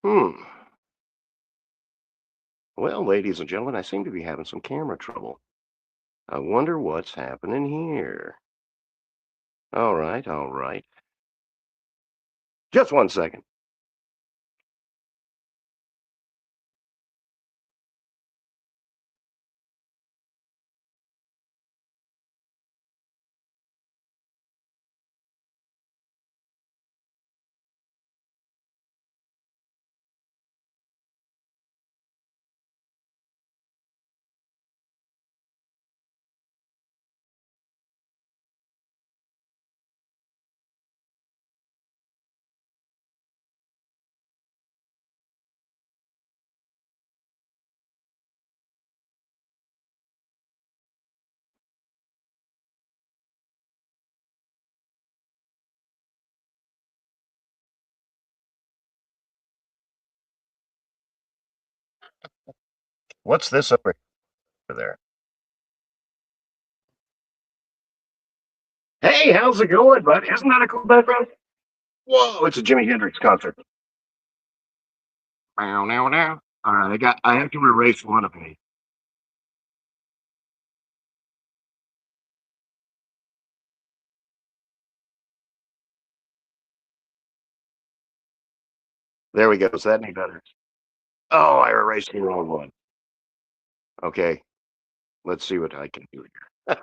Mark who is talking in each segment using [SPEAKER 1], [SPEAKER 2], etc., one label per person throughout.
[SPEAKER 1] Hmm. Well, ladies and gentlemen, I seem to be having some camera trouble. I wonder what's happening here. All right, all right. Just one second. What's this over there? Hey, how's it going, bud? Isn't that a cool background? Whoa, it's a Jimi Hendrix concert. Now, now, now. All right, I have to erase one of me. There we go. Is that any better? Oh, I erased the wrong one. Okay, let's see what I can do here.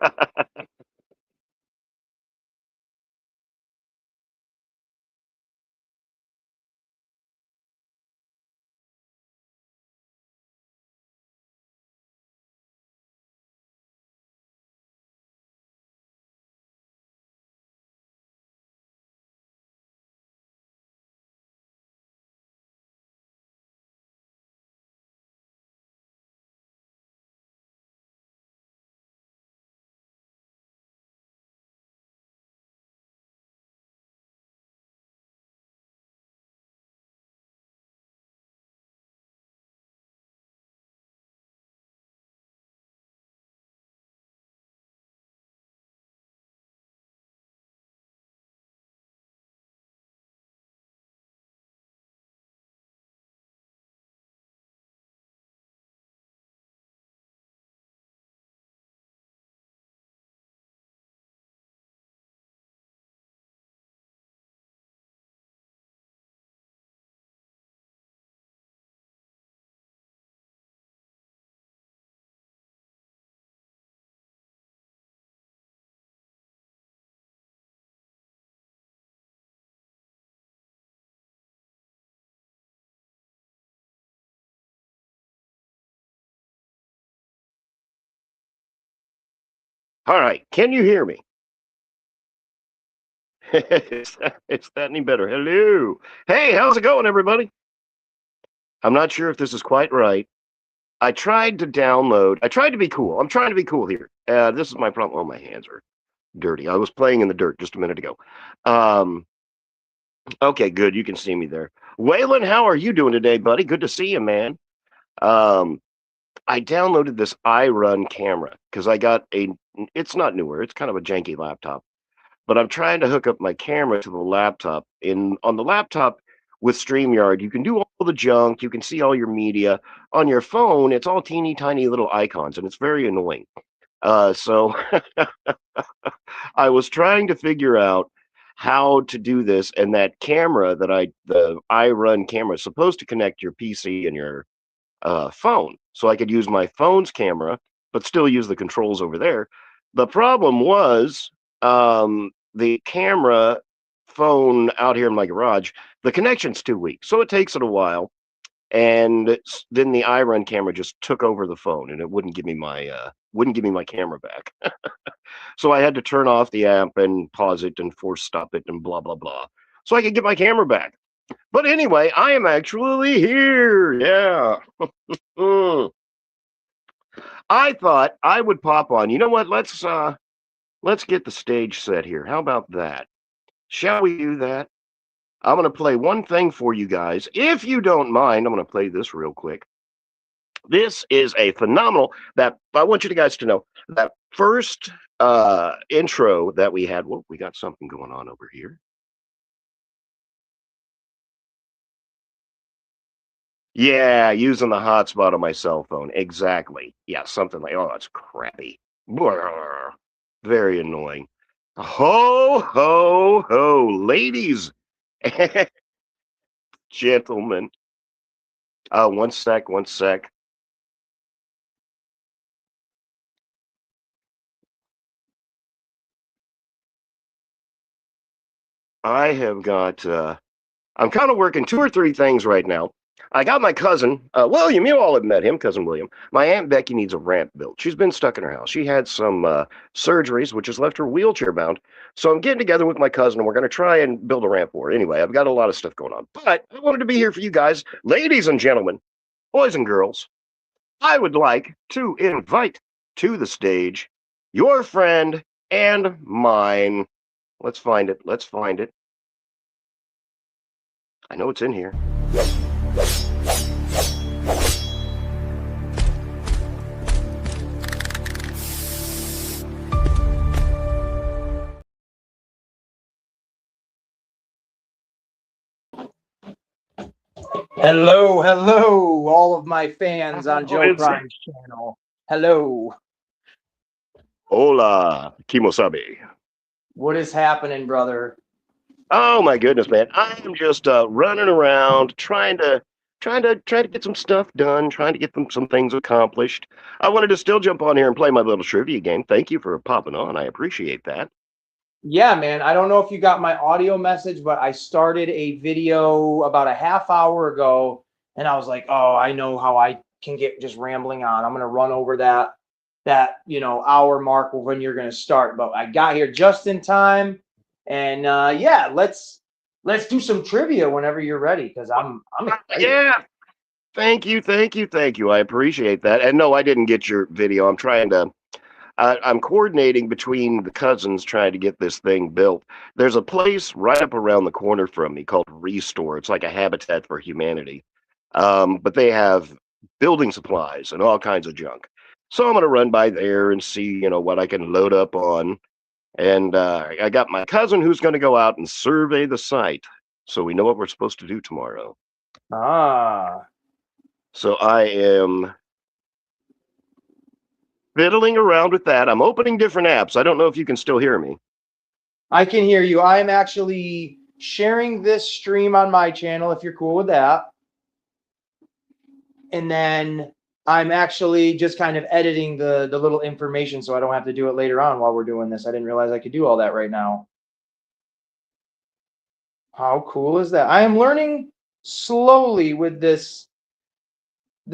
[SPEAKER 1] All right, can you hear me? It's that any better? Hello. Hey, how's it going, everybody? I'm not sure if this is quite right. I tried to be cool. I'm trying to be cool here. This is my problem. Oh, my hands are dirty. I was playing in the dirt just a minute ago. Um, okay, good. You can see me there. Waylon, how are you doing today, buddy? Good to see you, man. Um, I downloaded this iRun camera because it's not newer. It's kind of a janky laptop, but I'm trying to hook up my camera to the laptop. On the laptop with StreamYard, you can do all the junk. You can see all your media. On your phone, it's all teeny tiny little icons, and it's very annoying. So I was trying to figure out how to do this, and that camera the iRun camera is supposed to connect your PC and your phone, so I could use my phone's camera, but still use the controls over there. The problem was the camera phone out here in my garage. The connection's too weak, so it takes it a while. And then the iRun camera just took over the phone, and it wouldn't give me my camera back. So I had to turn off the app and pause it and force stop it and blah blah blah, so I could get my camera back. But anyway, I am actually here. Yeah. Mm. I thought I would pop on. You know what? Let's get the stage set here. How about that? Shall we do that? I'm going to play one thing for you guys. If you don't mind, I'm going to play this real quick. This is a phenomenal that I want you guys to know that first intro that we had. Well, we got something going on over here. Yeah, using the hotspot on my cell phone. Exactly. Yeah, something like, oh, that's crappy. Brr. Very annoying. Ho, ho, ho, ladies and gentlemen. One sec, one sec. I have got, I'm kind of working two or three things right now. I got my cousin, William. You all have met him, cousin William. My Aunt Becky needs a ramp built. She's been stuck in her house. She had some surgeries, which has left her wheelchair bound. So I'm getting together with my cousin, and we're going to try and build a ramp for her. Anyway, I've got a lot of stuff going on. But I wanted to be here for you guys, ladies and gentlemen, boys and girls. I would like to invite to the stage your friend and mine. Let's find it. Let's find it. I know it's in here.
[SPEAKER 2] Hello, hello, all of my fans on
[SPEAKER 1] Oh,
[SPEAKER 2] Joe Prime's channel. Hello.
[SPEAKER 1] Hola, Kimosabe.
[SPEAKER 2] What is happening, brother?
[SPEAKER 1] Oh my goodness, man! I'm just running around trying to get some stuff done, trying to get some things accomplished. I wanted to still jump on here and play my little trivia game. Thank you for popping on. I appreciate that.
[SPEAKER 2] Yeah, man. I don't know if you got my audio message, but I started a video about a half hour ago, and I was like, "Oh, I know how I can get just rambling on. I'm gonna run over that hour mark when you're gonna start." But I got here just in time, and yeah, let's do some trivia whenever you're ready, because I'm excited.
[SPEAKER 1] Yeah, thank you, thank you, thank you. I appreciate that. And no, I didn't get your video. I'm trying to. I'm coordinating between the cousins trying to get this thing built. There's a place right up around the corner from me called Restore. It's like a Habitat for Humanity. But they have building supplies and all kinds of junk. So I'm going to run by there and see, what I can load up on. And I got my cousin who's going to go out and survey the site so we know what we're supposed to do tomorrow.
[SPEAKER 2] Ah.
[SPEAKER 1] So I am fiddling around with that. I'm opening different apps. I don't know if you can still hear me.
[SPEAKER 2] I can hear you. I am actually sharing this stream on my channel if you're cool with that. And then I'm actually just kind of editing the little information so I don't have to do it later on while we're doing this. I didn't realize I could do all that right now. How cool is that? I am learning slowly with this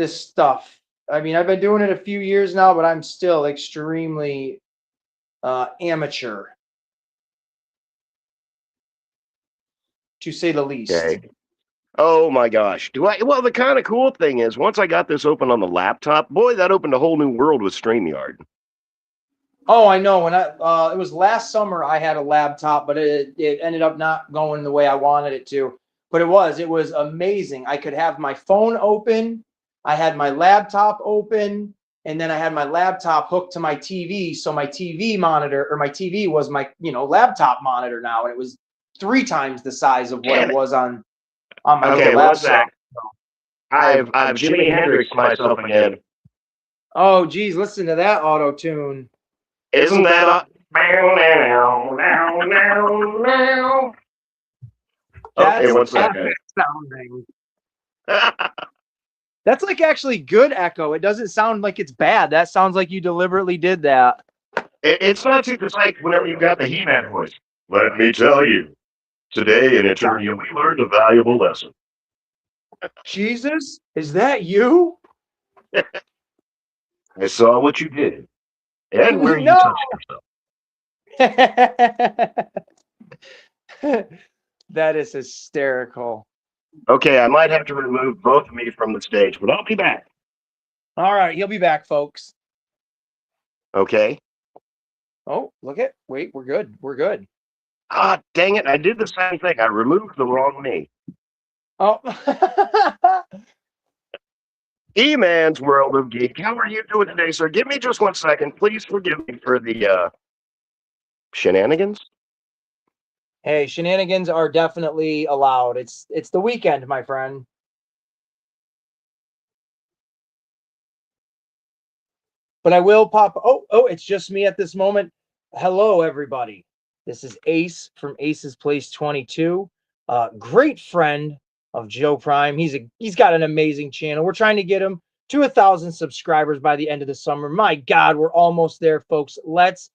[SPEAKER 2] stuff. I mean, I've been doing it a few years now, but I'm still extremely amateur, to say the least.
[SPEAKER 1] Okay. Oh my gosh. Do I? Well, the kind of cool thing is, once I got this open on the laptop, boy, that opened a whole new world with StreamYard.
[SPEAKER 2] Oh, I know. When it was last summer, I had a laptop, but it ended up not going the way I wanted it to. But it was amazing. I could have my phone open, I had my laptop open, and then I had my laptop hooked to my TV. So my TV monitor or my TV was my laptop monitor now, and it was 3 times the size of what
[SPEAKER 1] Damn
[SPEAKER 2] it
[SPEAKER 1] it.
[SPEAKER 2] was on my
[SPEAKER 1] Okay,
[SPEAKER 2] little
[SPEAKER 1] one
[SPEAKER 2] laptop.
[SPEAKER 1] sec. I've Jimi Hendrix myself again.
[SPEAKER 2] Oh, geez, listen to that auto tune.
[SPEAKER 1] Isn't that a Okay,
[SPEAKER 2] That's
[SPEAKER 1] one sec.
[SPEAKER 2] epic sounding. That's like actually good echo. It doesn't sound like it's bad. That sounds like you deliberately did that.
[SPEAKER 1] It's not too. It's like whenever you got the He-Man voice. Let me tell you, today in Eternia we learned a valuable lesson.
[SPEAKER 2] Jesus, is that you?
[SPEAKER 1] I saw what you did and where you
[SPEAKER 2] No.
[SPEAKER 1] touched yourself.
[SPEAKER 2] That is hysterical.
[SPEAKER 1] Okay, I might have to remove both of me from the stage, but I'll be back.
[SPEAKER 2] All right, he'll be back, folks.
[SPEAKER 1] Okay.
[SPEAKER 2] Oh, look it. Wait, we're good. We're good.
[SPEAKER 1] Ah, dang it! I did the same thing. I removed the wrong me.
[SPEAKER 2] Oh.
[SPEAKER 1] E-Man's World of Geek. How are you doing today, sir? Give me just 1 second. Please forgive me for the shenanigans.
[SPEAKER 2] Hey, shenanigans are definitely allowed. It's the weekend, my friend. But I will pop. Oh, it's just me at this moment. Hello, everybody. This is Ace from Ace's Place 22. Great friend of Joe Prime. He's got an amazing channel. We're trying to get him to 1,000 subscribers by the end of the summer. My God, we're almost there, folks. Let's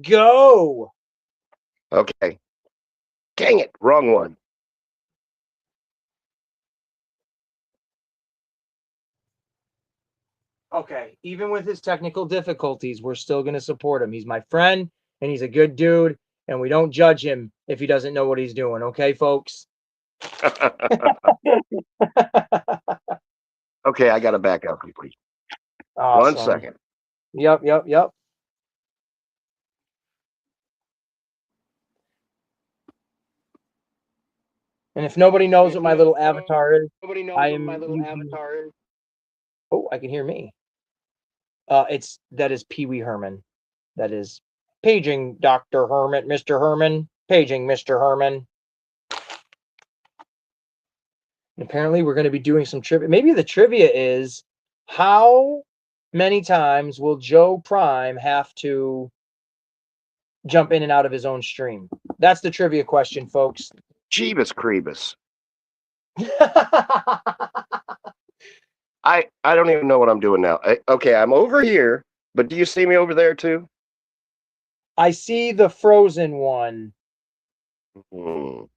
[SPEAKER 2] go.
[SPEAKER 1] Okay. Dang it, wrong one.
[SPEAKER 2] Okay, even with his technical difficulties, we're still going to support him. He's my friend, and he's a good dude, and we don't judge him if he doesn't know what he's doing. Okay, folks?
[SPEAKER 1] Okay, I got to back up quickly.
[SPEAKER 2] Awesome.
[SPEAKER 1] 1 second.
[SPEAKER 2] Yep. And if nobody knows what my little avatar is, I am using... Oh, I can hear me. That is Pee Wee Herman. That is paging Dr. Herman, Mr. Herman, paging Mr. Herman. And apparently we're going to be doing some trivia. Maybe the trivia is, how many times will Joe Prime have to jump in and out of his own stream? That's the trivia question, folks.
[SPEAKER 1] Jeebus Creebus. I don't even know what I'm doing now. Okay, I'm over here, but do you see me over there too?
[SPEAKER 2] I see the frozen one.
[SPEAKER 1] What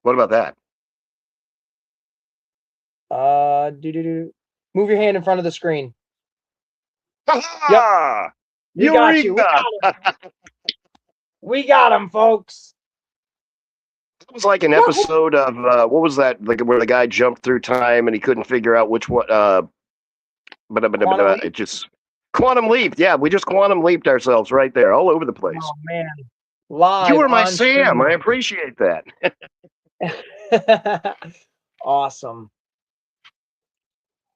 [SPEAKER 1] about that?
[SPEAKER 2] Move your hand in front of the screen.
[SPEAKER 1] Yep.
[SPEAKER 2] We got you. We got him, folks.
[SPEAKER 1] It was like an episode of what was that? Like where the guy jumped through time and he couldn't figure out which one. It just quantum leap. Yeah, we just quantum leaped ourselves right there, all over the place.
[SPEAKER 2] Oh man, live.
[SPEAKER 1] You were my Sam. I appreciate that.
[SPEAKER 2] Awesome.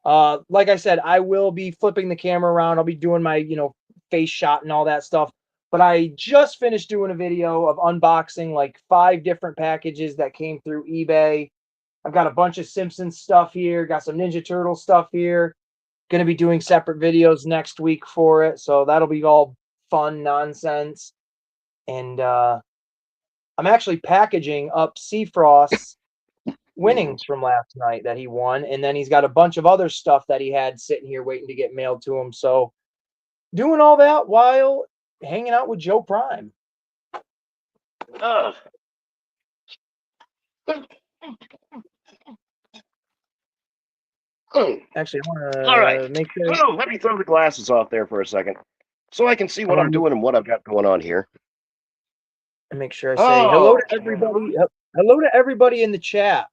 [SPEAKER 2] Like I said, I will be flipping the camera around. I'll be doing my, face shot and all that stuff. But I just finished doing a video of unboxing like 5 different packages that came through eBay. I've got a bunch of Simpsons stuff here, got some Ninja Turtle stuff here. Going to be doing separate videos next week for it. So that'll be all fun nonsense. And I'm actually packaging up Seafrost's winnings from last night that he won. And then he's got a bunch of other stuff that he had sitting here waiting to get mailed to him. So doing all that while hanging out with Joe Prime. Actually, I want to make sure.
[SPEAKER 1] Oh, let me throw the glasses off there for a second so I can see what I'm doing and what I've got going on here.
[SPEAKER 2] And make sure I say hello to everybody. Hello to everybody in the chat.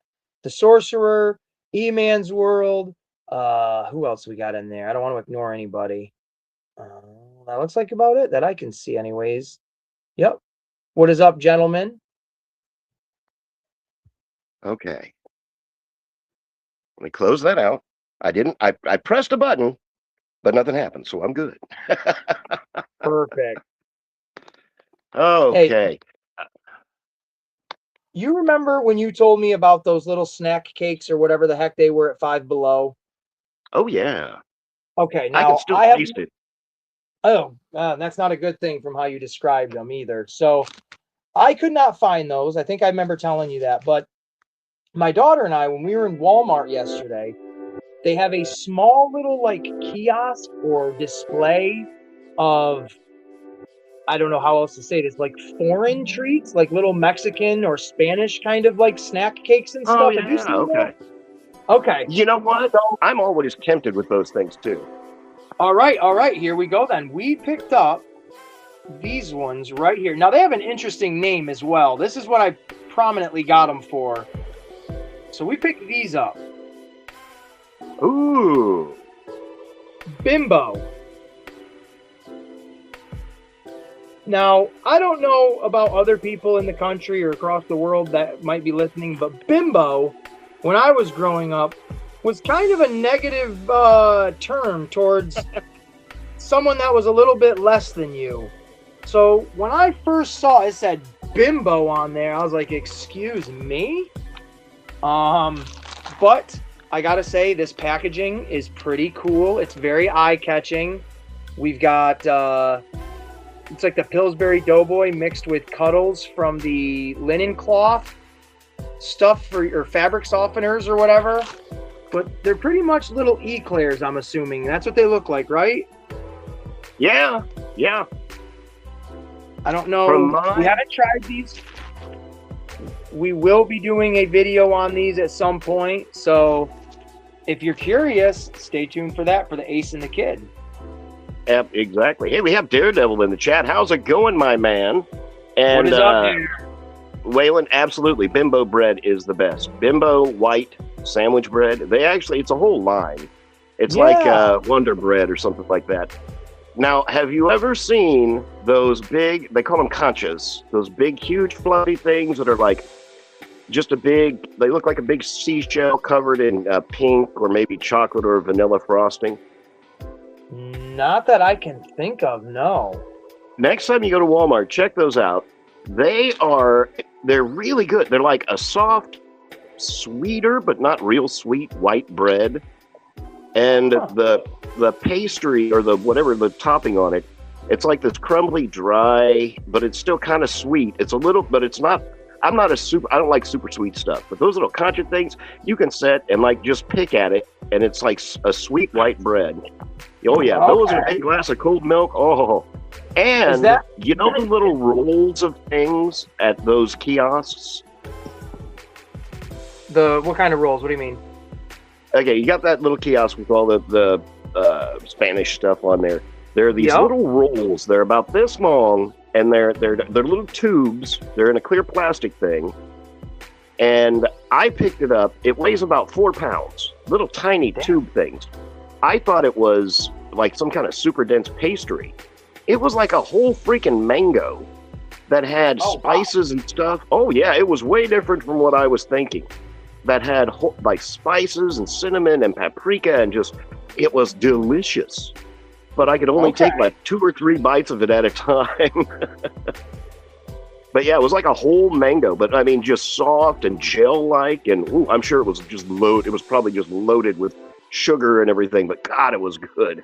[SPEAKER 2] The Sorcerer, E-Man's World. Who else we got in there? I don't want to ignore anybody. That looks like about it that I can see anyways. Yep. What is up, gentlemen?
[SPEAKER 1] Okay. Let me close that out. I pressed a button, but nothing happened, so I'm good.
[SPEAKER 2] Perfect.
[SPEAKER 1] Okay.
[SPEAKER 2] Hey, you remember when you told me about those little snack cakes or whatever the heck they were at Five Below?
[SPEAKER 1] Oh, yeah.
[SPEAKER 2] Okay, now
[SPEAKER 1] I can still taste it.
[SPEAKER 2] Oh, that's not a good thing from how you described them either. So I could not find those. I think I remember telling you that. But my daughter and I, when we were in Walmart yesterday, they have a small little like kiosk or display of, I don't know how else to say this, like foreign treats, like little Mexican or Spanish kind of like snack cakes and stuff.
[SPEAKER 1] Oh, yeah.
[SPEAKER 2] Have you seen
[SPEAKER 1] Okay.
[SPEAKER 2] that? Okay.
[SPEAKER 1] You know what? I'm always tempted with those things too.
[SPEAKER 2] All right. Here we go then. We picked up these ones right here. Now they have an interesting name as well. This is what I prominently got them for. So we picked these up.
[SPEAKER 1] Ooh.
[SPEAKER 2] Bimbo. Now, I don't know about other people in the country or across the world that might be listening, but Bimbo, when I was growing up, was kind of a negative term towards someone that was a little bit less than you. So when I first saw it said Bimbo on there, I was like, excuse me? But I gotta say, this packaging is pretty cool. It's very eye-catching. We've got, it's like the Pillsbury Doughboy mixed with Cuddles from the linen cloth stuff or fabric softeners or whatever. But they're pretty much little eclairs, I'm assuming. That's what they look like, right?
[SPEAKER 1] Yeah.
[SPEAKER 2] I don't know. We haven't tried these. We will be doing a video on these at some point. So if you're curious, stay tuned for that, for the Ace and the Kid.
[SPEAKER 1] Yep, exactly. Hey, we have Daredevil in the chat. How's it going, my man? And
[SPEAKER 2] what is up there?
[SPEAKER 1] Waylon, absolutely. Bimbo bread is the best. Bimbo white sandwich bread. It's a whole line. It's like Wonder Bread or something like that. Now, have you ever seen those big, they call them conchas, those big, huge, fluffy things that are like just they look like a big seashell covered in pink or maybe chocolate or vanilla frosting?
[SPEAKER 2] Not that I can think of, no.
[SPEAKER 1] Next time you go to Walmart, check those out. They're really good. They're like a soft, sweeter, but not real sweet white bread. And the pastry or the topping on it, it's like this crumbly, dry, but it's still kind of sweet. It's a little, but it's not. I don't like super sweet stuff. But those little concha things, you can set and like just pick at it, and it's like a sweet white bread. Oh yeah, those are a glass of cold milk. Oh, and you know the little rolls of things at those kiosks.
[SPEAKER 2] What kind of rolls? What do you mean?
[SPEAKER 1] Okay, you got that little kiosk with all the Spanish stuff on there. There are these little rolls. They're about this long, and they're little tubes. They're in a clear plastic thing. And I picked it up. It weighs about 4 pounds. Little tiny tube things. I thought it was like some kind of super dense pastry. It was like a whole freaking mango that had spices and stuff. Oh yeah, it was way different from what I was thinking. That had like spices and cinnamon and paprika and it was delicious. But I could only take like 2 or 3 bites of it at a time. But yeah, it was like a whole mango, but I mean, just soft and gel-like, and I'm sure it was just loaded. It was probably just loaded with sugar and everything, but God, it was good.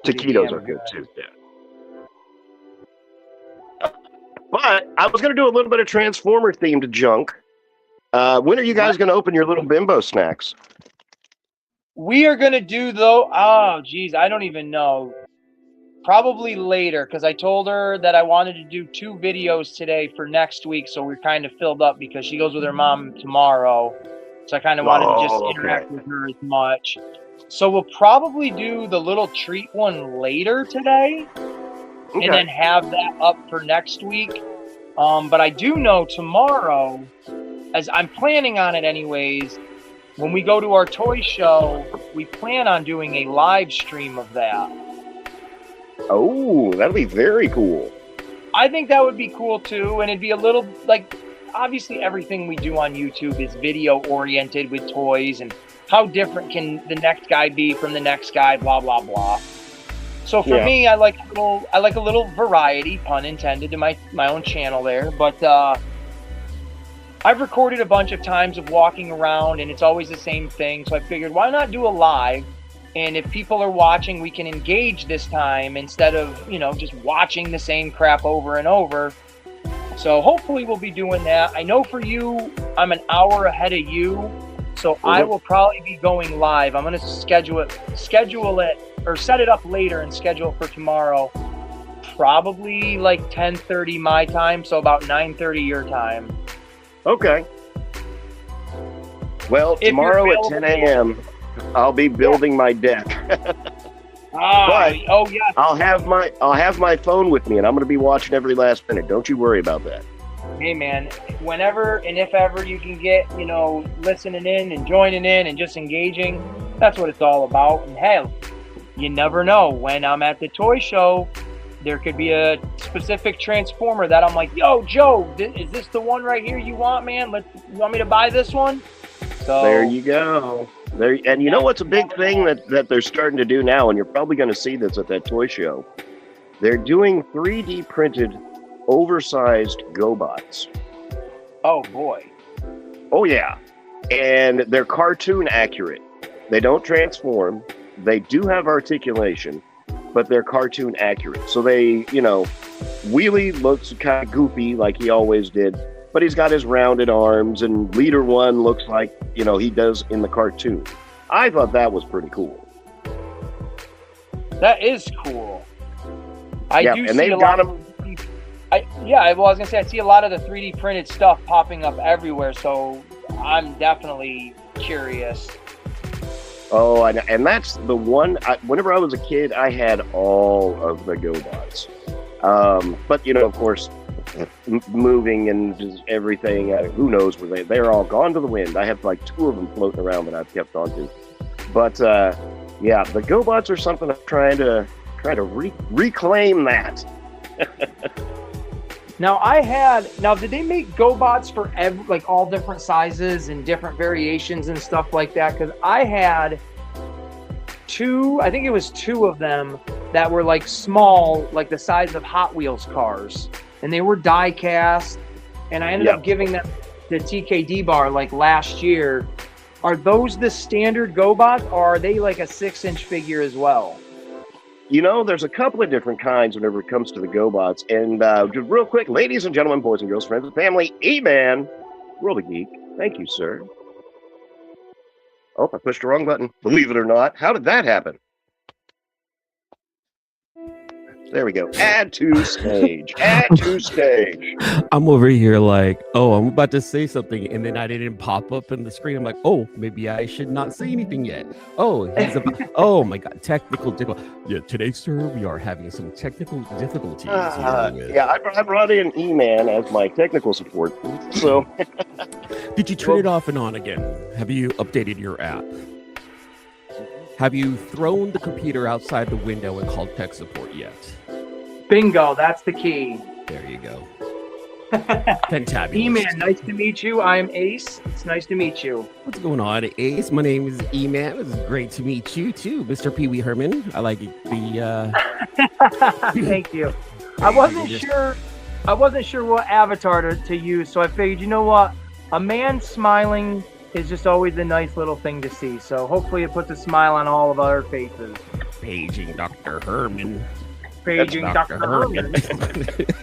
[SPEAKER 1] Taquitos are good too, yeah. But I was going to do a little bit of Transformer-themed junk. When are you guys going to open your little bimbo snacks?
[SPEAKER 2] We are going to do, though, I don't even know. Probably later, because I told her that I wanted to do 2 videos today for next week, so we're kind of filled up because she goes with her mom tomorrow. So I kind of wanted to just interact with her as much. So we'll probably do the little treat one later today, and then have that up for next week. But I do know tomorrow, as I'm planning on it anyways, when we go to our toy show, we plan on doing a live stream of that.
[SPEAKER 1] Oh, that'll be very cool.
[SPEAKER 2] I think that would be cool too, and it'd be a little like, obviously everything we do on YouTube is video oriented with toys, and how different can the next guy be from the next guy, blah blah blah. So for me, I like a little variety, pun intended, to my own channel there. But I've recorded a bunch of times of walking around, and it's always the same thing. So I figured, why not do a live? And if people are watching, we can engage this time instead of, just watching the same crap over and over. So hopefully we'll be doing that. I know for you, I'm an hour ahead of you, so I will probably be going live. I'm going to schedule it, or set it up later and schedule it for tomorrow. Probably like 10:30 my time, so about 9:30 your time.
[SPEAKER 1] Okay. Well, tomorrow at 10 a.m., I'll be building my deck. But I'll have my phone with me, and I'm going to be watching every last minute. Don't you worry about that.
[SPEAKER 2] Hey man, whenever and if ever you can get, listening in and joining in and just engaging, that's what it's all about. And hey, you never know, when I'm at the toy show, there could be a specific Transformer that I'm like, yo, Joe, is this the one right here you want, man? You want me to buy this one? So
[SPEAKER 1] there you go. And you know what's a big thing that they're starting to do now, and you're probably going to see this at that toy show? They're doing 3D printed, oversized GoBots.
[SPEAKER 2] Oh, boy.
[SPEAKER 1] Oh, yeah. and they're cartoon accurate. They don't transform. They do have articulation, but they're cartoon accurate. So they, Wheelie looks kind of goofy like he always did, but he's got his rounded arms, and Leader One looks like, he does in the cartoon. I thought that was pretty cool.
[SPEAKER 2] That is cool.
[SPEAKER 1] They've got them.
[SPEAKER 2] I was gonna say I see a lot of the 3D printed stuff popping up everywhere, so I'm definitely curious.
[SPEAKER 1] Oh, and that's the one. Whenever I was a kid, I had all of the GoBots. But of course, moving and just everything. Who knows where they're all gone to the wind. I have like 2 of them floating around that I've kept onto. But the GoBots are something I'm trying to reclaim that.
[SPEAKER 2] Now did they make GoBots for all different sizes and different variations and stuff like that? Because I had 2, I think it was 2 of them that were like small, like the size of Hot Wheels cars, and they were die cast, and I ended up giving them to TKD Bar like last year. Are those the standard GoBots, or are they like a 6-inch figure as well?
[SPEAKER 1] There's a couple of different kinds whenever it comes to the GoBots. And just real quick, ladies and gentlemen, boys and girls, friends and family, E-Man, World of Geek, thank you, sir. Oh, I pushed the wrong button. Believe it or not. How did that happen? There we go. Add to stage. Add to stage.
[SPEAKER 3] I'm over here like, oh, I'm about to say something, and then I didn't pop up in the screen. I'm like, oh, maybe I should not say anything yet. Oh, oh my God, technical difficulty. Yeah, today, sir, we are having some technical difficulties.
[SPEAKER 1] I brought in E-Man as my technical support. So,
[SPEAKER 3] did you turn it off and on again? Have you updated your app? Have you thrown the computer outside the window and called tech support yet?
[SPEAKER 2] Bingo, that's the key.
[SPEAKER 3] There you go. Fantabulous.
[SPEAKER 2] E-Man, nice to meet you. I'm Ace. It's nice to meet you.
[SPEAKER 3] What's going on, Ace? My name is E-Man. It's great to meet you too, Mr. Pee Wee Herman. I like the.
[SPEAKER 2] Thank you. I wasn't sure what avatar to use, so I figured, you know what? A man smiling is just always a nice little thing to see. So hopefully it puts a smile on all of our faces.
[SPEAKER 3] Paging Dr. Herman.
[SPEAKER 2] Paging Dr. Herman.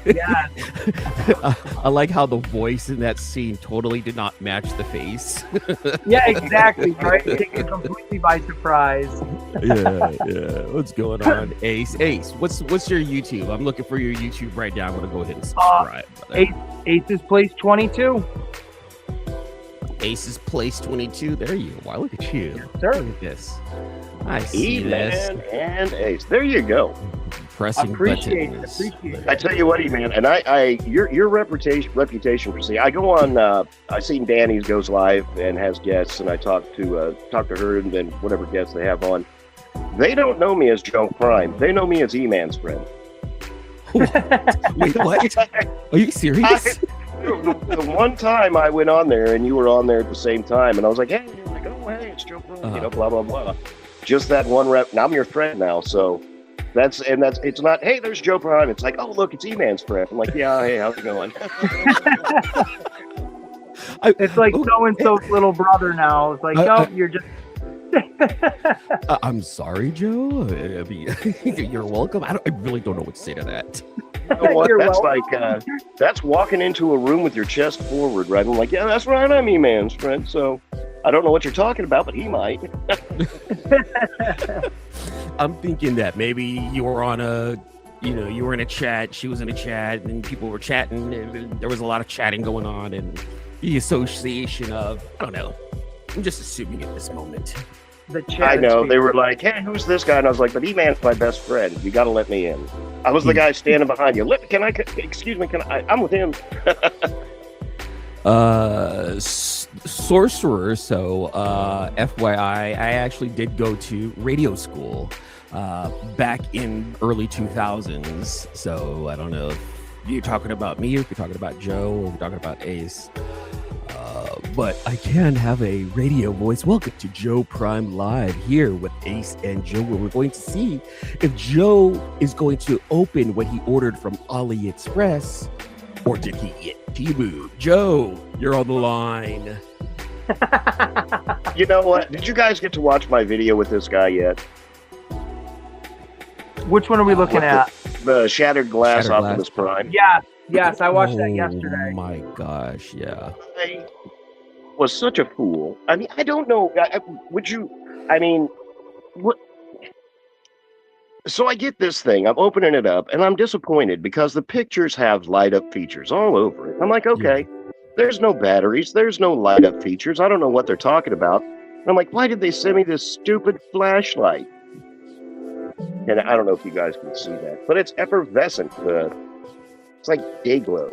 [SPEAKER 2] Yes.
[SPEAKER 3] I like how the voice in that scene totally did not match the face.
[SPEAKER 2] Yeah, exactly. Right? Taken completely by surprise.
[SPEAKER 3] Yeah. What's going on, Ace? Ace, what's your YouTube? I'm looking for your YouTube right now. I'm gonna go ahead and subscribe.
[SPEAKER 2] Ace's Place 22.
[SPEAKER 3] Ace's Place 22. There you go. Wow, look at you.
[SPEAKER 2] Yes, sir.
[SPEAKER 3] Look at this. I see this.
[SPEAKER 1] And Ace. There you go.
[SPEAKER 3] Pressing
[SPEAKER 2] appreciate
[SPEAKER 3] buttons.
[SPEAKER 2] it.
[SPEAKER 1] I tell you what, E-Man, and your reputation for I go on. I seen Danny's goes live and has guests, and I talk to her and then whatever guests they have on. They don't know me as Joe Prime. They know me as E-Man's friend.
[SPEAKER 3] Wait, what? Are you serious?
[SPEAKER 1] The one time I went on there and you were on there at the same time, and I was like, hey, you're like, oh, hey, it's Joe Prime, blah blah blah. Just that one rep. Now I'm your friend now, so. It's not, hey, there's Joe Prime. It's like, oh, look, it's E-Man's friend. I'm like, yeah, hey, how's it going?
[SPEAKER 2] It's like so-and-so's little brother now. It's like, no, you're just...
[SPEAKER 3] I'm sorry, Joe. I mean, you're welcome. I really don't know what to say to that.
[SPEAKER 1] You know what? That's like, that's walking into a room with your chest forward, right? I'm like, yeah, that's right. I'm E-Man's friend. So I don't know what you're talking about, but he might.
[SPEAKER 3] I'm thinking that maybe you were on you were in a chat, she was in a chat, and people were chatting, and there was a lot of chatting going on, and the association of, I don't know, I'm just assuming at this moment.
[SPEAKER 1] I know, they were like, hey, who's this guy? And I was like, but E-Man's my best friend. You got to let me in. I was the guy standing behind you. Excuse me, I'm with him.
[SPEAKER 3] Sorcerer, so FYI, I actually did go to radio school back in early 2000s, so I don't know if you're talking about me or if you're talking about Joe or if you're talking about Ace, but I can have a radio voice. Welcome to Joe Prime Live here with Ace and Joe, where we're going to see if Joe is going to open what he ordered from Aliexpress, or did he get T-Boo? Joe, you're on the line.
[SPEAKER 1] You know what? Did you guys get to watch my video with this guy yet?
[SPEAKER 2] Which one are we looking at?
[SPEAKER 1] The Shattered Glass
[SPEAKER 3] Shattered
[SPEAKER 1] Optimus Prime.
[SPEAKER 2] Yes, I watched that yesterday.
[SPEAKER 3] Oh my gosh, yeah.
[SPEAKER 1] I was such a fool. I mean, I don't know. What? So I get this thing, I'm opening it up, and I'm disappointed because the pictures have light-up features all over it. I'm like, okay, there's no batteries, there's no light-up features. I don't know what they're talking about. And I'm like, why did they send me this stupid flashlight? And I don't know if you guys can see that, but it's effervescent. It's like day glow.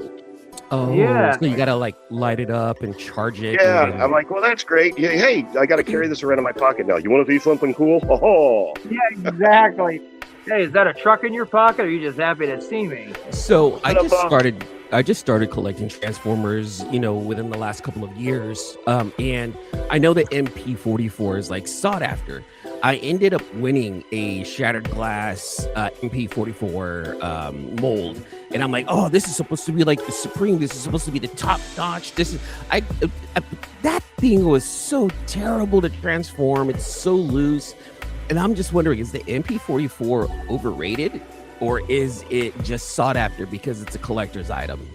[SPEAKER 3] Oh,
[SPEAKER 2] Yeah.
[SPEAKER 3] so you gotta like light it up and charge it.
[SPEAKER 1] Yeah,
[SPEAKER 3] and then-
[SPEAKER 1] I'm like, well, that's great. Yeah, hey, I got to carry this around in my pocket now. You want to see something cool? Oh,
[SPEAKER 2] Yeah, exactly. Hey, is that a truck in your pocket, or are you just happy to see me?
[SPEAKER 3] So I just started collecting Transformers, within the last couple of years. And I know that MP44 is like sought after. I ended up winning a Shattered Glass MP44 mold, and I'm like, oh, this is supposed to be like the Supreme. This is supposed to be the top notch. That thing was so terrible to transform. It's so loose, and I'm just wondering, is the MP44 overrated, or is it just sought after because it's a collector's item?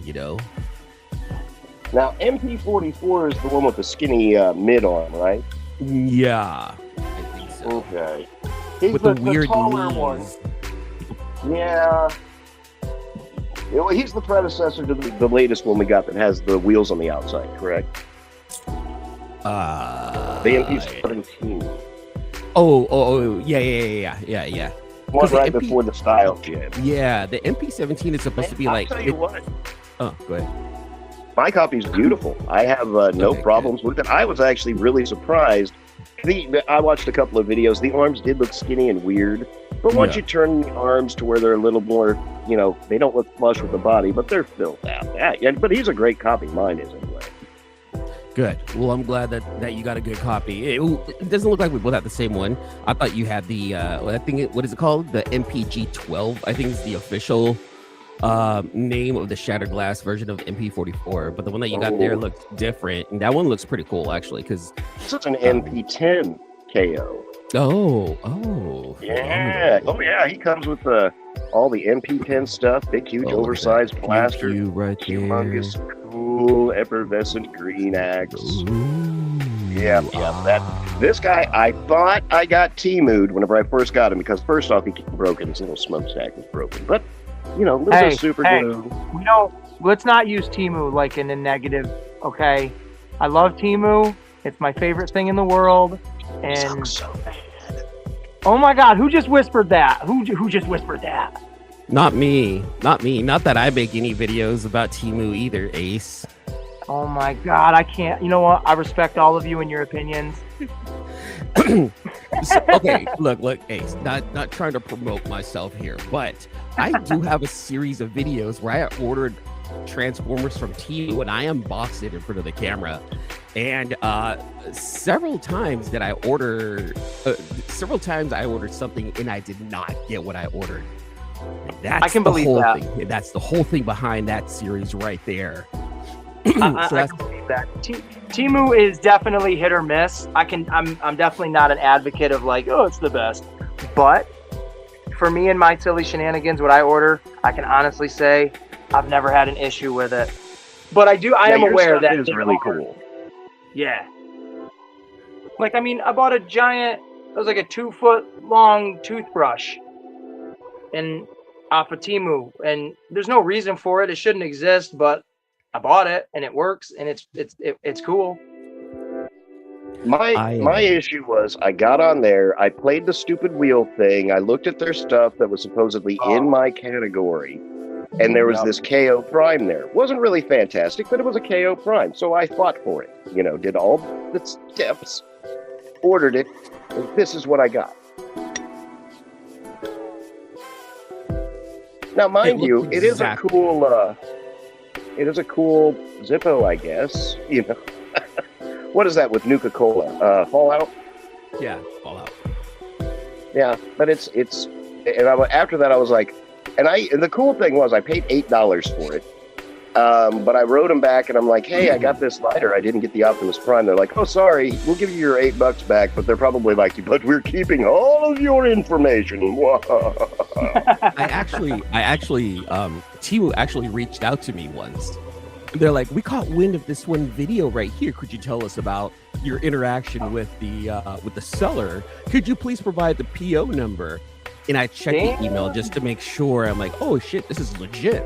[SPEAKER 1] now MP44 is the one with the skinny mid arm, right?
[SPEAKER 3] Yeah, I think so.
[SPEAKER 1] Okay. He's
[SPEAKER 3] With the weird
[SPEAKER 1] taller
[SPEAKER 3] knees.
[SPEAKER 1] one. Yeah. Well, he's the predecessor to the latest one we got that has the wheels on the outside, correct? The MP17.
[SPEAKER 3] Oh, yeah.
[SPEAKER 1] One
[SPEAKER 3] the
[SPEAKER 1] right
[SPEAKER 3] MP
[SPEAKER 1] before the style jam.
[SPEAKER 3] Yeah, the MP17 is supposed to be
[SPEAKER 1] I'll
[SPEAKER 3] like.
[SPEAKER 1] tell you what,
[SPEAKER 3] Oh, go ahead.
[SPEAKER 1] my copy's beautiful. I have no
[SPEAKER 3] Okay,
[SPEAKER 1] problems with it. I was actually really surprised. I watched a couple of videos. The arms did look skinny and weird, but once
[SPEAKER 3] Yeah.
[SPEAKER 1] you turn the arms to where they're a little more, they don't look flush with the body, but they're filled out. Yeah, but he's a great copy. Mine is anyway.
[SPEAKER 3] Good. Well, I'm glad that you got a good copy. It doesn't look like we both have the same one. I thought you had the what is it called? The MPG-12. I think is the official name of the Shattered Glass version of MP44. But the one that you got there looks different, and that one looks pretty cool actually. Because
[SPEAKER 1] This is an MP10 KO.
[SPEAKER 3] oh
[SPEAKER 1] Yeah. Oh yeah. He comes with all the MP10 stuff. Big, huge, oversized blaster.
[SPEAKER 3] you right there.
[SPEAKER 1] Humongous, cool, effervescent green axe.
[SPEAKER 3] Ooh.
[SPEAKER 1] Yeah. This guy, I thought I got T-Moo'd whenever I first got him because first off, he kept broken. His little smokestack was broken. But, little bit of super glue.
[SPEAKER 2] Let's not use Temu like in a negative, okay? I love Temu. It's my favorite thing in the world. And
[SPEAKER 1] So bad.
[SPEAKER 2] oh my God, who just whispered that? Who just whispered that?
[SPEAKER 3] Not me. Not that I make any videos about Temu either, Ace.
[SPEAKER 2] Oh my God, I can't. You know what? I respect all of you and your opinions.
[SPEAKER 3] Okay, look, Ace. Not trying to promote myself here, but I do have a series of videos where I ordered Transformers from Temu and I unboxed it in front of the camera. And several times I ordered something and I did not get what I ordered. That's
[SPEAKER 2] I can
[SPEAKER 3] the
[SPEAKER 2] believe
[SPEAKER 3] whole
[SPEAKER 2] that.
[SPEAKER 3] thing. That's the whole thing behind that series right there.
[SPEAKER 2] I can believe that. Temu is definitely hit or miss. I'm definitely not an advocate of like, oh, it's the best. But for me and my silly shenanigans, what I order, I can honestly say I've never had an issue with it. But I am aware that
[SPEAKER 1] it is really cool.
[SPEAKER 2] Yeah. Like, I bought it was like a 2-foot long toothbrush off of Temu, and there's no reason for it. It shouldn't exist, but I bought it and it works and it's cool.
[SPEAKER 1] My issue was I got on there, I played the stupid wheel thing, I looked at their stuff that was supposedly in my category, and there was this KO Prime there. Wasn't really fantastic, but it was a KO Prime, so I fought for it. Did all the steps, ordered it, and this is what I got. Now, mind you, it is a cool Zippo, I guess. What is that with Nuka-Cola? Fallout?
[SPEAKER 3] Yeah, Fallout.
[SPEAKER 1] Yeah, but after that I was like, and the cool thing was I paid $8 for it, But I wrote them back and I'm like, hey, I got this lighter. I didn't get the Optimus Prime. They're like, oh, sorry, we'll give you your $8 back. But they're probably like, but we're keeping all of your information.
[SPEAKER 3] I actually, Tiwu actually reached out to me once. They're like, we caught wind of this one video right here. Could you tell us about your interaction with the seller? Could you please provide the PO number? And I checked the email just to make sure. I'm like, oh shit, this is legit.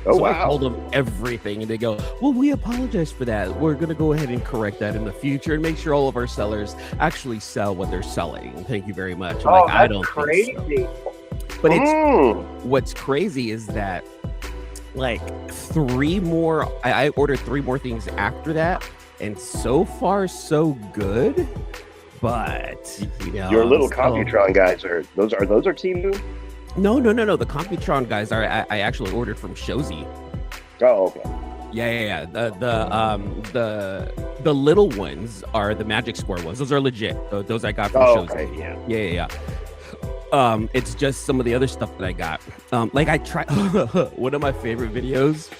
[SPEAKER 1] Oh,
[SPEAKER 3] so
[SPEAKER 1] wow.
[SPEAKER 3] I told them everything, and they go, well, we apologize for that. We're going to go ahead and correct that in the future and make sure all of our sellers actually sell what they're selling. Thank you very much. I'm like, I don't
[SPEAKER 2] crazy.
[SPEAKER 3] think so. But it's what's crazy is that like I ordered 3 more things after that, and so far so good. But you know,
[SPEAKER 1] your little Computron guys are those Temu?
[SPEAKER 3] No. The Computron guys are I actually ordered from Shozy.
[SPEAKER 1] Oh, okay.
[SPEAKER 3] Yeah. The little ones are the Magic Square ones. Those are legit. Those I got from Shozy.
[SPEAKER 1] Okay,
[SPEAKER 3] Yeah. It's just some of the other stuff that I got. Like I tried one of my favorite videos.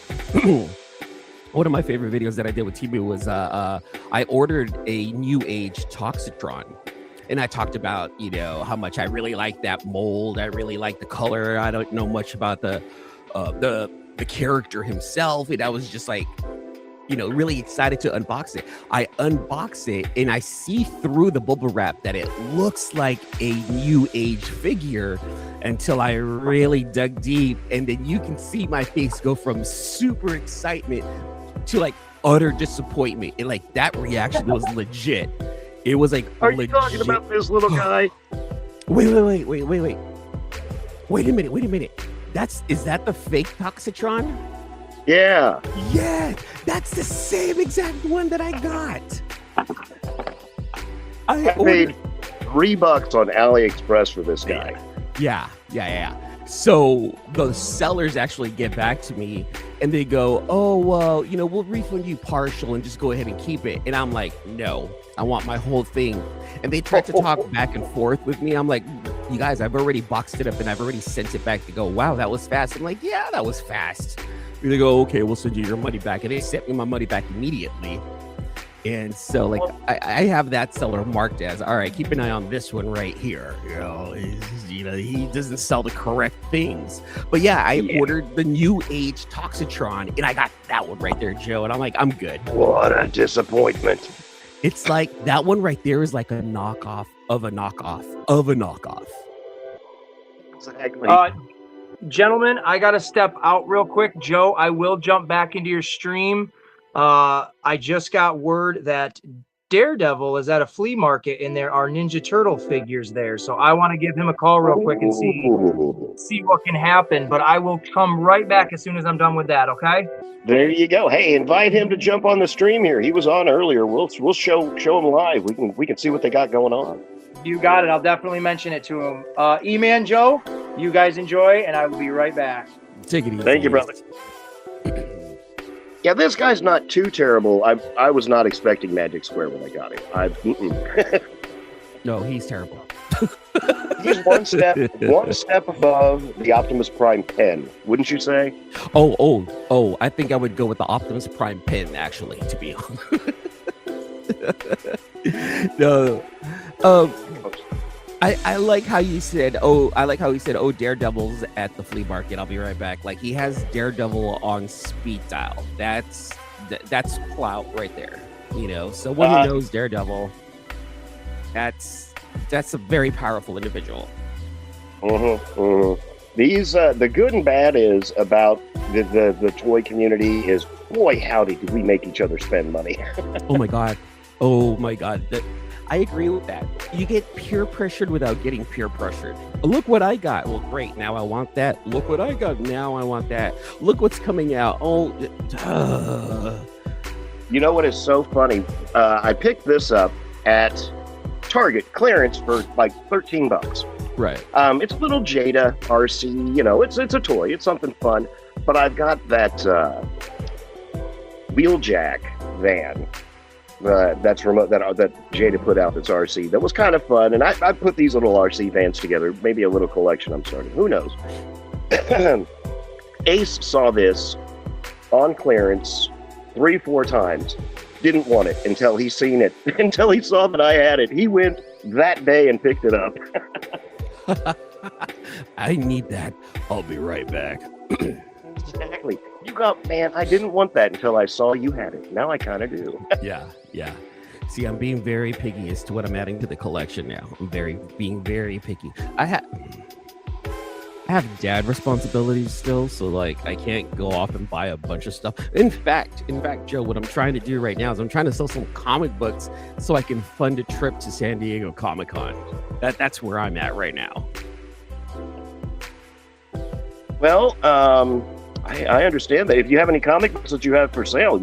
[SPEAKER 3] One of my favorite videos that I did with Temu was I ordered a New Age Toxitron. And I talked about, you know, how much I really like that mold. I really like the color. I don't know much about the character himself. And I was just like, you know, really excited to unbox it. I unbox it and I see through the bubble wrap that it looks like a New Age figure until I really dug deep. And then you can see my face go from super excitement to like utter disappointment. And like that reaction was legit. It was like,
[SPEAKER 1] are you talking about this little guy?
[SPEAKER 3] Wait a minute. Is that the fake Toxitron?
[SPEAKER 1] Yeah.
[SPEAKER 3] Yeah, that's the same exact one that I got.
[SPEAKER 1] I paid $3 on Aliexpress for this guy.
[SPEAKER 3] Yeah. So the sellers actually get back to me and they go, oh, well, you know, we'll refund you partial and just go ahead and keep it. And I'm like, no, I want my whole thing. And they tried to talk back and forth with me. I'm like, you guys, I've already boxed it up and I've already sent it back. To go, wow, that was fast. I'm like, yeah, that was fast. And they go, okay, we'll send you your money back. And they sent me my money back immediately. And so, like, I have that seller marked as, all right, keep an eye on this one right here. You know, he doesn't sell the correct things. But yeah, I ordered the New Age Toxitron, and I got that one right there, Joe. And I'm like, I'm good.
[SPEAKER 1] What a disappointment.
[SPEAKER 3] It's like that one right there is like a knockoff of a knockoff of a knockoff.
[SPEAKER 1] Exactly.
[SPEAKER 2] Gentlemen, I got to step out real quick. Joe, I will jump back into your stream. I just got word that Daredevil is at a flea market and there are Ninja Turtle figures there. So I want to give him a call real quick and see what can happen. But I will come right back as soon as I'm done with that, okay?
[SPEAKER 1] There you go. Hey, invite him to jump on the stream here. He was on earlier. We'll show him live. We can see what they got going on.
[SPEAKER 2] You got it. I'll definitely mention it to him. E-Man Joe, you guys enjoy, and I will be right back.
[SPEAKER 3] Take it easy.
[SPEAKER 1] Thank you, brother. Yeah, this guy's not too terrible. I was not expecting Magic Square when I got him.
[SPEAKER 3] No, he's terrible.
[SPEAKER 1] He's one step above the Optimus Prime pen, wouldn't you say?
[SPEAKER 3] Oh! I think I would go with the Optimus Prime pen, actually, to be honest. No. I like how you said, oh, Daredevil's at the flea market. I'll be right back. Like, he has Daredevil on speed dial. That's clout right there. You know, someone who knows Daredevil, that's a very powerful individual.
[SPEAKER 1] These the good and bad is about the toy community is, boy howdy, do we make each other spend money.
[SPEAKER 3] Oh my god. I agree with that. You get peer pressured without getting peer pressured. Look what I got. Well, great. Now I want that. Look what I got. Now I want that. Look what's coming out.
[SPEAKER 1] You know what is so funny? I picked this up at Target clearance for like $13.
[SPEAKER 3] Right.
[SPEAKER 1] It's a little Jada RC. You know, it's a toy. It's something fun. But I've got that Wheeljack van. That's remote that Jada put out. That's RC. That was kind of fun, and I put these little RC vans together. Maybe a little collection I'm starting. Who knows? Ace saw this on clearance 3-4 times. Didn't want it until he seen it, until he saw that I had it. He went that day and picked it up.
[SPEAKER 3] I need that. I'll be right back.
[SPEAKER 1] Exactly. You got, man, I didn't want that until I saw you had it. Now I kind of do.
[SPEAKER 3] Yeah. See, I'm being very picky as to what I'm adding to the collection now. I'm being very picky. I have dad responsibilities still, so like I can't go off and buy a bunch of stuff. In fact, Joe, what I'm trying to do right now is I'm trying to sell some comic books so I can fund a trip to San Diego Comic-Con. That's where I'm at right now.
[SPEAKER 1] Well, I understand that. If you have any comic books that you have for sale,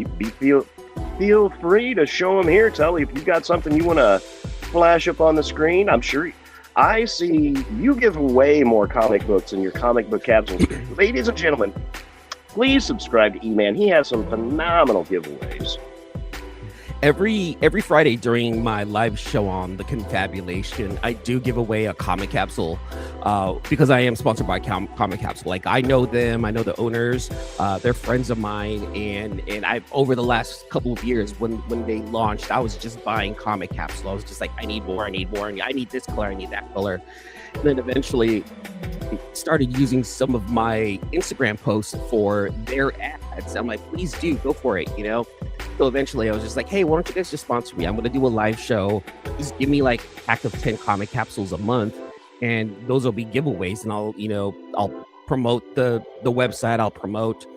[SPEAKER 1] feel free to show them here. Tell me if you got something you want to flash up on the screen. I'm sure I see you give away more comic books in your comic book capsules. Ladies and gentlemen, please subscribe to E-Man. He has some phenomenal giveaways.
[SPEAKER 3] Every Friday during my live show on the Confabulation, I do give away a comic capsule because I am sponsored by Comic Capsule. Like, I know them, I know the owners, they're friends of mine, and I've over the last couple of years when they launched, I was just buying Comic Capsule. I was just like, I need more, and I need this color, I need that color. And then eventually started using some of my Instagram posts for their ads. I'm like, please do, go for it, you know? So eventually I was just like, hey, why don't you guys just sponsor me? I'm going to do a live show. Just give me like a pack of 10 comic capsules a month. And those will be giveaways. And I'll promote the website. I'll promote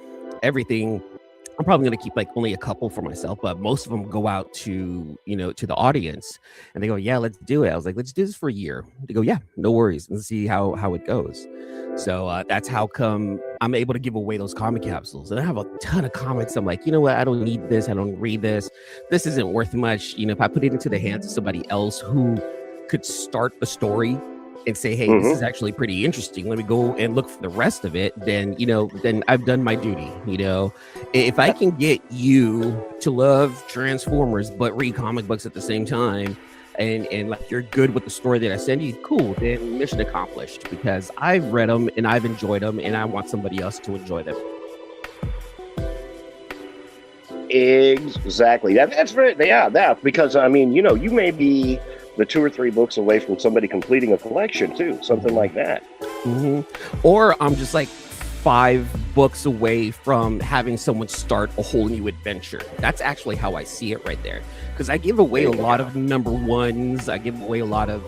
[SPEAKER 3] everything. I'm probably going to keep like only a couple for myself, but most of them go out to the audience, and they go, yeah, let's do it. I was like, let's do this for a year. They go, yeah, no worries. And see how it goes. So that's how come I'm able to give away those comic capsules. And I have a ton of comics. I'm like, you know what? I don't need this. I don't read this. This isn't worth much. If I put it into the hands of somebody else who could start a story and say, hey, this is actually pretty interesting, let me go and look for the rest of it, then I've done my duty. If I can get you to love Transformers but read comic books at the same time, and like you're good with the story that I send you, cool, then mission accomplished, because I've read them and I've enjoyed them and I want somebody else to enjoy them.
[SPEAKER 1] Exactly. That's right. Yeah, that, because I mean, you may be the 2 or 3 books away from somebody completing a collection too, something like that.
[SPEAKER 3] Or I'm just like 5 books away from having someone start a whole new adventure. That's actually how I see it right there, because I give away a lot of number ones. I give away a lot of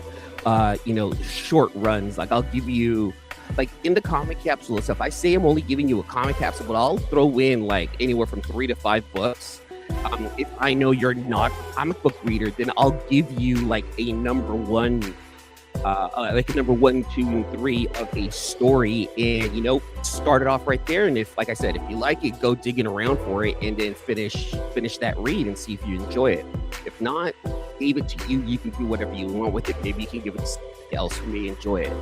[SPEAKER 3] short runs. Like, I'll give you, like, in the comic capsule stuff, I say I'm only giving you a comic capsule, but I'll throw in like anywhere from 3 to 5 books. If I know you're not a comic book reader, then I'll give you like a number 1, like a number 1, 2, and 3 of a story, and start it off right there. And if, like I said, if you like it, go digging around for it, and then finish that read and see if you enjoy it. If not, leave it to you. You can do whatever you want with it. Maybe you can give it to somebody else who may enjoy it.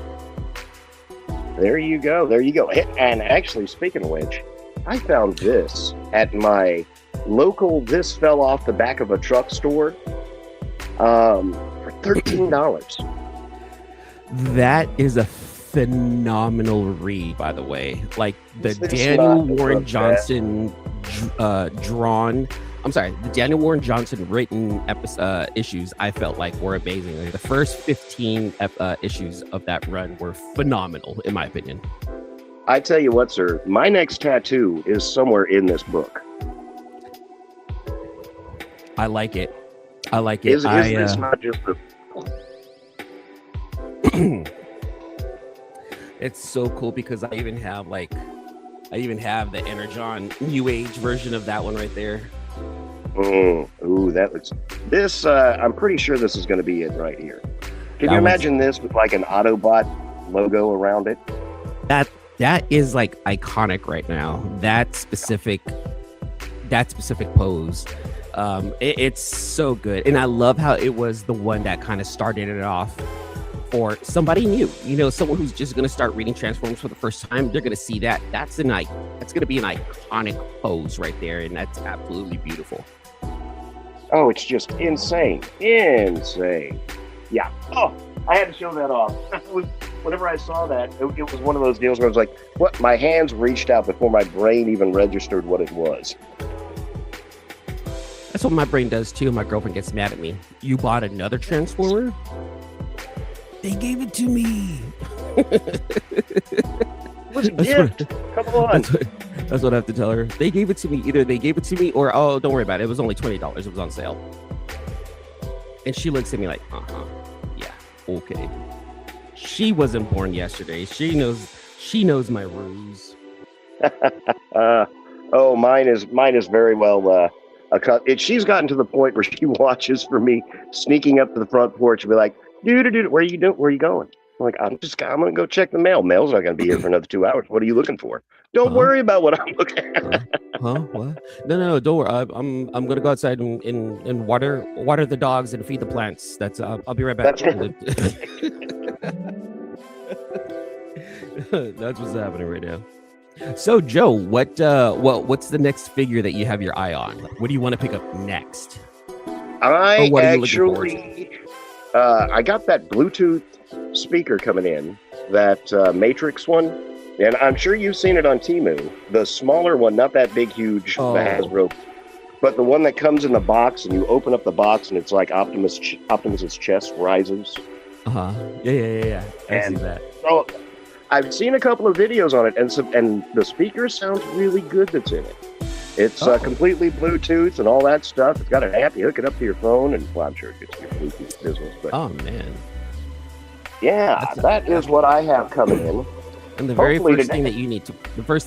[SPEAKER 1] There you go. And actually, speaking of which, I found this at my local this fell off the back of a truck store for $13.
[SPEAKER 3] That is a phenomenal read, by the way. Like, the Daniel Warren Johnson the Daniel Warren Johnson written issues, I felt like were amazing. Like, the first 15 issues of that run were phenomenal, in my opinion.
[SPEAKER 1] I tell you what, sir, my next tattoo is somewhere in this book.
[SPEAKER 3] I like it.
[SPEAKER 1] Is this not just a...
[SPEAKER 3] It's so cool, because I even have the Energon New Age version of that one right there.
[SPEAKER 1] Ooh, that looks... This, I'm pretty sure this is going to be it right here. Can you imagine this with like an Autobot logo around it?
[SPEAKER 3] That is like iconic right now. That specific pose. It's so good, and I love how it was the one that kind of started it off for somebody new. Someone who's just going to start reading Transformers for the first time. They're going to see that. That's going to be an iconic pose right there, and that's absolutely beautiful.
[SPEAKER 1] Oh, it's just insane. Yeah. Oh, I had to show that off. whenever I saw that, it was one of those deals where I was like, "What?" My hands reached out before my brain even registered what it was.
[SPEAKER 3] That's what my brain does too. My girlfriend gets mad at me. You bought another Transformer? They gave it to me.
[SPEAKER 1] It was a gift. Come on.
[SPEAKER 3] That's what I have to tell her. They gave it to me. Either they gave it to me or, oh, don't worry about it. It was only $20. It was on sale. And she looks at me like, yeah, okay. She wasn't born yesterday. She knows my ruse.
[SPEAKER 1] Oh, mine is very well. She's gotten to the point where she watches for me sneaking up to the front porch and be like, dude, where are you going? I'm like, I'm going to go check the mail. Mail's not going to be here for another 2 hours. What are you looking for? Don't worry about what I'm looking at.
[SPEAKER 3] What? No, don't worry. I'm going to go outside and water the dogs and feed the plants. I'll be right back. That's what's happening right now. So, Joe, what's the next figure that you have your eye on? What do you want to pick up next?
[SPEAKER 1] I got that Bluetooth speaker coming in, that Matrix one, and I'm sure you've seen it on Temu. The smaller one, not that big, huge, the Hasbro, but the one that comes in the box, and you open up the box, and it's like Optimus's chest rises.
[SPEAKER 3] Yeah. I see that.
[SPEAKER 1] So I've seen a couple of videos on it, and the speaker sounds really good that's in it. It's completely Bluetooth and all that stuff. It's got an app. You hook it up to your phone, and well, I'm sure it gets your Bluetooth business. But
[SPEAKER 3] oh man,
[SPEAKER 1] yeah, that is what I have coming in.
[SPEAKER 3] And the first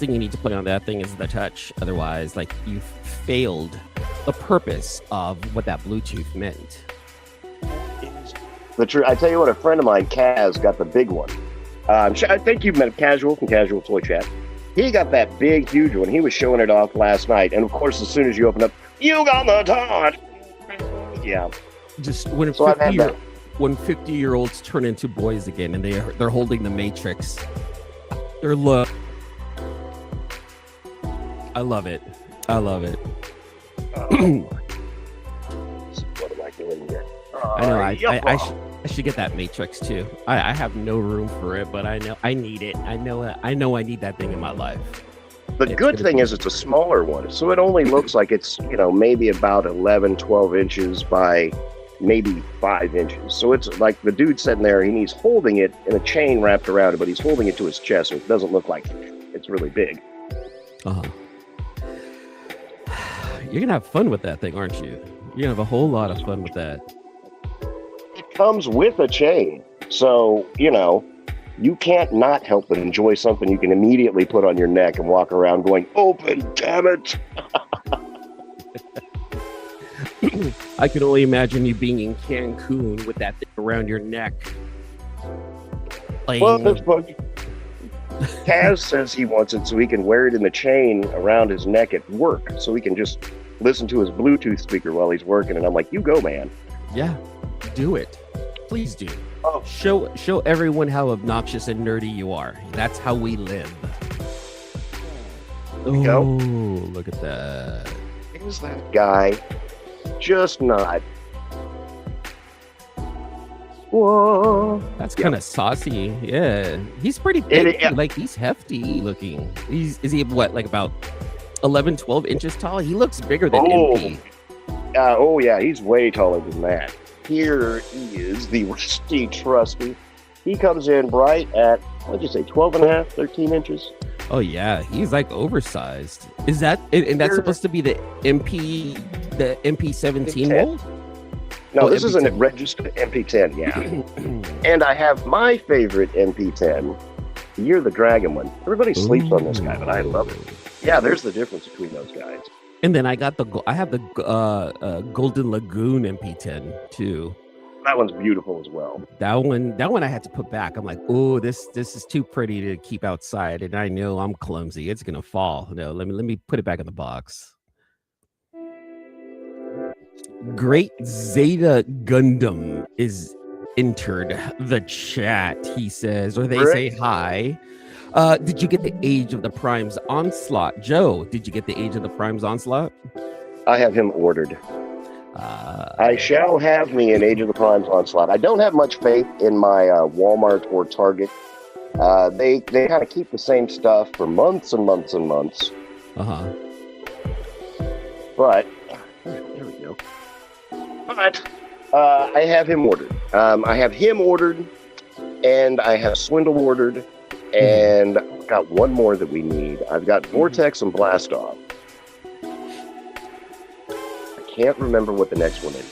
[SPEAKER 3] thing you need to play on that thing is the touch. Otherwise, like, you've failed the purpose of what that Bluetooth meant.
[SPEAKER 1] I tell you what, a friend of mine, Kaz, got the big one. I think you've met Casual from Casual Toy Chat. He got that big, huge one. He was showing it off last night. And of course, as soon as you open up, you got the touch. Yeah.
[SPEAKER 3] Just when 50-year-olds turn into boys again and they're holding the Matrix. I love it.
[SPEAKER 1] What am I doing here?
[SPEAKER 3] I know. I should get that Matrix too. I have no room for it, but I know I need it. I know I need that thing in my life.
[SPEAKER 1] The good thing is it's a smaller one, so it only looks like it's, maybe about 11, 12 inches by maybe 5 inches. So it's like the dude sitting there, and he's holding it in a chain wrapped around it, but he's holding it to his chest, so it doesn't look like it's really big.
[SPEAKER 3] You're gonna have fun with that thing, aren't you? You're gonna have a whole lot of fun with that.
[SPEAKER 1] It comes with a chain, so you can't not help but enjoy something you can immediately put on your neck and walk around going, "Open, damn it!"
[SPEAKER 3] I can only imagine you being in Cancun with that thing around your neck.
[SPEAKER 1] Well, that's funny. Kaz says he wants it so he can wear it in the chain around his neck at work, so he can just listen to his Bluetooth speaker while he's working. And I'm like, "You go, man."
[SPEAKER 3] Yeah, do it. Please do.
[SPEAKER 1] Oh.
[SPEAKER 3] Show everyone how obnoxious and nerdy you are. That's how we live.
[SPEAKER 1] Go.
[SPEAKER 3] Look at that.
[SPEAKER 1] Is that guy just not? Whoa.
[SPEAKER 3] That's kind of saucy. Yeah. He's pretty big. Like, he's hefty looking. Is he what, like about 11, 12 inches tall? He looks bigger than MP.
[SPEAKER 1] Yeah, he's way taller than that. Here he is, the rusty trusty. He comes in bright at, what'd you say, 12 and a half, 13 inches?
[SPEAKER 3] Oh, yeah. He's like oversized. Is that, and that's supposed to be the MP17 mold?
[SPEAKER 1] No, this is a registered MP10, yeah. And I have my favorite MP10, the Year of the Dragon one. Everybody sleeps on this guy, but I love it. Yeah, there's the difference between those guys. And then
[SPEAKER 3] I have the Golden Lagoon MP10 too.
[SPEAKER 1] That one's beautiful as well.
[SPEAKER 3] That one I had to put back. I'm like, oh, this is too pretty to keep outside, and I know I'm clumsy. It's gonna fall. No, let me put it back in the box. Great Zeta Gundam is entered the chat. He says, or they say hi. Did you get the Age of the Prime's Onslaught? Joe, did you get the Age of the Prime's Onslaught?
[SPEAKER 1] I have him ordered. I shall have me an Age of the Primes Onslaught. I don't have much faith in my Walmart or Target. They kind of keep the same stuff for months and months and months. But there we go. But I have him ordered. I have him ordered, and I have Swindle ordered, and I've got one more that we need. I've got Vortex and Blast Off. I can't remember what the next one is.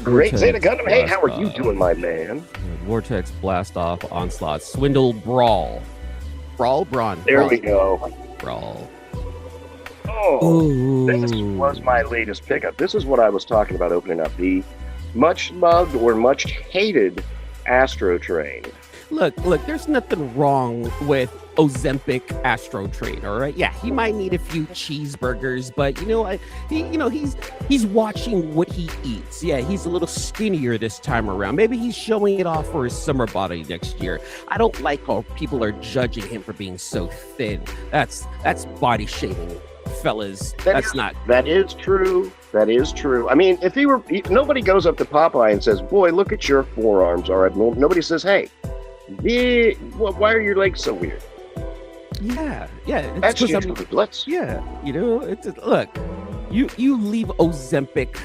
[SPEAKER 1] Great
[SPEAKER 3] Vortex,
[SPEAKER 1] Zeta Gundam. Hey, how are you
[SPEAKER 3] Blast
[SPEAKER 1] doing, my man?
[SPEAKER 3] Vortex, Blast Off, Onslaught, Swindle, Brawl. Brawl.
[SPEAKER 1] There we go.
[SPEAKER 3] Brawl.
[SPEAKER 1] Oh, this was my latest pickup. This is what I was talking about opening up. The much loved or much hated Astro Train.
[SPEAKER 3] Look, there's nothing wrong with Ozempic Astro Train, all right? Yeah, he might need a few cheeseburgers, but he's watching what he eats. Yeah, he's a little skinnier this time around. Maybe he's showing it off for his summer body next year. I don't like how people are judging him for being so thin. That's body shaming, fellas. That is true. That is true. I mean, if nobody goes up to Popeye and says, "Boy, look at your forearms." All right, nobody says, "Hey, why are your legs so weird?" Yeah.
[SPEAKER 1] That's just let's.
[SPEAKER 3] Yeah, look, you leave Ozempic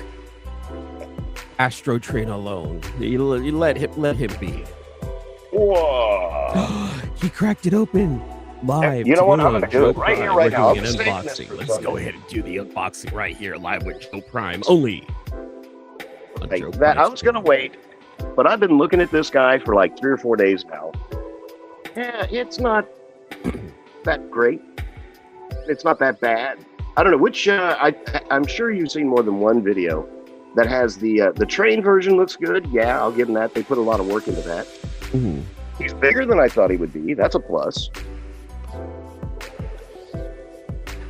[SPEAKER 3] Astro Train alone. You let him be.
[SPEAKER 1] Whoa!
[SPEAKER 3] He cracked it open live.
[SPEAKER 1] You know what? I'm gonna do it right here, right now.
[SPEAKER 3] An unboxing. Let's go ahead and do the unboxing right here, live with Joe Prime only.
[SPEAKER 1] I was gonna wait, but I've been looking at this guy for like 3 or 4 days now. Yeah, it's not that great. It's not that bad. I don't know which. I'm sure you've seen more than one video that has the train version. Looks good. Yeah, I'll give him that. They put a lot of work into that.
[SPEAKER 3] Mm-hmm.
[SPEAKER 1] He's bigger than I thought he would be. That's a plus.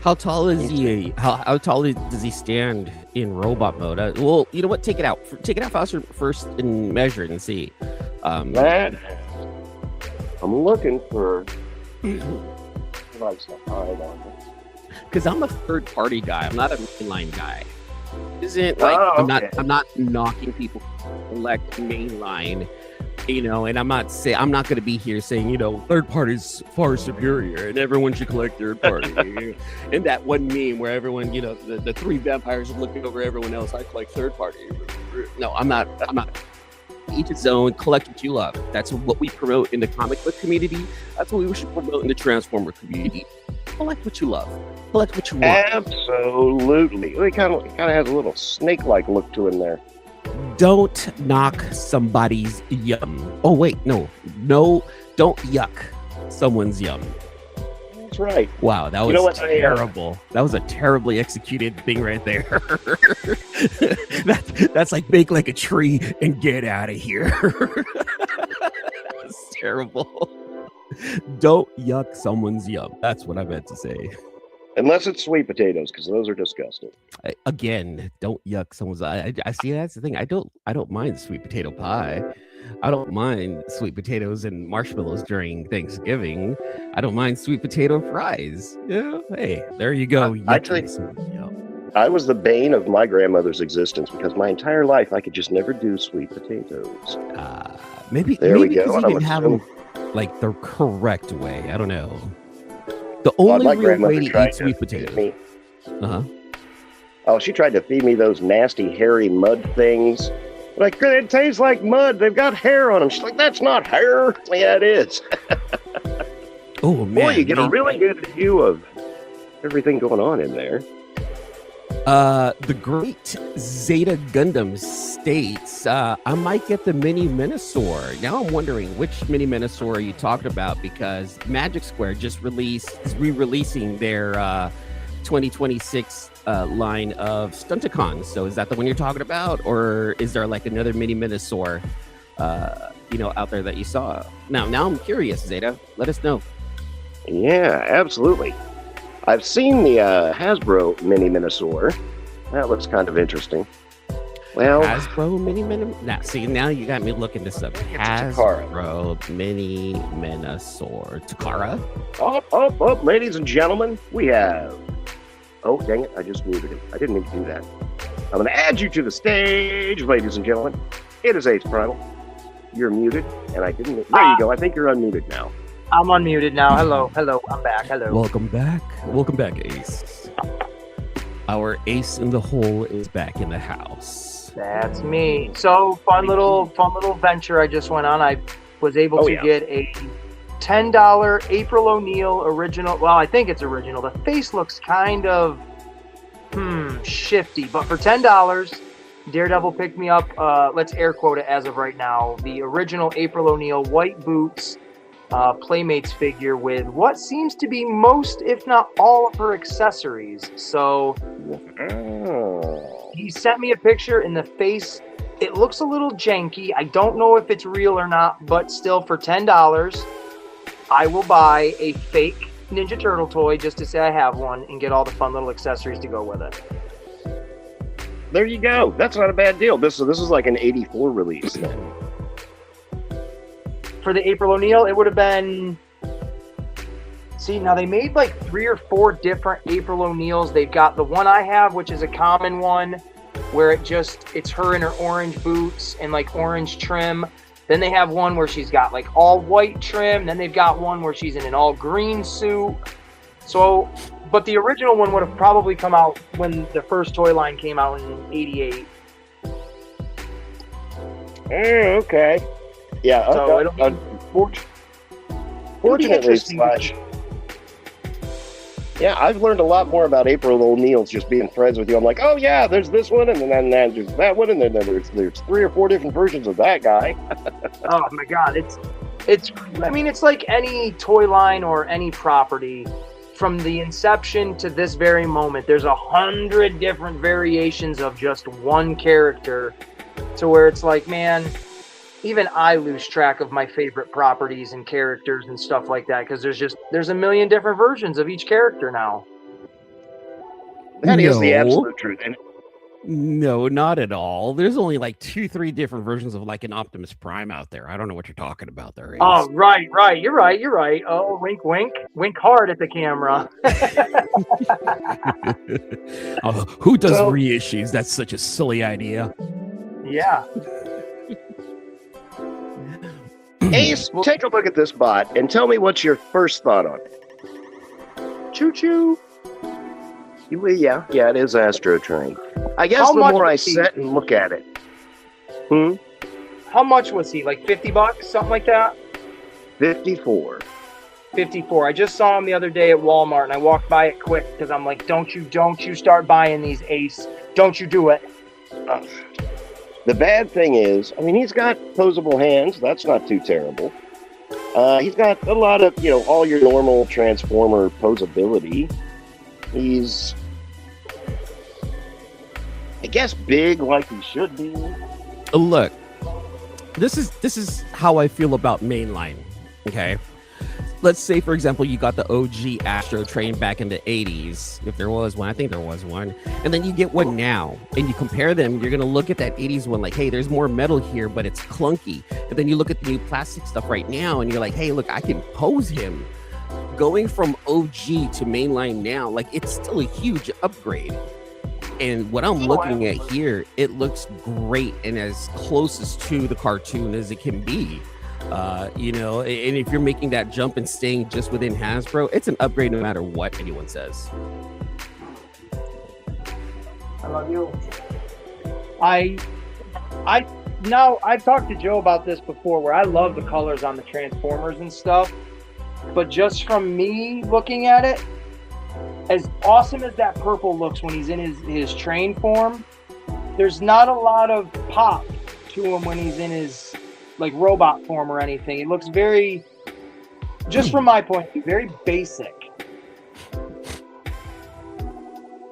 [SPEAKER 3] How tall is he? How tall does he stand in robot mode? Well, you know what? Take it out. Take it out faster first and measure it and see.
[SPEAKER 1] That I'm looking for.
[SPEAKER 3] Because I'm a third-party guy. I'm not a mainline guy. Isn't like I'm not knocking people who collect mainline. And I'm not going to be here saying, third party's far superior and everyone should collect third party. And that one meme where everyone, the 3 vampires are looking over everyone else. I collect third party. No, I'm not. Each its own. Collect what you love. That's what we promote in the comic book community. That's what we should promote in the Transformer community. Collect what you love. Collect what you want.
[SPEAKER 1] Absolutely. It kind of has a little snake-like look to him there.
[SPEAKER 3] Don't knock somebody's yum. Oh, wait, no, don't yuck someone's yum.
[SPEAKER 1] That's right.
[SPEAKER 3] Wow, that was terrible. That was a terribly executed thing right there. That's like bake like a tree and get out of here. That's terrible. Don't yuck someone's yum. That's what I meant to say.
[SPEAKER 1] Unless it's sweet potatoes, because those are disgusting.
[SPEAKER 3] Again, don't yuck someone's. I see. That's the thing. I don't mind sweet potato pie. I don't mind sweet potatoes and marshmallows during Thanksgiving. I don't mind sweet potato fries. Yeah. Hey, there you go.
[SPEAKER 1] I tell you, I was the bane of my grandmother's existence because my entire life I could just never do sweet potatoes.
[SPEAKER 3] Maybe
[SPEAKER 1] we go.
[SPEAKER 3] You didn't have them like the correct way. I don't know. The only real way to eat sweet potatoes.
[SPEAKER 1] Oh, she tried to feed me those nasty, hairy mud things. Like, it tastes like mud. They've got hair on them. She's like, that's not hair. Yeah, it is.
[SPEAKER 3] Oh, man.
[SPEAKER 1] Boy, you get a really good view of everything going on in there.
[SPEAKER 3] The great Zeta Gundam states, I might get the Mini Minosaur. Now I'm wondering which Mini Minosaur are you talking about, because Magic Square is re-releasing their 2026 line of Stunticons. So is that the one you're talking about, or is there like another Mini Minosaur, out there that you saw? Now I'm curious, Zeta. Let us know.
[SPEAKER 1] Yeah, absolutely. I've seen the Hasbro Mini Minosaur. That looks kind of interesting. Well,
[SPEAKER 3] Hasbro Mini Now, see, now you got me looking this up. Hasbro Mini Minosaur. Takara?
[SPEAKER 1] Up, ladies and gentlemen, we have... Oh, dang it, I just muted him. I didn't mean to do that. I'm going to add you to the stage, ladies and gentlemen. It is Ace Primal. You're muted, and I didn't. There you go. I think you're unmuted now.
[SPEAKER 2] I'm unmuted now. Hello. I'm back. Hello.
[SPEAKER 3] Welcome back, Ace. Our ace in the hole is back in the house.
[SPEAKER 2] That's me. So fun little venture I just went on. I was able to get a $10 April O'Neil original. Well, I think it's original. The face looks kind of shifty, but for $10, Daredevil picked me up. Let's air quote it as of right now. The original April O'Neil white boots. Playmates figure with what seems to be most, if not all, of her accessories. So he sent me a picture in the face. It looks a little janky. I don't know if it's real or not, but still, for $10, I will buy a fake Ninja Turtle toy just to say I have one and get all the fun little accessories to go with it.
[SPEAKER 1] There you go. That's not a bad deal. This is like an '84 release then.
[SPEAKER 2] For the April O'Neil, it would have been... See, now they made like 3 or 4 different April O'Neils. They've got the one I have, which is a common one, where it's her in her orange boots and like orange trim. Then they have one where she's got like all white trim. Then they've got one where she's in an all green suit. So, but the original one would have probably come out when the first toy line came out in '88.
[SPEAKER 1] Okay. Yeah,
[SPEAKER 2] so it'll be
[SPEAKER 1] fortunately, yeah, I've learned a lot more about April O'Neil's just being friends with you. I'm like, oh yeah, there's this one, and then there's that one, and then there's 3 or 4 different versions of that guy.
[SPEAKER 2] Oh my god, it's I mean, it's like any toy line or any property. From the inception to this very moment, there's 100 different variations of just one character, to where it's like, man, even I lose track of my favorite properties and characters and stuff like that, because there's a million different versions of each character now.
[SPEAKER 1] That is the absolute truth. And
[SPEAKER 3] no, not at all. There's only like 2-3 different versions of like an Optimus Prime out there. I don't know what you're talking about there. Ace.
[SPEAKER 2] Oh, right. You're right. Oh, wink, wink. Wink hard at the camera.
[SPEAKER 3] Who does reissues? That's such a silly idea.
[SPEAKER 2] Yeah.
[SPEAKER 1] Ace, take a look at this bot and tell me what's your first thought on it.
[SPEAKER 2] Choo-choo.
[SPEAKER 1] Yeah, it is Astro Train. I guess the more I sit and look at it.
[SPEAKER 2] How much was he? Like $50, something like that?
[SPEAKER 1] 54.
[SPEAKER 2] 54. I just saw him the other day at Walmart, and I walked by it quick because I'm like, don't you start buying these, Ace. Don't you do it.
[SPEAKER 1] The bad thing is, I mean, he's got posable hands. That's not too terrible. He's got a lot of, all your normal Transformer posability. He's, I guess, big like he should be.
[SPEAKER 3] Look, this is how I feel about mainline. Okay, let's say, for example, you got the OG Astro Train back in the 80s. If there was one, I think there was one. And then you get one now, and you compare them, you're going to look at that 80s one like, hey, there's more metal here, but it's clunky. And then you look at the new plastic stuff right now, and you're like, hey, look, I can pose him. Going from OG to mainline now, like, it's still a huge upgrade. And what I'm looking at here, it looks great and as closest to the cartoon as it can be. And if you're making that jump and staying just within Hasbro, it's an upgrade no matter what anyone says.
[SPEAKER 2] I love you. I've talked to Joe about this before, where I love the colors on the Transformers and stuff, but just from me looking at it, as awesome as that purple looks when he's in his train form, there's not a lot of pop to him when he's in his like robot form or anything. It looks very, just from my point of view, very basic.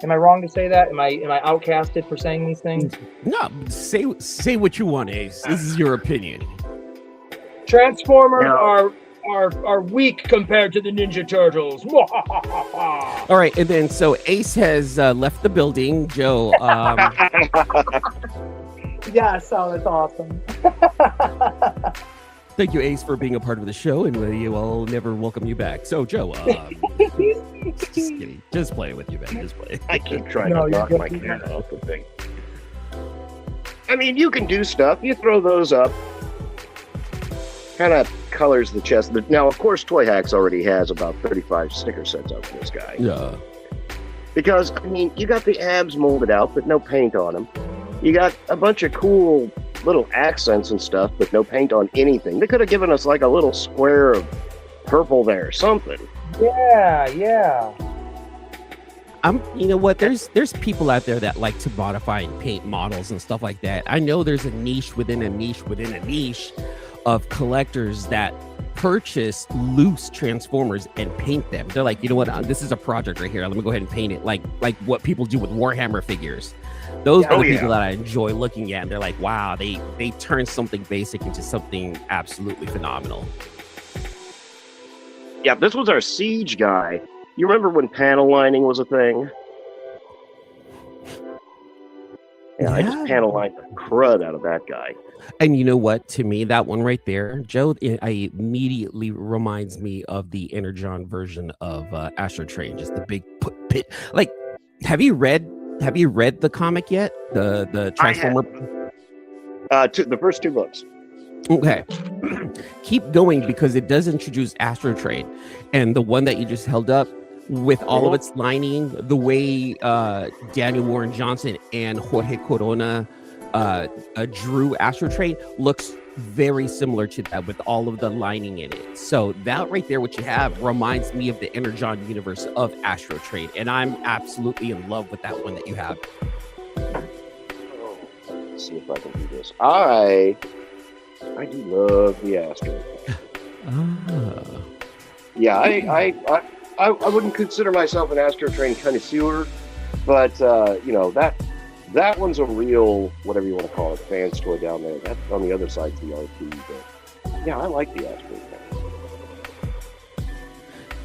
[SPEAKER 2] Am I wrong to say that? Am I outcasted for saying these things?
[SPEAKER 3] No, say what you want, Ace. This is your opinion.
[SPEAKER 2] Transformers are weak compared to the Ninja Turtles.
[SPEAKER 3] All right, and then so Ace has left the building. Joe.
[SPEAKER 2] Yeah, so that's awesome.
[SPEAKER 3] Thank you, Ace, for being a part of the show, and I'll never welcome you back. So, Joe, just playing with you, man. Just play.
[SPEAKER 1] I keep trying to knock my camera off the thing. I mean, you can do stuff. You throw those up. Kind of colors the chest. Now, of course, Toy Hacks already has about 35 sticker sets out for this guy.
[SPEAKER 3] Yeah.
[SPEAKER 1] Because, I mean, you got the abs molded out, but no paint on them. You got a bunch of cool little accents and stuff, but no paint on anything. They could have given us like a little square of purple there or something.
[SPEAKER 2] Yeah.
[SPEAKER 3] You know what? There's people out there that like to modify and paint models and stuff like that. I know there's a niche within a niche within a niche of collectors that purchase loose Transformers and paint them. They're like, you know what? This is a project right here. Let me go ahead and paint it like what people do with Warhammer figures. Those are the people that I enjoy looking at. And they're like, wow, they turn something basic into something absolutely phenomenal.
[SPEAKER 1] Yeah, this was our Siege guy. You remember when panel lining was a thing? Yeah, I just panel lined the crud out of that guy.
[SPEAKER 3] And you know what? To me, that one right there, Joe, it immediately reminds me of the Energon version of Astro Train, just the big pit. Like, have you read the comic yet? The Transformer.
[SPEAKER 1] The first 2 books.
[SPEAKER 3] Okay. Keep going because it does introduce Astro Train, and the one that you just held up with all of its lining, the way Daniel Warren Johnson and Jorge Corona drew Astro Train looks very similar to that with all of the lining in it. So that right there, what you have, reminds me of the Energon universe of Astro Train, and I'm absolutely in love with that one that you have.
[SPEAKER 1] Let's see if I can do this. I do love the Astro. Yeah, I wouldn't consider myself an Astro Train connoisseur, but you know, that one's a real, whatever you want to call it, fan's toy down there. That on the other side's the RP. But yeah, I like the Astro Train.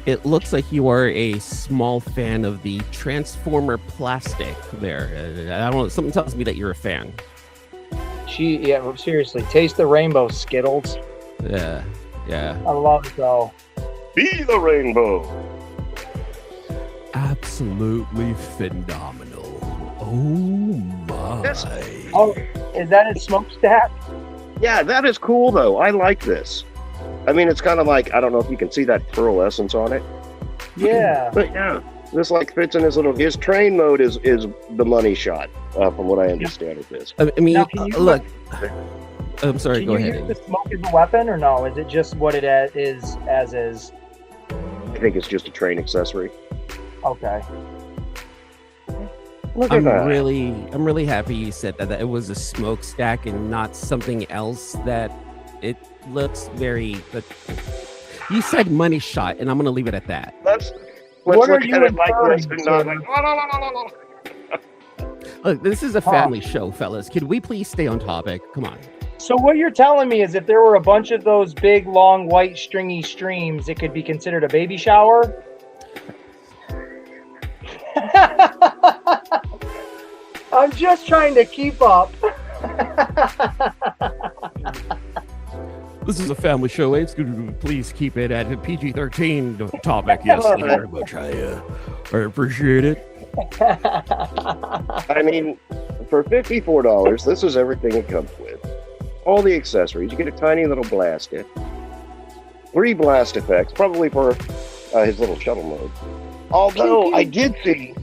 [SPEAKER 3] It looks like you are a small fan of the Transformer plastic there. I don't know, something tells me that you're a fan.
[SPEAKER 2] Seriously, taste the rainbow, Skittles.
[SPEAKER 3] Yeah.
[SPEAKER 2] I love it though.
[SPEAKER 1] Be the rainbow.
[SPEAKER 3] Absolutely phenomenal. Oh my.
[SPEAKER 2] Oh, is that a smokestack?
[SPEAKER 1] Yeah, that is cool though. I like this. I mean, it's kind of like, I don't know if you can see that pearl essence on it.
[SPEAKER 2] Yeah.
[SPEAKER 1] But yeah, this like fits in his train mode is the money shot, from what I understand of this.
[SPEAKER 3] I mean,
[SPEAKER 2] Now,
[SPEAKER 3] look. I'm sorry,
[SPEAKER 2] Can
[SPEAKER 3] go
[SPEAKER 2] you
[SPEAKER 3] ahead.
[SPEAKER 2] use the smoke as a weapon or no? Is it just what it is as is?
[SPEAKER 1] I think it's just a train accessory.
[SPEAKER 2] Okay.
[SPEAKER 1] Look at that.
[SPEAKER 3] I'm really happy you said that it was a smokestack and not something else that it looks very. But you said money shot, and I'm going to leave it at that.
[SPEAKER 1] Let's
[SPEAKER 2] What are
[SPEAKER 1] look
[SPEAKER 2] you
[SPEAKER 1] at it like this
[SPEAKER 2] inferring,
[SPEAKER 1] and not
[SPEAKER 2] Tim?
[SPEAKER 1] like.
[SPEAKER 3] Look, this is a family show, fellas. Could we please stay on topic? Come on.
[SPEAKER 2] So what you're telling me is if there were a bunch of those big, long, white, stringy streams, it could be considered a baby shower? I'm just trying to keep up.
[SPEAKER 3] This is a family show. It's good. Please keep it at a PG-13 topic. Yes, thank you very much. I appreciate it.
[SPEAKER 1] I mean, for $54, this is everything it comes with. All the accessories. You get a tiny little blaster, 3 blast effects, probably for his little shuttle mode. Although I did see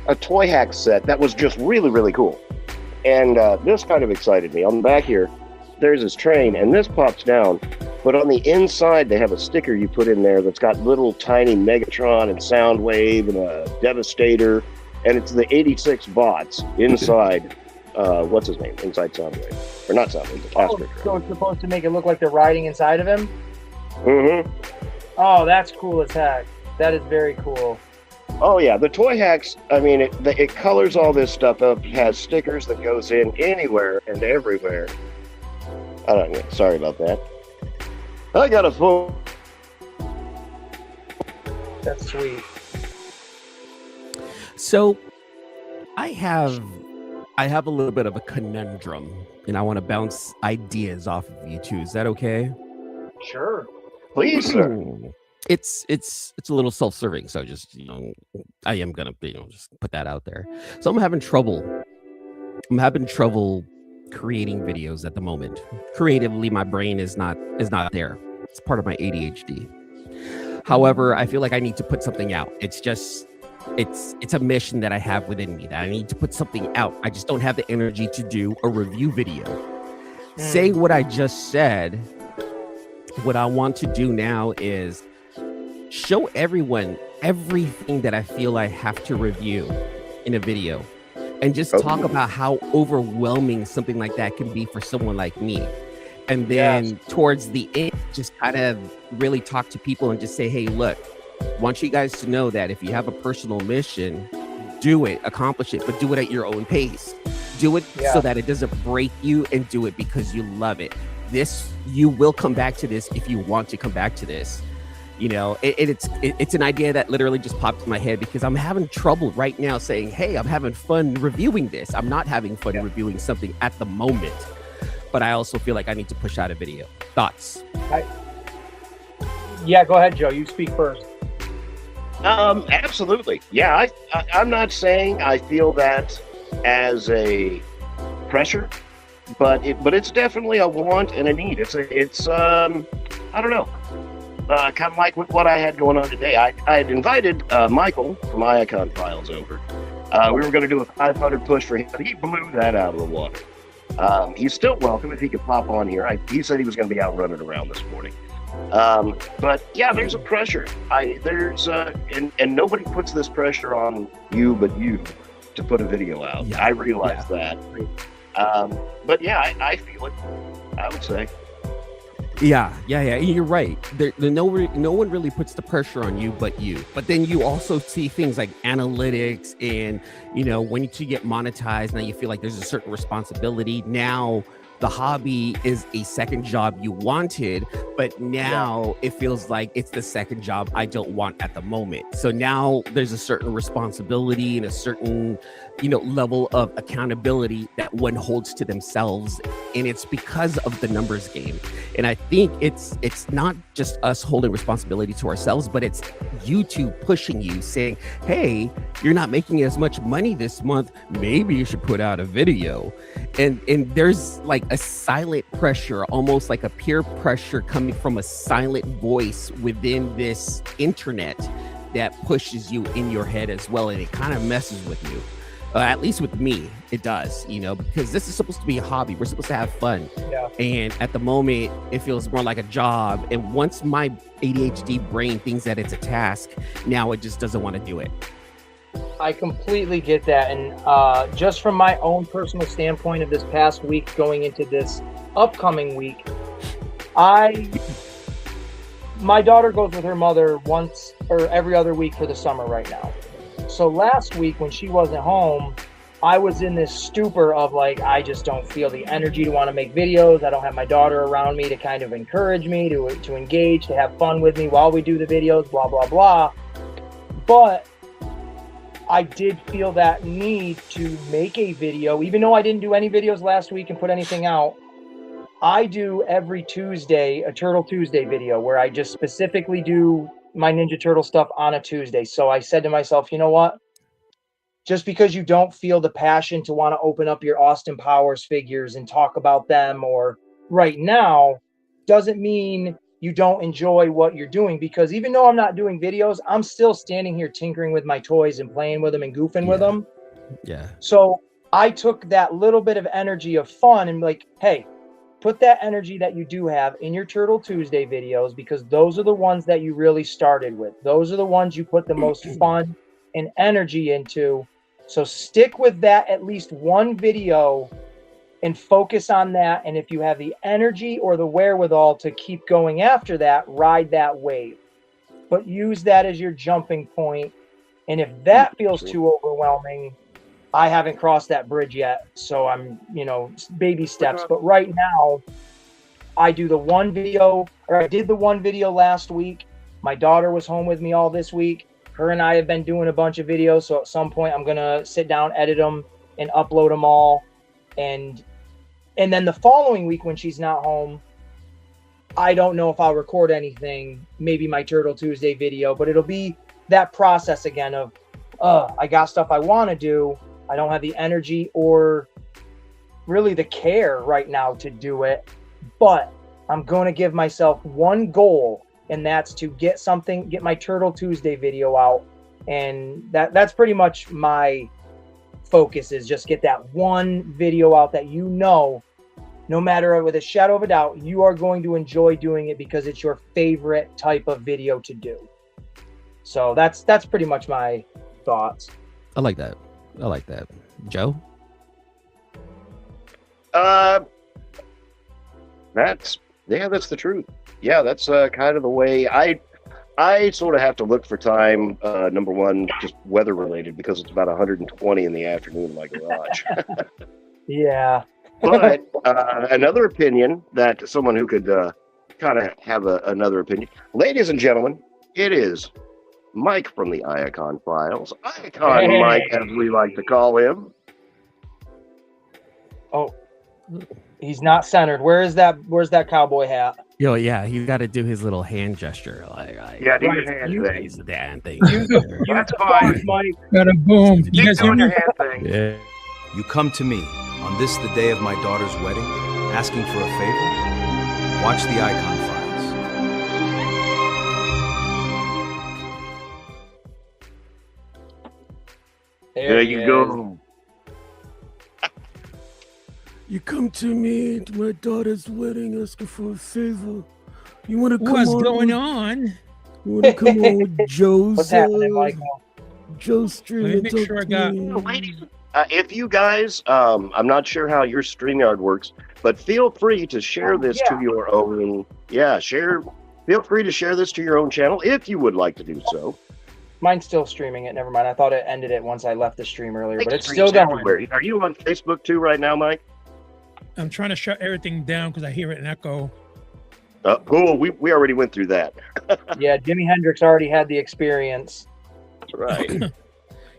[SPEAKER 1] a Toy Hack set that was just really, really cool. And this kind of excited me. On the back here, there's his train, and this pops down. But on the inside, they have a sticker you put in there that's got little tiny Megatron and Soundwave and a Devastator. And it's the 86 bots inside, what's his name? Inside Soundwave. Or not Soundwave, the Astro Train.
[SPEAKER 2] So it's supposed to make it look like they're riding inside of him?
[SPEAKER 1] Mm-hmm.
[SPEAKER 2] Oh, that's cool as heck. That is very cool.
[SPEAKER 1] Oh yeah, the Toy Hacks, I mean, it colors all this stuff up, has stickers that goes in anywhere and everywhere. I don't know, sorry about that. I got a phone.
[SPEAKER 2] That's sweet.
[SPEAKER 3] So I have a little bit of a conundrum, and I want to bounce ideas off of you too. Is that okay?
[SPEAKER 2] Sure.
[SPEAKER 1] Please, sir.
[SPEAKER 3] It's a little self-serving, so just I am gonna just put that out there. So I'm having trouble creating videos at the moment. Creatively, my brain is not there. It's part of my ADHD. However, I feel like I need to put something out. It's a mission that I have within me, that I need to put something out. I just don't have the energy to do a review video. Saying what I just said, what I want to do now is show everyone everything that I feel I have to review in a video, and just talk about how overwhelming something like that can be for someone like me. And then towards the end, just kind of really talk to people and just say, hey, look, I want you guys to know that if you have a personal mission, do it, accomplish it, but do it at your own pace. Do it so that it doesn't break you, and do it because you love it. You will come back to this if you want to come back to this. You know, it's an idea that literally just popped in my head because I'm having trouble right now saying, hey, I'm having fun reviewing this. I'm not having fun reviewing something at the moment, but I also feel like I need to push out a video. Thoughts?
[SPEAKER 2] Yeah, go ahead, Joe. You speak first.
[SPEAKER 1] Absolutely. Yeah, I'm not saying I feel that as a pressure, but it's definitely a want and a need. It's I don't know. Kind of like with what I had going on today. I had invited Michael from Icon Files over. We were going to do a 500 push for him, but he blew that out of the water. He's still welcome if he could pop on here. He said he was going to be out running around this morning. But yeah, there's a pressure. And nobody puts this pressure on you but you to put a video out. I realize that. But yeah, I feel it, I would say.
[SPEAKER 3] Yeah. You're right. No one really puts the pressure on you but you. But then you also see things like analytics, and when you get monetized, now you feel like there's a certain responsibility. Now the hobby is a second job you wanted, but now it feels like it's the second job I don't want at the moment. So now there's a certain responsibility and a certain level of accountability that one holds to themselves, and it's because of the numbers game. And I think it's not just us holding responsibility to ourselves, but it's YouTube pushing you, saying, hey, you're not making as much money this month, maybe you should put out a video. And there's like a silent pressure, almost like a peer pressure coming from a silent voice within this internet that pushes you in your head as well, and it kind of messes with you. At least with me, it does, because this is supposed to be a hobby. We're supposed to have fun. Yeah. And at the moment, it feels more like a job. And once my ADHD brain thinks that it's a task, now it just doesn't want to do it.
[SPEAKER 2] I completely get that. And just from my own personal standpoint of this past week going into this upcoming week, my daughter goes with her mother once or every other week for the summer right now. So last week when she wasn't home, I was in this stupor of like, I just don't feel the energy to want to make videos. I don't have my daughter around me to kind of encourage me, to engage, to have fun with me while we do the videos, blah, blah, blah. But I did feel that need to make a video, even though I didn't do any videos last week and put anything out. I do every Tuesday a Turtle Tuesday video where I just specifically do my Ninja Turtle stuff on a Tuesday. So I said to myself, you know what? Just because you don't feel the passion to want to open up your Austin Powers figures and talk about them or right now doesn't mean you don't enjoy what you're doing. Because even though I'm not doing videos, I'm still standing here tinkering with my toys and playing with them and goofing with them.
[SPEAKER 3] Yeah.
[SPEAKER 2] So I took that little bit of energy of fun and like, hey, put that energy that you do have in your Turtle Tuesday videos, because those are the ones that you really started with. Those are the ones you put the most fun and energy into. So stick with that, at least one video, and focus on that. And if you have the energy or the wherewithal to keep going after that, ride that wave. But use that as your jumping point. And if that feels too overwhelming, I haven't crossed that bridge yet, so I'm, baby steps. But right now, I did the one video last week. My daughter was home with me all this week. Her and I have been doing a bunch of videos, so at some point I'm going to sit down, edit them, and upload them all. And then the following week when she's not home, I don't know if I'll record anything, maybe my Turtle Tuesday video, but it'll be that process again of, I got stuff I want to do. I don't have the energy or really the care right now to do it, but I'm going to give myself one goal, and that's to get my Turtle Tuesday video out. And that's pretty much my focus, is just get that one video out that, no matter, with a shadow of a doubt, you are going to enjoy doing it because it's your favorite type of video to do. So that's pretty much my thoughts.
[SPEAKER 3] I like that. Joe?
[SPEAKER 1] That's the truth. Yeah, that's kind of the way I sort of have to look for time. Number one, just weather related, because it's about 120 in the afternoon in my garage.
[SPEAKER 2] Yeah.
[SPEAKER 1] But another opinion, that someone who could kind of have another opinion. Ladies and gentlemen, it is Mike from the Icon Files. Icon
[SPEAKER 2] Hey.
[SPEAKER 1] Mike, as we like to call him.
[SPEAKER 2] Oh, he's not centered. Where's that cowboy hat?
[SPEAKER 3] Yo, yeah, he's got to do his little hand gesture.
[SPEAKER 1] Yeah, do your hand thing.
[SPEAKER 3] He's the damn thing.
[SPEAKER 1] That's fine.
[SPEAKER 2] Mike.
[SPEAKER 4] Got a boom. You
[SPEAKER 1] Keep
[SPEAKER 4] guys hear
[SPEAKER 1] doing
[SPEAKER 4] me?
[SPEAKER 1] your hand thing.
[SPEAKER 3] Yeah.
[SPEAKER 5] You come to me on this, the day of my daughter's wedding, asking for a favor? Watch the Icon Files.
[SPEAKER 1] There
[SPEAKER 2] he
[SPEAKER 1] you
[SPEAKER 2] is.
[SPEAKER 1] go.
[SPEAKER 3] You come to me to my daughter's wedding asking for a favor. You want to come
[SPEAKER 4] What's
[SPEAKER 3] on?
[SPEAKER 4] going on?
[SPEAKER 3] You want to come on with Joe's?
[SPEAKER 2] What's happening, Michael?
[SPEAKER 3] Joe's stream.
[SPEAKER 4] Let me
[SPEAKER 3] and
[SPEAKER 4] make
[SPEAKER 3] talk
[SPEAKER 4] sure I
[SPEAKER 3] to
[SPEAKER 4] got-
[SPEAKER 3] me.
[SPEAKER 1] Ladies, if you guys, I'm not sure how your StreamYard works, but feel free to share this to your own. Yeah, feel free to share this to your own channel if you would like to do so.
[SPEAKER 2] Mine's still streaming it. Never mind. I thought it ended it once I left the stream earlier, but it's
[SPEAKER 1] Streams
[SPEAKER 2] still going.
[SPEAKER 1] everywhere. Are you on Facebook too right now, Mike?
[SPEAKER 4] I'm trying to shut everything down because I hear it echo.
[SPEAKER 1] Cool. We already went through that.
[SPEAKER 2] Yeah, Jimi Hendrix already had the experience.
[SPEAKER 1] That's right.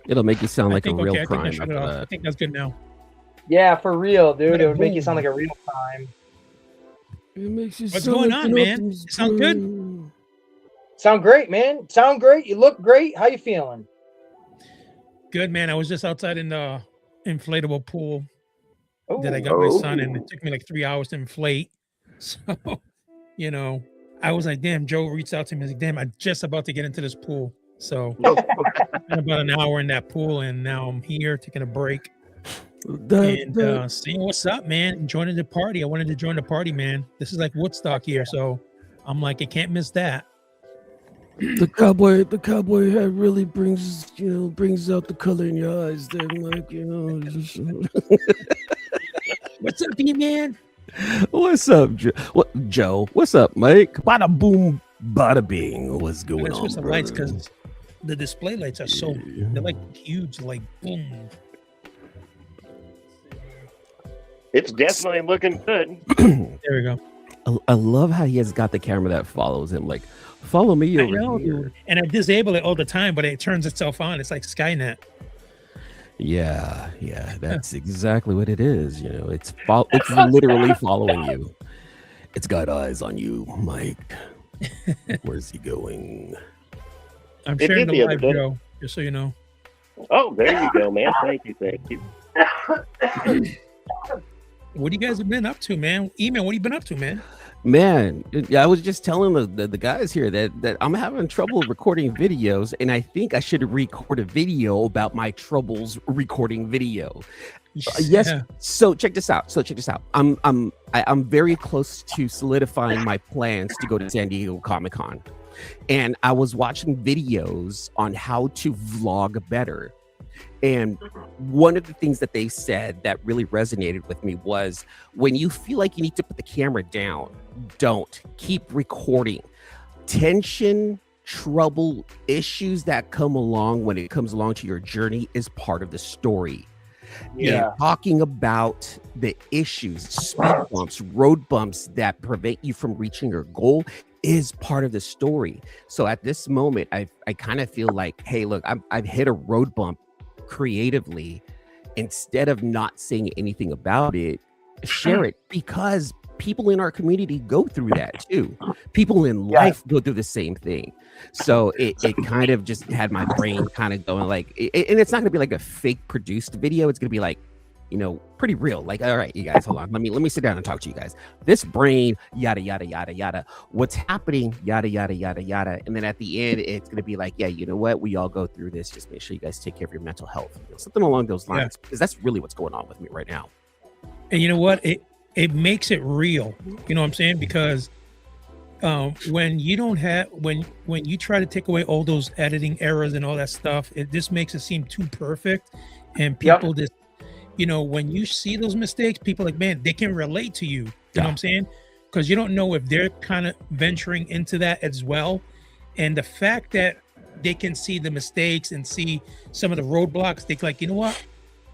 [SPEAKER 3] It'll make you sound
[SPEAKER 4] I
[SPEAKER 3] like a
[SPEAKER 4] think,
[SPEAKER 3] real
[SPEAKER 4] okay, I think I
[SPEAKER 3] crime
[SPEAKER 4] shut it
[SPEAKER 3] after
[SPEAKER 4] off. I
[SPEAKER 3] that.
[SPEAKER 4] think that's good now.
[SPEAKER 2] Yeah, for real, dude. It would make you
[SPEAKER 4] Boom.
[SPEAKER 2] sound like a real time.
[SPEAKER 3] It makes you
[SPEAKER 4] What's
[SPEAKER 3] sound
[SPEAKER 4] going
[SPEAKER 3] like
[SPEAKER 4] on,
[SPEAKER 3] an
[SPEAKER 4] man?
[SPEAKER 3] Optimus
[SPEAKER 4] You sound good?
[SPEAKER 3] Prime.
[SPEAKER 2] Sound great, man. Sound great. You look great. How you feeling?
[SPEAKER 4] Good, man. I was just outside in the inflatable pool
[SPEAKER 2] Ooh.
[SPEAKER 4] that I got my son, and it took me like 3 hours to inflate. So, I was like, damn, Joe reached out to me. I was like, damn, I'm just about to get into this pool. So, spent about an hour in that pool, and now I'm here taking a break and seeing what's up, man. Joining the party. I wanted to join the party, man. This is like Woodstock here, so I'm like, I can't miss that.
[SPEAKER 3] the cowboy hat really brings out the color in your eyes there, Mike.
[SPEAKER 4] What's up, B-man?
[SPEAKER 3] What's up, Joe? What's up, Mike? Bada boom, bada bing. What's going
[SPEAKER 4] Let's
[SPEAKER 3] on?
[SPEAKER 4] switch the lights
[SPEAKER 3] brother?
[SPEAKER 4] because the display lights are so they're like huge, like boom.
[SPEAKER 1] It's definitely looking good.
[SPEAKER 4] There we go.
[SPEAKER 3] I love how he has got the camera that follows him. Like, follow me
[SPEAKER 4] I
[SPEAKER 3] over
[SPEAKER 4] know,
[SPEAKER 3] here.
[SPEAKER 4] dude. And I disable it all the time, but it turns itself on. It's like Skynet.
[SPEAKER 3] Yeah, that's exactly what it is. It's literally following you. It's got eyes on you, Mike. Where's he going?
[SPEAKER 4] I'm
[SPEAKER 1] It
[SPEAKER 4] sharing
[SPEAKER 1] did the
[SPEAKER 4] the
[SPEAKER 1] other
[SPEAKER 4] live,
[SPEAKER 1] day.
[SPEAKER 4] Joe, just so you know.
[SPEAKER 1] Oh, there you go, man. Thank you.
[SPEAKER 4] What you guys have been up to, man? Email, what have you been up to, man?
[SPEAKER 3] Man, I was just telling the guys here that I'm having trouble recording videos, and I think I should record a video about my troubles recording video. Yes.
[SPEAKER 4] Yeah.
[SPEAKER 3] So check this out. I'm very close to solidifying my plans to go to San Diego Comic-Con, and I was watching videos on how to vlog better. And one of the things that they said that really resonated with me was, when you feel like you need to put the camera down, don't. Keep recording. Tension, trouble, issues that come along when it comes along to your journey is part of the story.
[SPEAKER 2] Yeah.
[SPEAKER 3] And talking about the issues, speed bumps, road bumps that prevent you from reaching your goal is part of the story. So at this moment, I kind of feel like, hey, look, I've hit a road bump creatively. Instead of not saying anything about it, share it, because people in our community go through that too. People in life go through the same thing. So it kind of just had my brain kind of going like, and it's not gonna be like a fake produced video. It's gonna be like, pretty real. Like, all right, you guys, hold on. Let me sit down and talk to you guys. This brain, yada yada yada yada. What's happening? Yada yada yada yada. And then at the end, it's gonna be like, yeah, you know what? We all go through this. Just make sure you guys take care of your mental health. Something along those lines, because that's really what's going on with me right now.
[SPEAKER 4] And you know what? It makes it real. You know what I'm saying? Because when you don't have when you try to take away all those editing errors and all that stuff, it just makes it seem too perfect, and people just, when you see those mistakes, people like, man, they can relate to you. You know what I'm saying? Because you don't know if they're kind of venturing into that as well. And the fact that they can see the mistakes and see some of the roadblocks, they're like, you know what?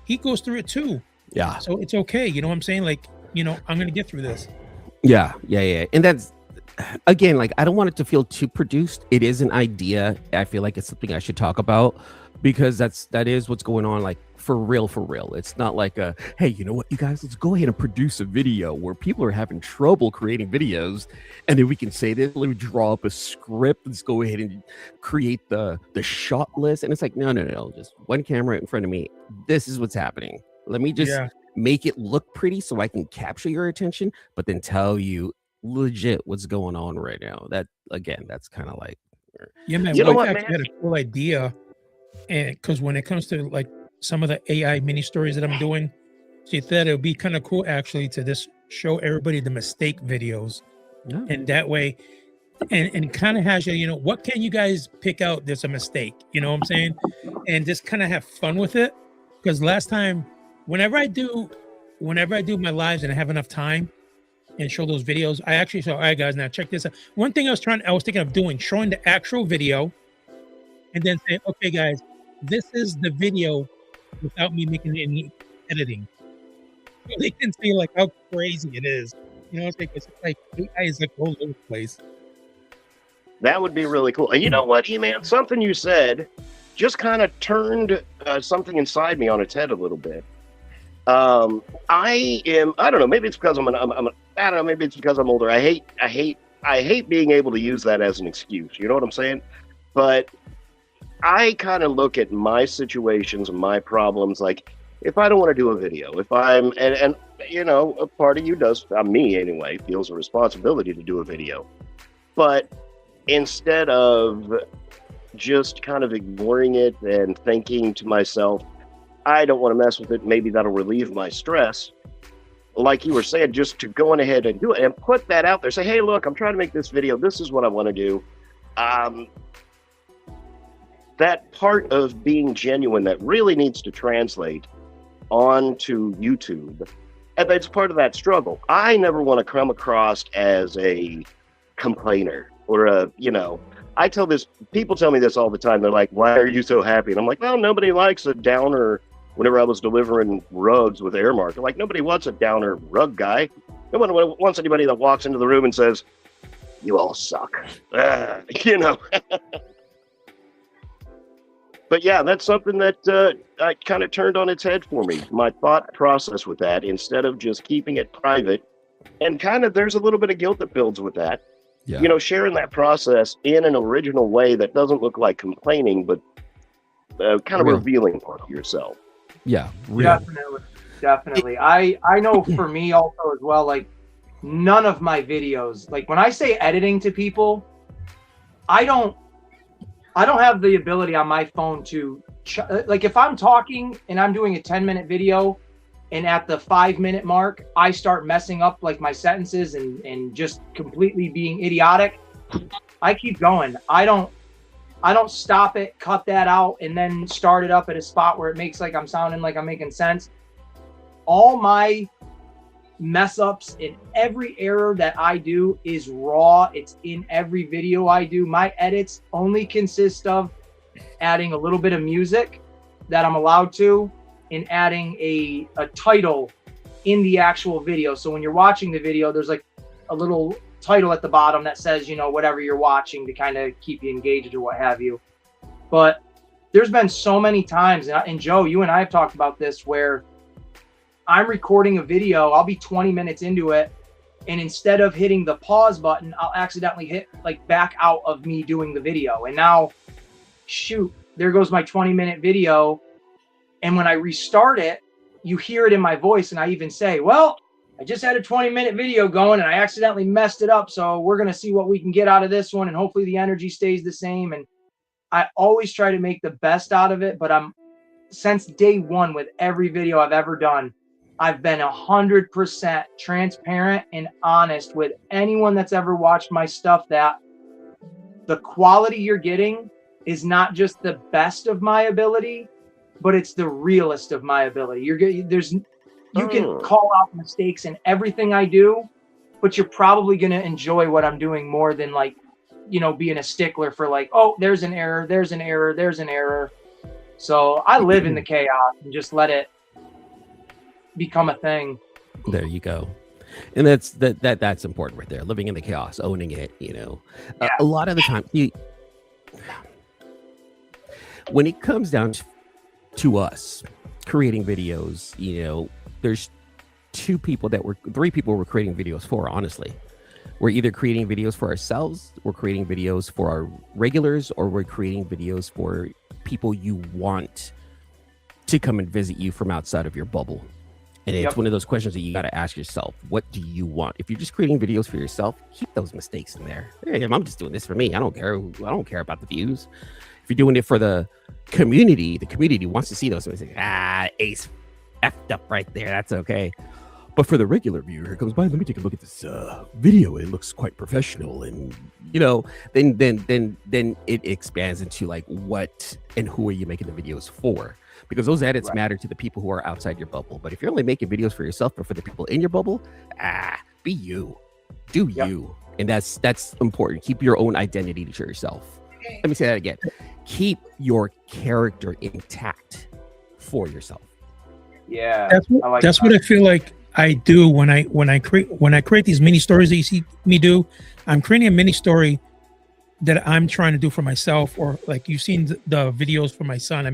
[SPEAKER 4] He goes through it too.
[SPEAKER 3] Yeah.
[SPEAKER 4] So it's okay. You know what I'm saying? Like, I'm going to get through this.
[SPEAKER 3] Yeah. And that's, again, like, I don't want it to feel too produced. It is an idea. I feel like it's something I should talk about, because that is what's going on, like, for real. It's not like hey, you know what, you guys, let's go ahead and produce a video where people are having trouble creating videos, and then we can say this, let me draw up a script, let's go ahead and create the shot list. And it's like, no, just one camera in front of me. This is what's happening. Let me just make it look pretty so I can capture your attention, but then tell you legit what's going on right now. That, again, that's kind of like,
[SPEAKER 4] yeah, man.
[SPEAKER 1] You know
[SPEAKER 4] Wife
[SPEAKER 1] what,
[SPEAKER 4] actually had a cool idea, and because when it comes to like some of the AI mini stories that I'm doing, she thought it would be kind of cool actually to just show everybody the mistake videos, and that way, and kind of has you, what can you guys pick out that's a mistake? You know what I'm saying? And just kind of have fun with it, because last time, whenever I do my lives and I have enough time and show those videos, I actually saw, all right, guys, now check this out. One thing I was thinking of doing, showing the actual video, and then say, okay, guys, this is the video without me making any editing. So they can see like how crazy it is. It's like AI is like all over the place.
[SPEAKER 1] That would be really cool. And you know what, E-Man, something you said just kind of turned something inside me on its head a little bit. I don't know, maybe it's because I don't know, maybe it's because I'm older. I hate being able to use that as an excuse. You know what I'm saying? But I kind of look at my situations and my problems, like, if I don't want to do a video, if I'm, and a part of you does, me anyway, feels a responsibility to do a video. But instead of just kind of ignoring it and thinking to myself, I don't want to mess with it, maybe that'll relieve my stress, like you were saying, just to go on ahead and do it and put that out there. Say, hey, look, I'm trying to make this video. This is what I want to do. That part of being genuine that really needs to translate onto YouTube. And that's part of that struggle. I never want to come across as a complainer or people tell me this all the time. They're like, why are you so happy? And I'm like, well, nobody likes a downer. Whenever I was delivering rugs with Airmark, like, nobody wants a downer rug guy. No one wants anybody that walks into the room and says, you all suck. But yeah, that's something that kind of turned on its head for me. My thought process with that, instead of just keeping it private, and kind of there's a little bit of guilt that builds with that. Yeah. Sharing that process in an original way that doesn't look like complaining, but kind of revealing part of yourself.
[SPEAKER 3] Yeah,
[SPEAKER 2] definitely. I know for me also as well, like, none of my videos, like, when I say editing to people, I don't have the ability on my phone to like, if I'm talking and I'm doing a 10-minute video and at the 5-minute mark I start messing up like my sentences and just completely being idiotic, I keep going. I don't stop it, cut that out, and then start it up at a spot where it makes like I'm sounding like I'm making sense. All my mess ups and every error that I do is raw. It's in every video I do. My edits only consist of adding a little bit of music that I'm allowed to, and adding a title in the actual video. So when you're watching the video, there's like a little title at the bottom that says, whatever you're watching, to kind of keep you engaged or what have you. But there's been so many times, and Joe, you and I have talked about this, where I'm recording a video, I'll be 20 minutes into it, and instead of hitting the pause button, I'll accidentally hit like back out of me doing the video. And now, shoot, there goes my 20-minute video. And when I restart it, you hear it in my voice, and I even say, well, I just had a 20-minute video going and I accidentally messed it up. So we're going to see what we can get out of this one. And hopefully the energy stays the same. And I always try to make the best out of it. But since day one with every video I've ever done, I've been 100% transparent and honest with anyone that's ever watched my stuff, that the quality you're getting is not just the best of my ability, but it's the realest of my ability. You can call out mistakes in everything I do, but you're probably going to enjoy what I'm doing more than like, being a stickler for like, oh, there's an error, there's an error, there's an error. So I live in the chaos and just let it become a thing.
[SPEAKER 3] There you go. And that's important right there. Living in the chaos, owning it,
[SPEAKER 2] Yeah.
[SPEAKER 3] A lot of the time, when it comes down to us creating videos, there's three people we're creating videos for, honestly. We're either creating videos for ourselves, we're creating videos for our regulars, or we're creating videos for people you want to come and visit you from outside of your bubble. And it's one of those questions that you got to ask yourself. What do you want? If you're just creating videos for yourself, keep those mistakes in there. Hey, I'm just doing this for me. I don't care about the views. If you're doing it for the community wants to see those mistakes. Ace effed up right there. That's okay. But for the regular viewer who comes by, let me take a look at this video. It looks quite professional, and then it expands into like what and who are you making the videos for? Because those edits matter to the people who are outside your bubble. But if you're only making videos for yourself, but for the people in your bubble, be you, do you, and that's important. Keep your own identity to yourself. Let me say that again. Keep your character intact for yourself.
[SPEAKER 2] Yeah,
[SPEAKER 4] that's what I feel like I do when I create these mini stories that you see me do. I'm creating a mini story that I'm trying to do for myself, or like you've seen the videos for my son. I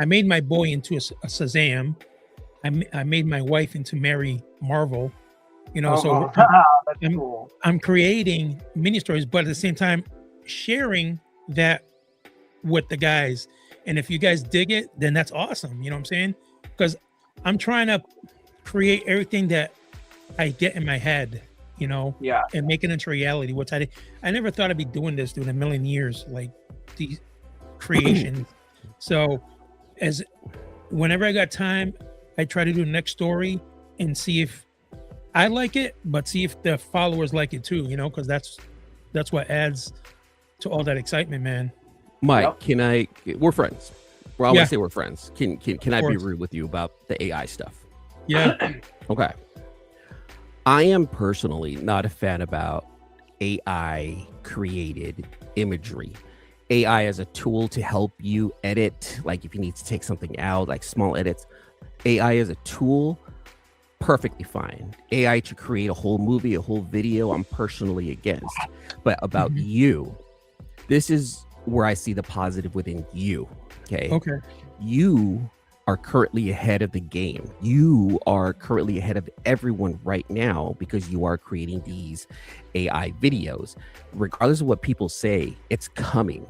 [SPEAKER 4] made my boy into a Shazam. I made my wife into Mary Marvel. So
[SPEAKER 2] that's cool.
[SPEAKER 4] I'm creating mini stories, but at the same time sharing that with the guys. And if you guys dig it, then that's awesome. You know what I'm saying? Because I'm trying to create everything that I get in my head, and make it into reality. Which I never thought I'd be doing this in a million years, like these creations. So whenever I got time, I try to do the next story and see if I like it, but see if the followers like it too, because that's what adds to all that excitement, man.
[SPEAKER 3] Mike, we're friends. Well, I want to say we're friends. Can I be rude with you about the AI stuff?
[SPEAKER 4] Yeah.
[SPEAKER 3] Okay. I am personally not a fan about AI created imagery. AI as a tool to help you edit, like if you need to take something out, like small edits. AI as a tool, perfectly fine. AI to create a whole movie, a whole video, I'm personally against. But about you, this is where I see the positive within you. Okay. You are currently ahead of the game. You are currently ahead of everyone right now because you are creating these AI videos. Regardless of what people say, it's coming.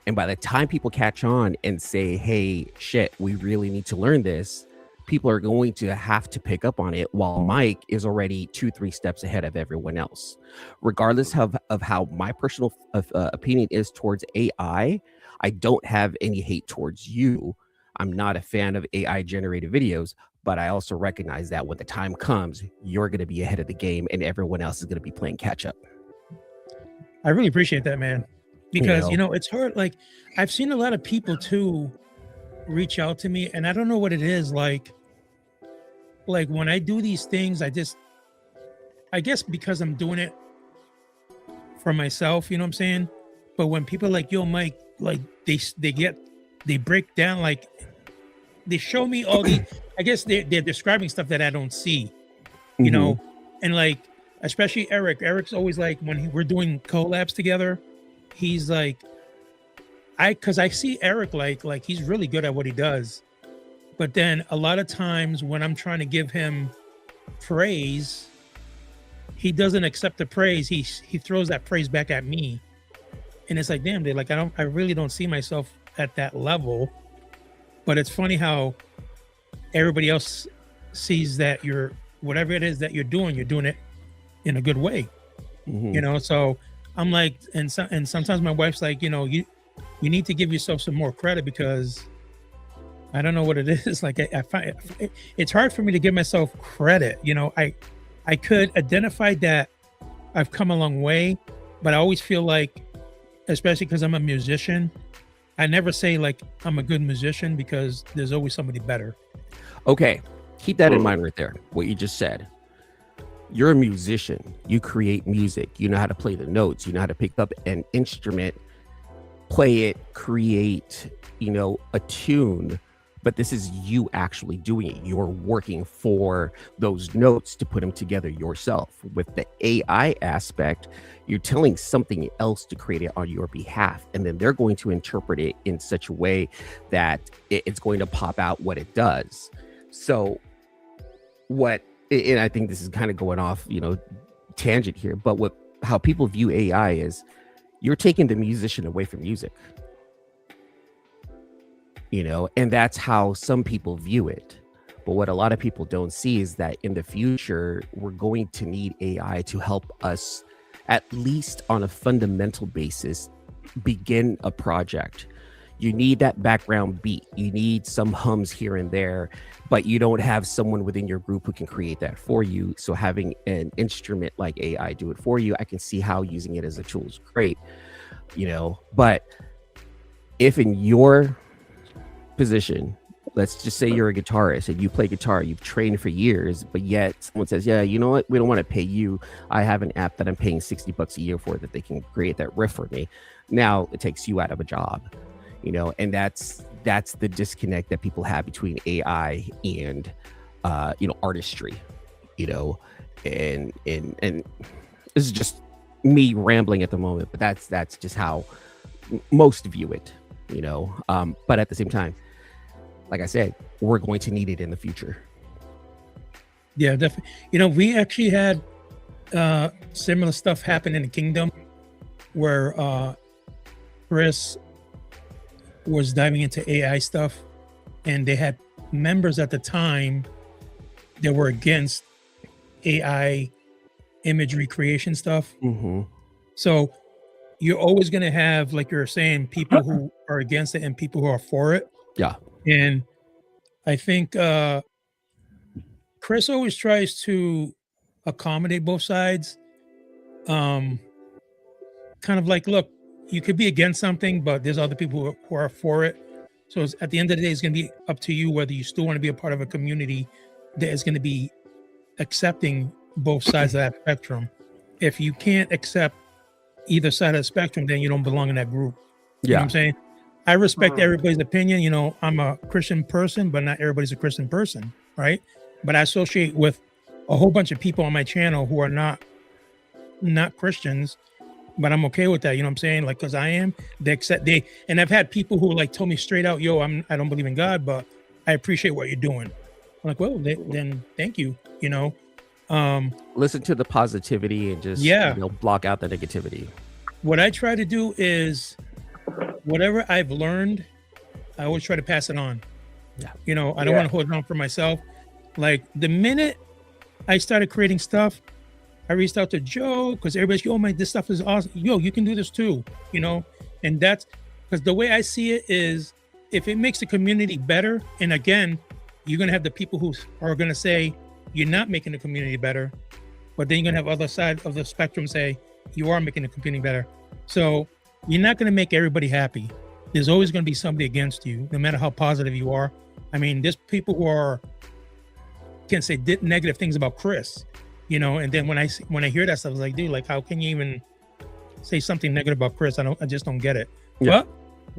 [SPEAKER 3] And by the time people catch on and say, hey, shit, we really need to learn this, people are going to have to pick up on it, while Mike is already 2-3 steps ahead of everyone else. Regardless of how my personal opinion is towards AI, I don't have any hate towards you. I'm not a fan of AI generated videos, but I also recognize that when the time comes, you're going to be ahead of the game and everyone else is going to be playing catch up.
[SPEAKER 4] I really appreciate that, man, because it's hard. Like I've seen a lot of people too reach out to me, and I don't know what it is. Like when I do these things, I guess because I'm doing it for myself, you know what I'm saying? But when people are like, yo, Mike, like they break down, like they show me all the, I guess they're describing stuff that I don't see, you know? And like, especially Eric's always like, when we're doing collabs together, he's like, cause I see Eric like he's really good at what he does. But then a lot of times when I'm trying to give him praise, he doesn't accept the praise. He throws that praise back at me. And it's like, damn, dude, like I really don't see myself at that level. But it's funny how everybody else sees that you're whatever it is that you're doing it in a good way.
[SPEAKER 3] Mhm.
[SPEAKER 4] You know, so I'm like, and sometimes my wife's like, you know, you need to give yourself some more credit, because I don't know what it is. Like I find it's hard for me to give myself credit. You know, I could identify that I've come a long way, but I always feel like, especially because I'm a musician, I never say like I'm a good musician, because there's always somebody better.
[SPEAKER 3] Okay, keep that in mind right there. What you just said. You're a musician. You create music. You know how to play the notes. You know how to pick up an instrument, play it, create, you know, a tune. But this is you actually doing it. You're working for those notes to put them together yourself. With the AI aspect, you're telling something else to create it on your behalf. And then they're going to interpret it in such a way that it's going to pop out what it does. So and I think this is kind of going off, you know, tangent here, but how people view AI is you're taking the musician away from music. You know, and that's how some people view it. But what a lot of people don't see is that in the future, we're going to need AI to help us, at least on a fundamental basis, begin a project. You need that background beat. You need some hums here and there, but you don't have someone within your group who can create that for you. So having an instrument like AI do it for you, I can see how using it as a tool is great, you know. But if in your position, let's just say you're a guitarist and you play guitar, you've trained for years, but yet someone says, yeah, you know what, we don't want to pay you. I have an app that I'm paying $60 a year for that they can create that riff for me. Now it takes you out of a job, you know. And that's the disconnect that people have between AI and you know, artistry, you know. And this is just me rambling at the moment, but that's just how most view it, you know. But at the same time, like I said, we're going to need it in the future.
[SPEAKER 4] Yeah, definitely. You know, we actually had similar stuff happen in the kingdom, where Chris was diving into AI stuff, and they had members at the time that were against AI imagery creation stuff.
[SPEAKER 3] Mm-hmm.
[SPEAKER 4] So you're always going to have, like you're saying, people who are against it and people who are for it.
[SPEAKER 3] Yeah.
[SPEAKER 4] And I think Chris always tries to accommodate both sides. Kind of like, look, you could be against something, but there's other people who are for it. So at the end of the day, it's going to be up to you whether you still want to be a part of a community that is going to be accepting both sides of that spectrum. If you can't accept either side of the spectrum, then you don't belong in that group. You know what I'm saying? I respect everybody's opinion. You know, I'm a Christian person, but not everybody's a Christian person, right? But I associate with a whole bunch of people on my channel who are not Christians, but I'm okay with that. You know what I'm saying? Like, because I am, and I've had people who like told me straight out, yo, I don't believe in God, but I appreciate what you're doing. I'm like, well, then thank you. You know,
[SPEAKER 3] listen to the positivity and just, you know, block out the negativity.
[SPEAKER 4] What I try to do is, whatever I've learned, I always try to pass it on.
[SPEAKER 3] Yeah.
[SPEAKER 4] You know, I don't want to hold it on for myself. Like the minute I started creating stuff, I reached out to Joe, because everybody's, yo, man, this stuff is awesome. Yo, you can do this too, you know? And that's because the way I see it is, if it makes the community better, and again, you're going to have the people who are going to say, you're not making the community better, but then you're going to have other side of the spectrum say, you are making the community better. So you're not going to make everybody happy. There's always going to be somebody against you, no matter how positive you are. I mean, there's people who can say negative things about Chris, you know, and then when I hear that stuff, I was like, dude, like, how can you even say something negative about Chris? I just don't get it.
[SPEAKER 3] Yeah.
[SPEAKER 4] But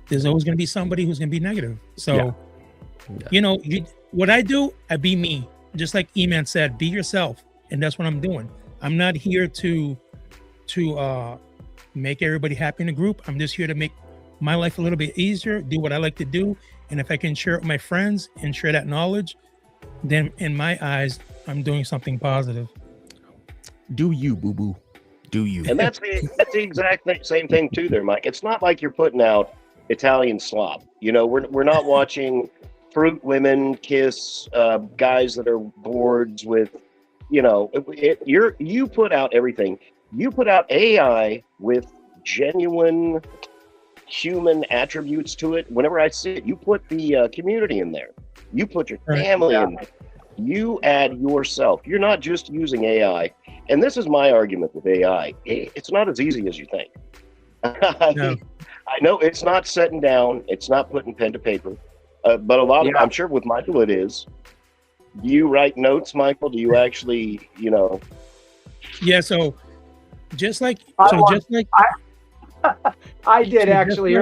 [SPEAKER 4] there's always going to be somebody who's going to be negative. So, you know, what I do, I be me. Just like E-Man said, be yourself. And that's what I'm doing. I'm not here to make everybody happy in the group. I'm just here to make my life a little bit easier, do what I like to do. And if I can share it with my friends and share that knowledge, then in my eyes, I'm doing something positive.
[SPEAKER 3] Do you, boo-boo. Do you.
[SPEAKER 1] And that's the exact same thing too there, Mike. It's not like you're putting out Italian slop. You know, we're not watching fruit women kiss guys that are boards with, you put out everything. You put out AI with genuine human attributes to it. Whenever I see it, you put the community in there. You put your family in there. You add yourself. You're not just using AI. And this is my argument with AI. It's not as easy as you think.
[SPEAKER 4] No.
[SPEAKER 1] I know it's not sitting down. It's not putting pen to paper. But a lot of, I'm sure with Michael it is. Do you write notes, Michael? Do you actually,
[SPEAKER 4] Yeah. So just like
[SPEAKER 2] I did actually.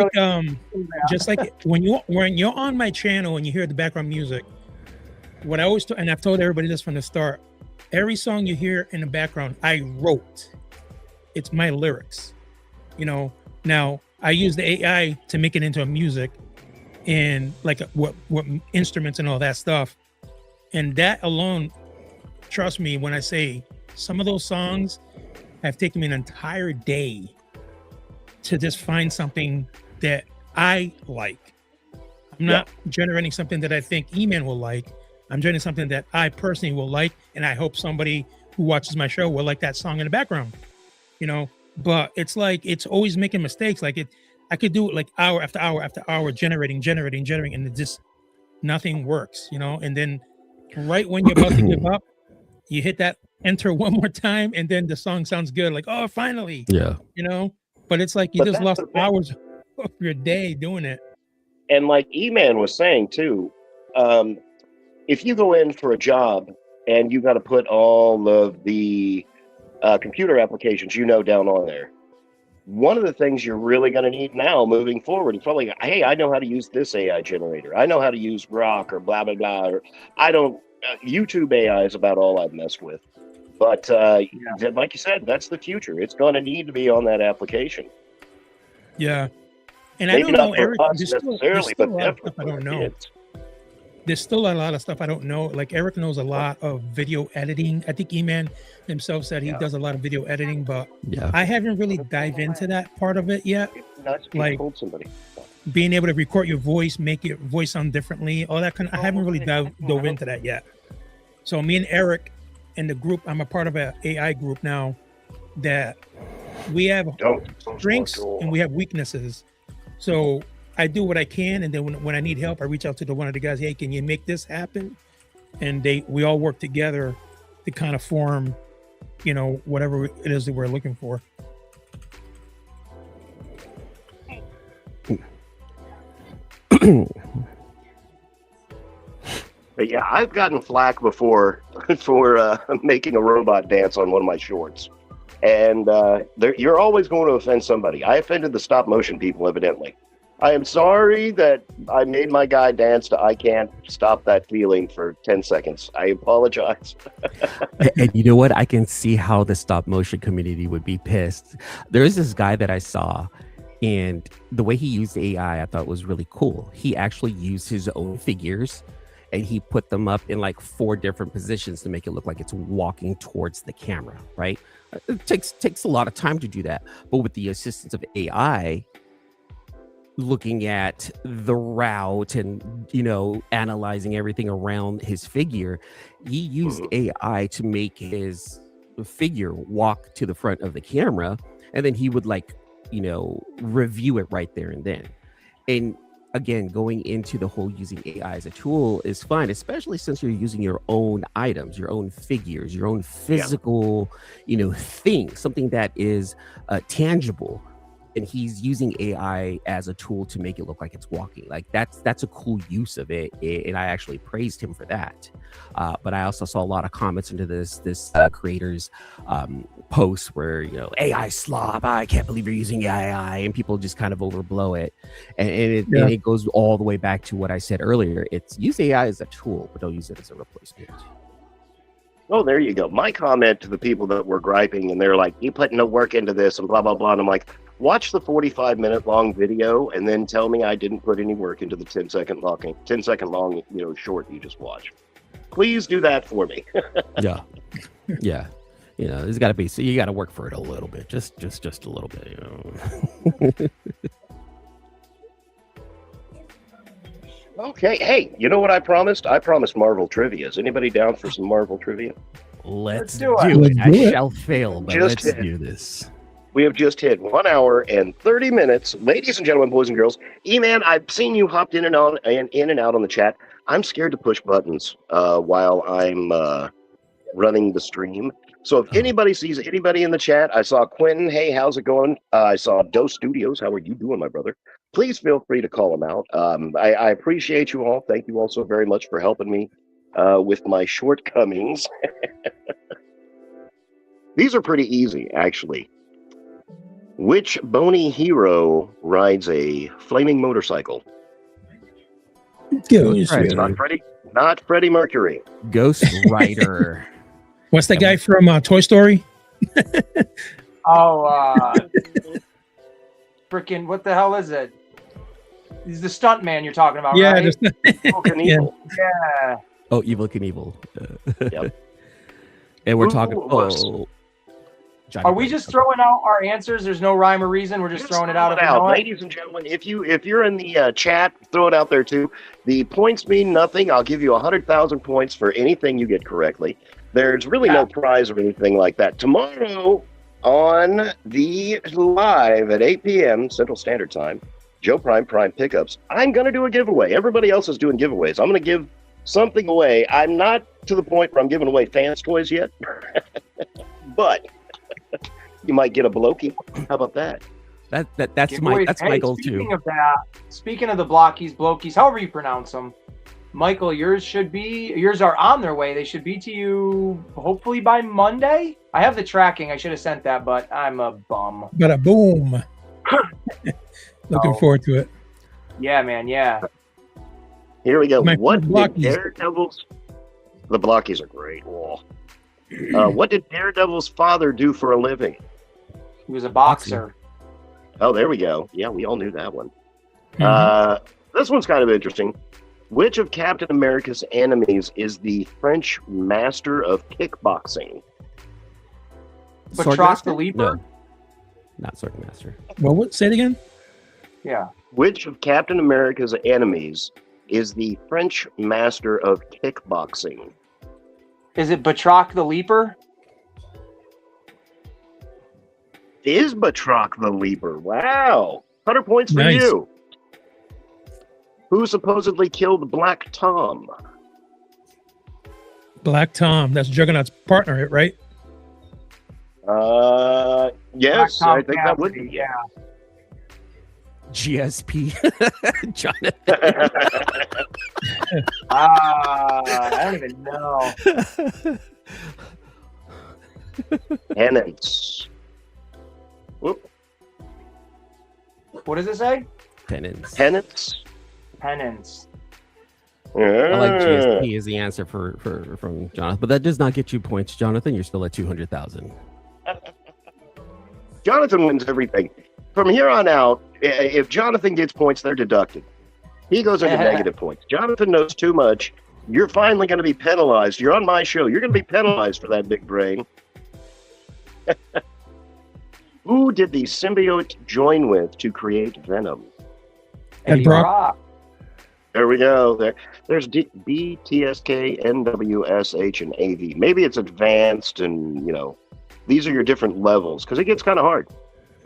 [SPEAKER 4] Just like when you're on my channel and you hear the background music, what I always and I've told everybody this from the start, every song you hear in the background, I wrote. It's my lyrics. Now I use the AI to make it into a music and like what instruments and all that stuff. And that alone, trust me when I say some of those songs have taken me an entire day to just find something that I like. I'm not generating something that I think E-Man will like. I'm generating something that I personally will like, and I hope somebody who watches my show will like that song in the background. But it's like it's always making mistakes. Like I could do it like hour after hour after hour, generating, and it just nothing works. And then right when you're about to give up, you hit that enter one more time, and then the song sounds good. Like, oh, finally.
[SPEAKER 3] Yeah.
[SPEAKER 4] But it's like you just lost hours of your day doing it.
[SPEAKER 1] And like E-Man was saying too, if you go in for a job and you got to put all of the computer applications down on there, one of the things you're really going to need now moving forward is probably, hey, I know how to use this AI generator. I know how to use Grok or blah, blah, blah. Or I don't, YouTube AI is about all I've messed with. But like you said, that's the future. It's going to need to be on that application.
[SPEAKER 4] Yeah. And
[SPEAKER 1] Maybe
[SPEAKER 4] I don't know,
[SPEAKER 1] not for
[SPEAKER 4] Eric,
[SPEAKER 1] us
[SPEAKER 4] there's still
[SPEAKER 1] but
[SPEAKER 4] a lot of stuff I don't know.
[SPEAKER 1] kids.
[SPEAKER 4] There's still a lot of stuff I don't know. Like Eric knows a lot of video editing. I think E-Man himself said he does a lot of video editing, but I haven't really dived into that part of it yet. Like being able to record your voice, make your voice sound differently, all that kind of, I haven't really dove into that yet. So me and Eric and the group, I'm a part of an AI group now that we have strengths and we have weaknesses. So I do what I can, and then when I need help, I reach out to one of the guys. Hey, can you make this happen? And we all work together to kind of form, whatever it is that we're looking for.
[SPEAKER 1] But yeah, I've gotten flack before for making a robot dance on one of my shorts, and you're always going to offend somebody. I offended the stop motion people, evidently. I am sorry that I made my guy dance to I Can't Stop That Feeling for 10 seconds. I apologize.
[SPEAKER 3] And you know what? I can see how the stop motion community would be pissed. There's this guy that I saw, and the way he used AI, I thought was really cool. He actually used his own figures, and he put them up in like 4 different positions to make it look like it's walking towards the camera, right? It takes a lot of time to do that. But with the assistance of AI, looking at the route and analyzing everything around his figure, he used AI to make his figure walk to the front of the camera, and then he would review it right there and then. And again, going into the whole using AI as a tool is fine, especially since you're using your own items, your own figures, your own physical thing, something that is tangible. And he's using AI as a tool to make it look like it's walking. Like that's a cool use of it, and I actually praised him for that. But I also saw a lot of comments into this creator's post where AI slop. I can't believe you're using AI, and people just kind of overblow it. And it goes all the way back to what I said earlier. It's use AI as a tool, but don't use it as a replacement.
[SPEAKER 1] Oh, there you go. My comment to the people that were griping, and they're like, "You put no work into this," and blah blah blah. And I'm like, watch the 45-minute long video and then tell me I didn't put any work into the 10-second long short you just watched. Please do that for me.
[SPEAKER 3] Yeah. There's got to be, so you got to work for it a little bit, just a little bit.
[SPEAKER 1] Okay. Hey, you know what I promised? I promised Marvel trivia. Is anybody down for some Marvel trivia?
[SPEAKER 3] Let's
[SPEAKER 2] do
[SPEAKER 3] do
[SPEAKER 2] it.
[SPEAKER 3] it.
[SPEAKER 4] Let's
[SPEAKER 3] I
[SPEAKER 4] do it.
[SPEAKER 3] shall fail, but
[SPEAKER 1] Just
[SPEAKER 3] let's
[SPEAKER 1] hit.
[SPEAKER 3] do this.
[SPEAKER 1] We have just hit 1 hour and 30 minutes. Ladies and gentlemen, boys and girls, E-Man, I've seen you hopped in and out on the chat. I'm scared to push buttons while I'm running the stream. So if anybody sees anybody in the chat, I saw Quentin. Hey, how's it going? I saw Dose Studios. How are you doing, my brother? Please feel free to call them out. I appreciate you all. Thank you all so very much for helping me with my shortcomings. These are pretty easy, actually. Which bony hero rides a flaming motorcycle?
[SPEAKER 4] Ghost
[SPEAKER 3] Right.
[SPEAKER 1] It's not
[SPEAKER 4] Rider.
[SPEAKER 1] Freddie. Not Freddie Mercury.
[SPEAKER 3] Ghost Rider.
[SPEAKER 4] What's the guy from Toy Story?
[SPEAKER 2] Oh, freaking, what the hell is it? He's the stunt man you're talking about,
[SPEAKER 4] Yeah,
[SPEAKER 2] right?
[SPEAKER 4] just,
[SPEAKER 1] Evil Knievel.
[SPEAKER 2] Yeah.
[SPEAKER 3] Oh, Evil Knievel.
[SPEAKER 1] Yep.
[SPEAKER 3] And we're
[SPEAKER 1] Who
[SPEAKER 3] talking.
[SPEAKER 1] was-
[SPEAKER 3] Oh, Johnny
[SPEAKER 2] Are we
[SPEAKER 3] Bravo.
[SPEAKER 2] just throwing out our answers? There's no rhyme or reason. We're just throwing it out. If we know it?
[SPEAKER 1] Ladies and gentlemen, if you're in the chat, throw it out there too. The points mean nothing. I'll give you 100,000 points for anything you get correctly. There's really no prize or anything like that. Tomorrow on the live at 8 p.m. Central Standard Time, Joe Prime Pickups, I'm going to do a giveaway. Everybody else is doing giveaways. I'm going to give something away. I'm not to the point where I'm giving away fans' toys yet, but you might get a blokey. How about that?
[SPEAKER 3] That's
[SPEAKER 2] Giveaways.
[SPEAKER 3] my goal too.
[SPEAKER 2] Speaking of that, speaking of the blockies, blokies, however you pronounce them, Michael, yours are on their way. They should be to you hopefully by Monday. I have the tracking. I should have sent that, but I'm a bum.
[SPEAKER 4] bada boom. Looking forward to it.
[SPEAKER 2] Yeah, man. Yeah.
[SPEAKER 1] Here we go.
[SPEAKER 4] My
[SPEAKER 1] What did
[SPEAKER 4] blockies.
[SPEAKER 1] Daredevil's... The blockies are great. Whoa. What did Daredevil's father do for a living?
[SPEAKER 2] He was a boxer.
[SPEAKER 1] Oh, there we go. Yeah, we all knew that one.
[SPEAKER 4] Mhm.
[SPEAKER 1] This one's kind of interesting. Which of Captain America's enemies is the French master of kickboxing?
[SPEAKER 2] Batroc the Leaper?
[SPEAKER 3] No, not Swordmaster.
[SPEAKER 4] What? Say it again.
[SPEAKER 2] Yeah.
[SPEAKER 1] Which of Captain America's enemies is the French master of kickboxing?
[SPEAKER 2] Is it Batroc the Leaper?
[SPEAKER 1] Is Batroc the Leaper? Wow. 100 points for
[SPEAKER 4] Nice.
[SPEAKER 1] you. Who supposedly killed Black Tom?
[SPEAKER 4] Black Tom. That's Juggernaut's partner, right?
[SPEAKER 1] Yes,
[SPEAKER 2] Black Tom
[SPEAKER 1] I think that would
[SPEAKER 2] Cassidy,
[SPEAKER 1] be.
[SPEAKER 2] yeah.
[SPEAKER 3] GSP. Jonathan.
[SPEAKER 2] I don't even know.
[SPEAKER 1] Penance. Whoop.
[SPEAKER 2] What does it say?
[SPEAKER 3] Penance.
[SPEAKER 1] Penance.
[SPEAKER 2] Penance.
[SPEAKER 3] I like
[SPEAKER 1] Ah.
[SPEAKER 3] GSP as the answer from Jonathan, but that does not get you points, Jonathan. You're still at 200,000.
[SPEAKER 1] Jonathan wins everything. From here on out, if Jonathan gets points, they're deducted. He goes into negative points. Jonathan knows too much. You're finally going to be penalized. You're on my show. You're going to be penalized for that big brain. Who did the symbiote join with to create Venom?
[SPEAKER 4] And Brock.
[SPEAKER 2] Brock.
[SPEAKER 1] There we go. There's B, TSK, NWSH, and AV. Maybe it's advanced, and these are your different levels because it gets kind of hard.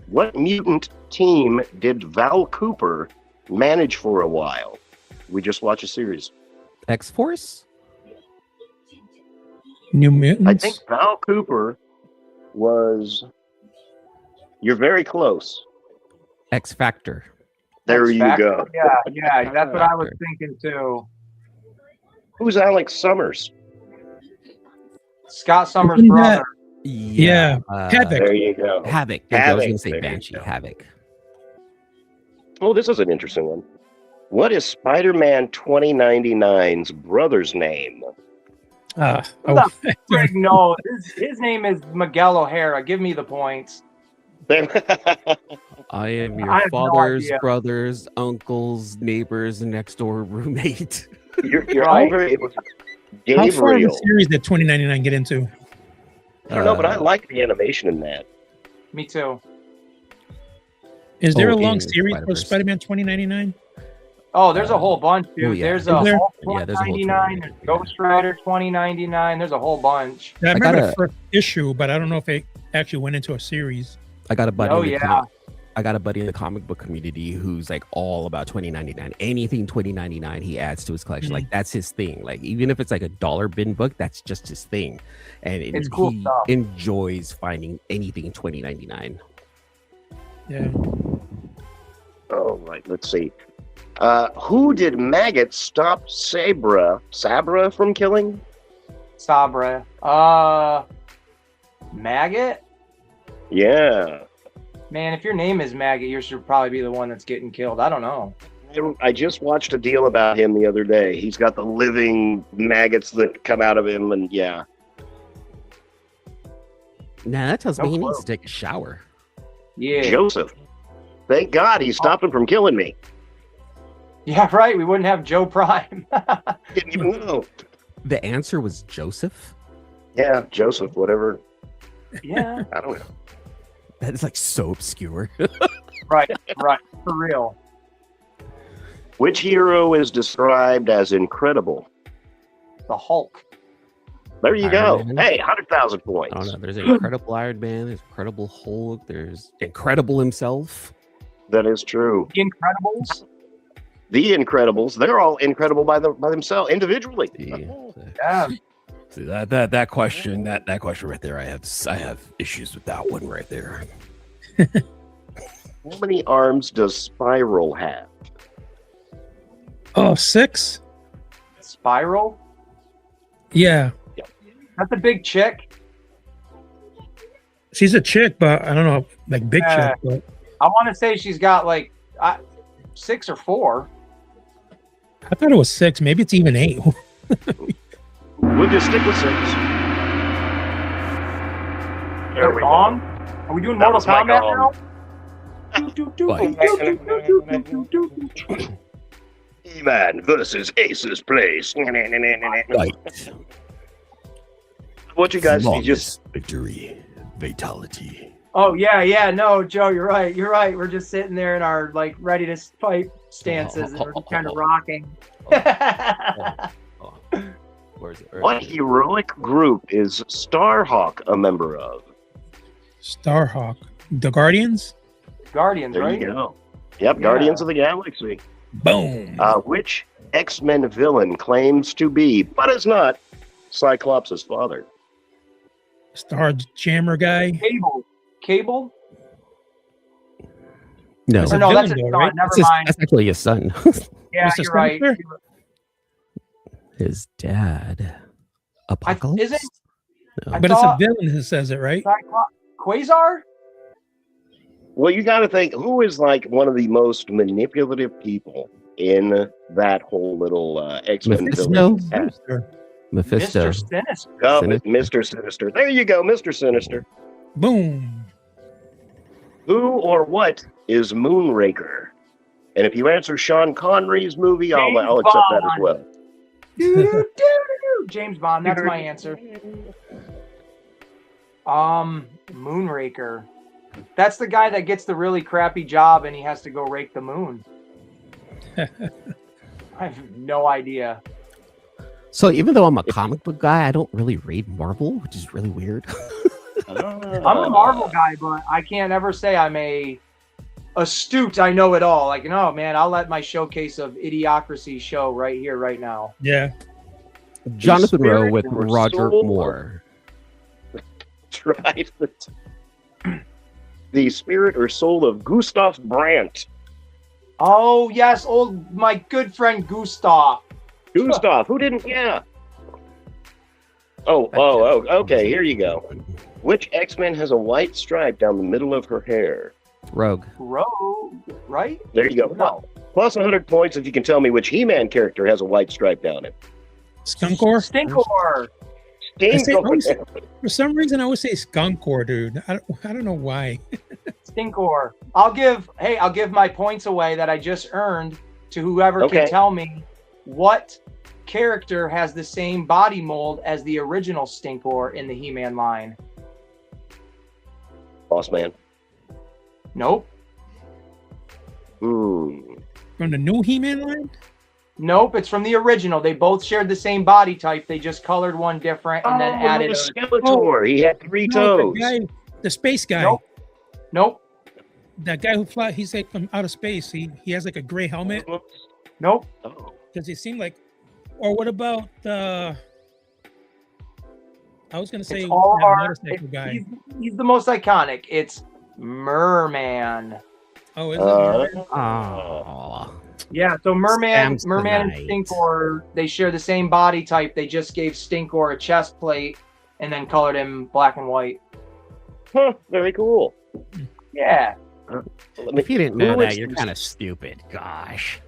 [SPEAKER 1] What mutant team did Val Cooper manage for a while? We just watched a series.
[SPEAKER 3] X-Force?
[SPEAKER 4] New Mutants.
[SPEAKER 1] I think Val Cooper was. You're very close.
[SPEAKER 3] X-Factor.
[SPEAKER 1] There
[SPEAKER 2] X
[SPEAKER 1] you
[SPEAKER 2] Factor.
[SPEAKER 1] go.
[SPEAKER 2] Yeah, that's what I was thinking too.
[SPEAKER 1] Who's Alex Summers?
[SPEAKER 2] Scott Summers'
[SPEAKER 4] Isn't
[SPEAKER 2] brother.
[SPEAKER 4] Yeah. Havoc.
[SPEAKER 1] There you go.
[SPEAKER 3] Havoc. I was
[SPEAKER 1] Havoc.
[SPEAKER 3] going to say
[SPEAKER 1] There you
[SPEAKER 3] Banshee.
[SPEAKER 1] go.
[SPEAKER 3] Havoc.
[SPEAKER 1] Oh, this is an interesting one. What is Spider-Man 2099's brother's name?
[SPEAKER 2] Greg, no, his name is Miguel O'Hara. Give me the points.
[SPEAKER 3] I am
[SPEAKER 2] I
[SPEAKER 3] your
[SPEAKER 2] have no
[SPEAKER 3] father's
[SPEAKER 2] idea.
[SPEAKER 3] brother's uncle's neighbor's next door roommate.
[SPEAKER 1] You're
[SPEAKER 2] Right?
[SPEAKER 1] over. It was
[SPEAKER 4] How far in the
[SPEAKER 1] Gabriel.
[SPEAKER 4] series did 2099 get into?
[SPEAKER 1] I don't know, but I like the animation in that.
[SPEAKER 2] Me too.
[SPEAKER 4] Is there a long
[SPEAKER 3] in
[SPEAKER 4] series for
[SPEAKER 3] Spider-Verse.
[SPEAKER 4] Spider-Man 2099?
[SPEAKER 2] Oh, there's a whole bunch, dude.
[SPEAKER 3] oh, yeah.
[SPEAKER 2] There's
[SPEAKER 4] Is
[SPEAKER 2] a
[SPEAKER 4] there?
[SPEAKER 2] Hulk
[SPEAKER 3] Yeah, there's a whole
[SPEAKER 2] 2099, there's
[SPEAKER 3] 2099,
[SPEAKER 2] Ghost Rider 2099. There's a whole bunch.
[SPEAKER 4] I remember
[SPEAKER 3] gotta-
[SPEAKER 4] the first issue, but I don't know if it actually went into a series.
[SPEAKER 3] I got a buddy.
[SPEAKER 2] Oh,
[SPEAKER 3] in the
[SPEAKER 2] yeah.
[SPEAKER 3] I got a buddy in the comic book community who's like all about 2099. Anything 2099, he adds to his collection. Like that's his thing. Like even if it's like a dollar bin book, that's just his thing. And
[SPEAKER 2] It's cool
[SPEAKER 3] he
[SPEAKER 2] stuff.
[SPEAKER 3] enjoys finding anything 2099.
[SPEAKER 4] Yeah.
[SPEAKER 1] Oh, right. Let's see. Who did Maggot stop Sabra from killing?
[SPEAKER 2] Sabra. Maggot?
[SPEAKER 1] Yeah.
[SPEAKER 2] Man, if your name is Maggot, you should probably be the one that's getting killed. I don't know.
[SPEAKER 1] I just watched a deal about him the other day. He's got the living maggots that come out of him, and yeah.
[SPEAKER 3] Nah, that tells
[SPEAKER 2] No
[SPEAKER 3] me he
[SPEAKER 2] clue.
[SPEAKER 3] needs to take a shower.
[SPEAKER 2] Yeah.
[SPEAKER 1] Joseph. Thank God he stopped him from killing me.
[SPEAKER 2] Yeah, right. We wouldn't have Joe Prime.
[SPEAKER 1] Didn't even know.
[SPEAKER 3] The answer was Joseph.
[SPEAKER 1] Yeah, Joseph, whatever.
[SPEAKER 2] Yeah.
[SPEAKER 1] I don't know.
[SPEAKER 3] That is like so obscure.
[SPEAKER 2] Right. For real.
[SPEAKER 1] Which hero is described as incredible?
[SPEAKER 2] The Hulk.
[SPEAKER 1] There you
[SPEAKER 3] Iron
[SPEAKER 1] go.
[SPEAKER 3] Man.
[SPEAKER 1] Hey, 100,000
[SPEAKER 3] I don't know.
[SPEAKER 1] points.
[SPEAKER 3] There's Incredible Iron Man. There's Incredible Hulk. There's Incredible himself.
[SPEAKER 1] That is true.
[SPEAKER 2] The Incredibles.
[SPEAKER 1] The Incredibles, they're all incredible by themselves, individually.
[SPEAKER 2] Yeah.
[SPEAKER 3] See, that question right there. I have issues with that one right there.
[SPEAKER 1] How many arms does Spiral have?
[SPEAKER 4] Oh, 6?
[SPEAKER 2] Spiral.
[SPEAKER 4] Yeah.
[SPEAKER 2] That's a big chick.
[SPEAKER 4] She's a chick, but I don't know, like big
[SPEAKER 2] Yeah.
[SPEAKER 4] chick. But
[SPEAKER 2] I want to say she's got like 6 or 4.
[SPEAKER 4] I thought it was 6. Maybe it's even 8.
[SPEAKER 1] We'll just stick with 6. There we go.
[SPEAKER 2] Gong? Are we doing
[SPEAKER 1] That
[SPEAKER 2] Mortal
[SPEAKER 1] was my
[SPEAKER 2] Kombat
[SPEAKER 1] gong.
[SPEAKER 2] now?
[SPEAKER 1] E-Man versus Ace's Place.
[SPEAKER 3] Right.
[SPEAKER 1] What you guys see? Just
[SPEAKER 3] victory, fatality.
[SPEAKER 2] Oh yeah. No, Joe, you're right. We're just sitting there in our like ready to fight stances, and we're just kind of rocking.
[SPEAKER 3] Where's it?
[SPEAKER 1] what heroic group is Starhawk a member of?
[SPEAKER 4] Starhawk. The Guardians?
[SPEAKER 2] Guardians,
[SPEAKER 1] There
[SPEAKER 2] right?
[SPEAKER 1] you go. Yep,
[SPEAKER 2] Yeah.
[SPEAKER 1] Guardians of the Galaxy.
[SPEAKER 4] Boom.
[SPEAKER 1] Which X-Men villain claims to be, but is not, Cyclops' father?
[SPEAKER 4] Star Jammer guy.
[SPEAKER 2] Cable.
[SPEAKER 3] No,
[SPEAKER 4] That's
[SPEAKER 2] Or
[SPEAKER 4] a
[SPEAKER 2] no, that's
[SPEAKER 4] villain,
[SPEAKER 2] a
[SPEAKER 4] though,
[SPEAKER 2] son.
[SPEAKER 4] right?
[SPEAKER 2] Never
[SPEAKER 3] that's,
[SPEAKER 2] mind.
[SPEAKER 3] that's actually his son.
[SPEAKER 2] Yeah,
[SPEAKER 4] Mr.
[SPEAKER 2] you're right.
[SPEAKER 4] Sinister?
[SPEAKER 3] His dad. Apocalypse.
[SPEAKER 2] Is it
[SPEAKER 3] No.
[SPEAKER 4] But it's a
[SPEAKER 2] thought-
[SPEAKER 4] villain who says it, right?
[SPEAKER 2] Quasar?
[SPEAKER 1] Well, you got to think, who is like one of the most manipulative people in that whole little X-Men
[SPEAKER 3] Mephisto?
[SPEAKER 1] villain cast?
[SPEAKER 3] Mephisto.
[SPEAKER 2] Mr. Sinister.
[SPEAKER 1] Oh,
[SPEAKER 3] Sinister.
[SPEAKER 1] Mr. Sinister. There you go, Mr. Sinister.
[SPEAKER 4] Boom.
[SPEAKER 1] Who or what is Moonraker? And if you answer Sean Connery's movie, I'll
[SPEAKER 2] James
[SPEAKER 1] accept that as
[SPEAKER 2] Bond.
[SPEAKER 1] well.
[SPEAKER 2] James Bond. That's my answer. Moonraker. That's the guy that gets the really crappy job and he has to go rake the moon. I have no idea.
[SPEAKER 3] So even though I'm a comic book guy, I don't really read Marvel, which is really weird.
[SPEAKER 2] I'm a Marvel guy, but I can't ever say I'm a astute. I know it all. Like, no, man, I'll let my showcase of Idiocracy show right here, right now.
[SPEAKER 4] Yeah.
[SPEAKER 3] Jonathan Rowe
[SPEAKER 1] spirit
[SPEAKER 3] with
[SPEAKER 1] or
[SPEAKER 3] Roger
[SPEAKER 1] soul
[SPEAKER 3] Moore.
[SPEAKER 1] That's right. The spirit or soul of Gustav Brandt.
[SPEAKER 2] Oh yes, my good friend Gustav.
[SPEAKER 1] Gustav, who didn't? Yeah. Oh, okay, here you go. Which X-Men has a white stripe down the middle of her hair?
[SPEAKER 3] Rogue.
[SPEAKER 2] Rogue, right?
[SPEAKER 1] There you go.
[SPEAKER 2] No.
[SPEAKER 1] Plus 100 points if you can tell me which He-Man character has a white stripe down it.
[SPEAKER 4] Skunkor?
[SPEAKER 2] Stinkor.
[SPEAKER 4] For some reason, I always say Skunkor, dude. I don't know why.
[SPEAKER 2] Stinkor. I'll give my points away that I just earned to whoever
[SPEAKER 1] Okay.
[SPEAKER 2] can tell me what character has the same body mold as the original Stinkor in the He-Man line.
[SPEAKER 1] Boss man.
[SPEAKER 2] Nope.
[SPEAKER 4] From the new He-Man line?
[SPEAKER 2] Nope, it's from the original. They both shared the same body type. They just colored one different and then added
[SPEAKER 1] the Skeletor. He had 3 toes.
[SPEAKER 4] The guy, the space guy.
[SPEAKER 2] Nope.
[SPEAKER 4] That guy who fly, he's like from outer space. He has like a gray helmet.
[SPEAKER 2] Nope.
[SPEAKER 1] Oh.
[SPEAKER 4] Does it seem like? Or what about I was gonna say
[SPEAKER 2] It's all
[SPEAKER 4] that
[SPEAKER 2] our,
[SPEAKER 4] motorcycle guy.
[SPEAKER 2] he's the most iconic. It's Merman.
[SPEAKER 4] Oh, is it?
[SPEAKER 3] Oh.
[SPEAKER 2] Yeah, so Merman and
[SPEAKER 3] Samsonite.
[SPEAKER 2] Stinkor, they share the same body type. They just gave Stinkor a chest plate and then colored him black and white.
[SPEAKER 1] Huh, very cool.
[SPEAKER 2] Yeah.
[SPEAKER 3] If you didn't know
[SPEAKER 1] Who
[SPEAKER 3] that,
[SPEAKER 1] is
[SPEAKER 3] you're
[SPEAKER 1] this-
[SPEAKER 3] kind of stupid. Gosh.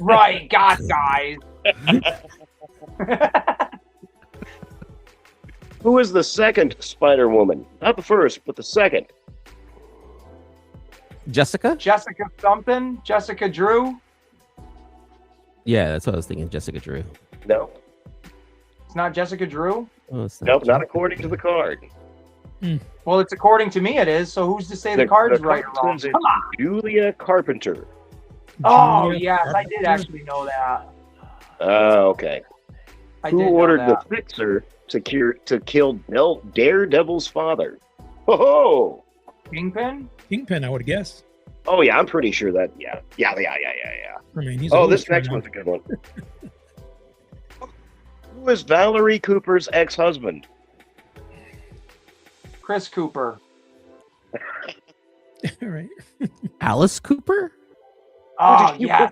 [SPEAKER 2] Right, God, guys.
[SPEAKER 1] Who is the second Spider-Woman? Not the first, but the second.
[SPEAKER 3] Jessica?
[SPEAKER 2] Jessica something? Jessica Drew?
[SPEAKER 3] Yeah, that's what I was thinking. Jessica Drew.
[SPEAKER 1] No.
[SPEAKER 2] It's not Jessica Drew?
[SPEAKER 3] Oh, it's
[SPEAKER 1] Nope, not according to the card.
[SPEAKER 2] Well, it's according to me it is, so who's to say the card's right or
[SPEAKER 1] card
[SPEAKER 2] wrong?
[SPEAKER 1] says
[SPEAKER 2] Come on.
[SPEAKER 1] Julia Carpenter.
[SPEAKER 2] Oh,
[SPEAKER 4] Julia
[SPEAKER 2] yes, I did
[SPEAKER 4] Carpenter.
[SPEAKER 2] actually know that.
[SPEAKER 1] Okay.
[SPEAKER 2] I
[SPEAKER 1] Who
[SPEAKER 2] did know
[SPEAKER 1] ordered the
[SPEAKER 2] that.
[SPEAKER 1] Fixer to kill Daredevil's father? Oh,
[SPEAKER 2] Kingpin?
[SPEAKER 4] Kingpin, I would guess.
[SPEAKER 1] oh yeah, I'm pretty sure that. Yeah.
[SPEAKER 4] I mean, he's
[SPEAKER 1] Oh,
[SPEAKER 4] always
[SPEAKER 1] this next
[SPEAKER 4] trying
[SPEAKER 1] one's a good one. Who is Valerie Cooper's ex-husband?
[SPEAKER 2] Chris Cooper.
[SPEAKER 4] to- All right.
[SPEAKER 3] Alice Cooper?
[SPEAKER 2] Oh,
[SPEAKER 1] Did you-
[SPEAKER 2] yeah.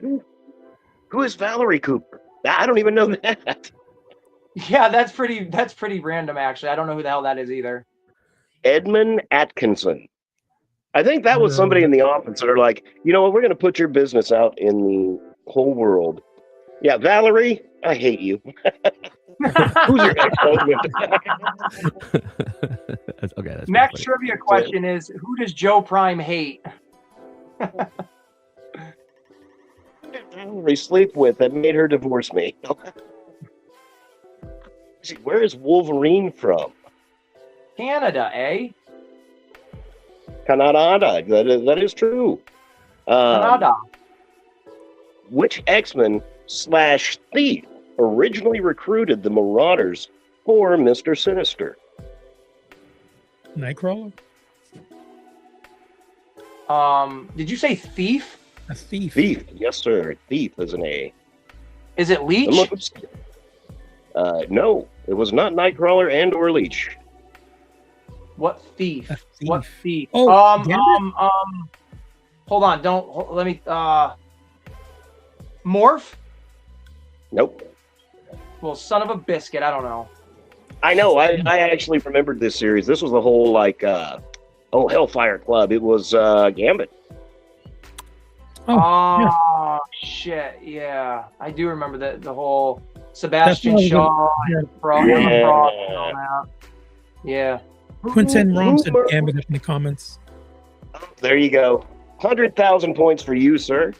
[SPEAKER 1] Who is Valerie Cooper? I don't even know that.
[SPEAKER 2] Yeah, that's pretty random, actually. I don't know who the hell that is either.
[SPEAKER 1] Edmund Atkinson. I think that was somebody in the office that are like, you know what, we're going to put your business out in the whole world. Yeah, Valerie, I hate you. Who's your ex-husband?
[SPEAKER 3] Okay. That's
[SPEAKER 2] Next
[SPEAKER 3] pretty
[SPEAKER 2] trivia question is, who does Joe Prime hate?
[SPEAKER 1] Who did Valerie sleep with that made her divorce me? See, where is Wolverine from?
[SPEAKER 2] Canada, eh?
[SPEAKER 1] Canada. That is true.
[SPEAKER 2] Canada.
[SPEAKER 1] Which X-Men/thief originally recruited the Marauders for Mr. Sinister?
[SPEAKER 4] Nightcrawler?
[SPEAKER 2] Did you say thief?
[SPEAKER 4] A thief.
[SPEAKER 1] Thief. Yes, sir. Thief is an A.
[SPEAKER 2] Is it Leech?
[SPEAKER 1] No, it was not Nightcrawler and or Leech.
[SPEAKER 2] What thief?
[SPEAKER 4] A thief.
[SPEAKER 2] What thief?
[SPEAKER 4] Oh, Gambit?
[SPEAKER 2] Hold on. Let me. Morph?
[SPEAKER 1] Nope.
[SPEAKER 2] Well, son of a biscuit. I don't know.
[SPEAKER 1] I know. I actually remembered this series. This was the whole Hellfire Club. It was Gambit.
[SPEAKER 2] Oh, shit. Yeah. I do remember the whole Sebastian
[SPEAKER 4] That's what I
[SPEAKER 2] Shaw
[SPEAKER 4] was
[SPEAKER 2] and Frog
[SPEAKER 1] Yeah.
[SPEAKER 2] and all that. Yeah.
[SPEAKER 4] Quinton Rom said
[SPEAKER 1] Who-
[SPEAKER 4] Gambit in the comments.
[SPEAKER 1] There you go. 100,000 points for you, sir.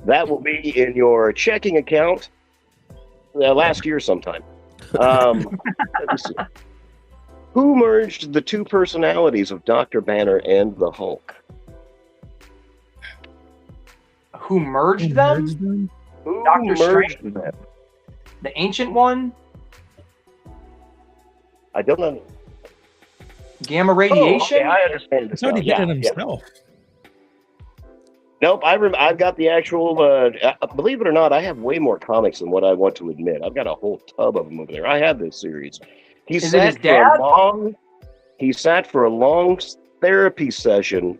[SPEAKER 1] That will be in your checking account last year sometime. Let me see. Who merged the two personalities of Dr. Banner and the Hulk?
[SPEAKER 2] Who merged
[SPEAKER 4] Who
[SPEAKER 2] them?
[SPEAKER 4] merged them?
[SPEAKER 1] Who
[SPEAKER 2] Dr.
[SPEAKER 1] merged them?
[SPEAKER 2] The ancient one?
[SPEAKER 1] I don't know.
[SPEAKER 2] Gamma
[SPEAKER 1] Oh,
[SPEAKER 2] radiation?
[SPEAKER 1] okay, I understand
[SPEAKER 4] I
[SPEAKER 1] this.
[SPEAKER 4] thought
[SPEAKER 1] now.
[SPEAKER 4] he did
[SPEAKER 1] Yeah,
[SPEAKER 4] it
[SPEAKER 1] yeah.
[SPEAKER 4] himself.
[SPEAKER 1] Nope, I've got the actual. Believe it or not, I have way more comics than what I want to admit. I've got a whole tub of them over there. I have this series. He
[SPEAKER 2] Is it
[SPEAKER 1] sat
[SPEAKER 2] his
[SPEAKER 1] for
[SPEAKER 2] dad?
[SPEAKER 1] He sat for a long therapy session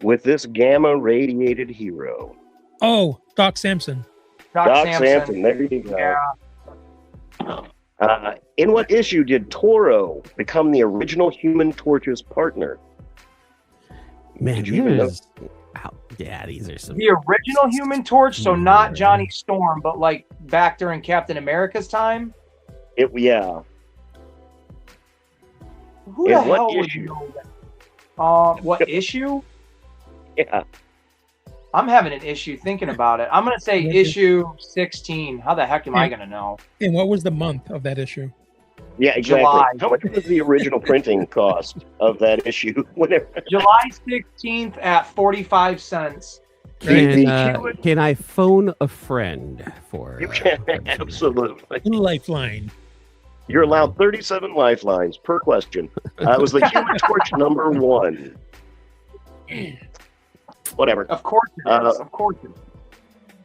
[SPEAKER 1] with this gamma radiated hero,
[SPEAKER 4] Oh, Doc Samson.
[SPEAKER 1] Doc Samson. There you go.
[SPEAKER 2] Yeah.
[SPEAKER 1] In what issue did Toro become the original Human Torch's partner?
[SPEAKER 3] Man,
[SPEAKER 1] Did you even know?
[SPEAKER 3] Yeah, these are some.
[SPEAKER 2] The original Human Torch, so not Johnny Storm, but like back during Captain America's time.
[SPEAKER 1] Yeah.
[SPEAKER 2] Who
[SPEAKER 1] In
[SPEAKER 2] the
[SPEAKER 1] what
[SPEAKER 2] hell would
[SPEAKER 1] issue?
[SPEAKER 2] know that? What issue?
[SPEAKER 1] Yeah.
[SPEAKER 2] I'm having an issue thinking about it. I'm gonna say
[SPEAKER 4] What
[SPEAKER 2] issue 16. How the heck am I gonna know?
[SPEAKER 4] And what was the month of that issue?
[SPEAKER 1] Yeah, exactly.
[SPEAKER 2] July.
[SPEAKER 1] How much was the original printing cost of that issue? Whenever.
[SPEAKER 2] July 16th at 45 cents.
[SPEAKER 3] Can I phone a friend for?
[SPEAKER 1] You can, absolutely.
[SPEAKER 4] Lifeline.
[SPEAKER 1] You're allowed 37 lifelines per question. It was the Human Torch number 1. Whatever.
[SPEAKER 2] Of course it is. Of course it is.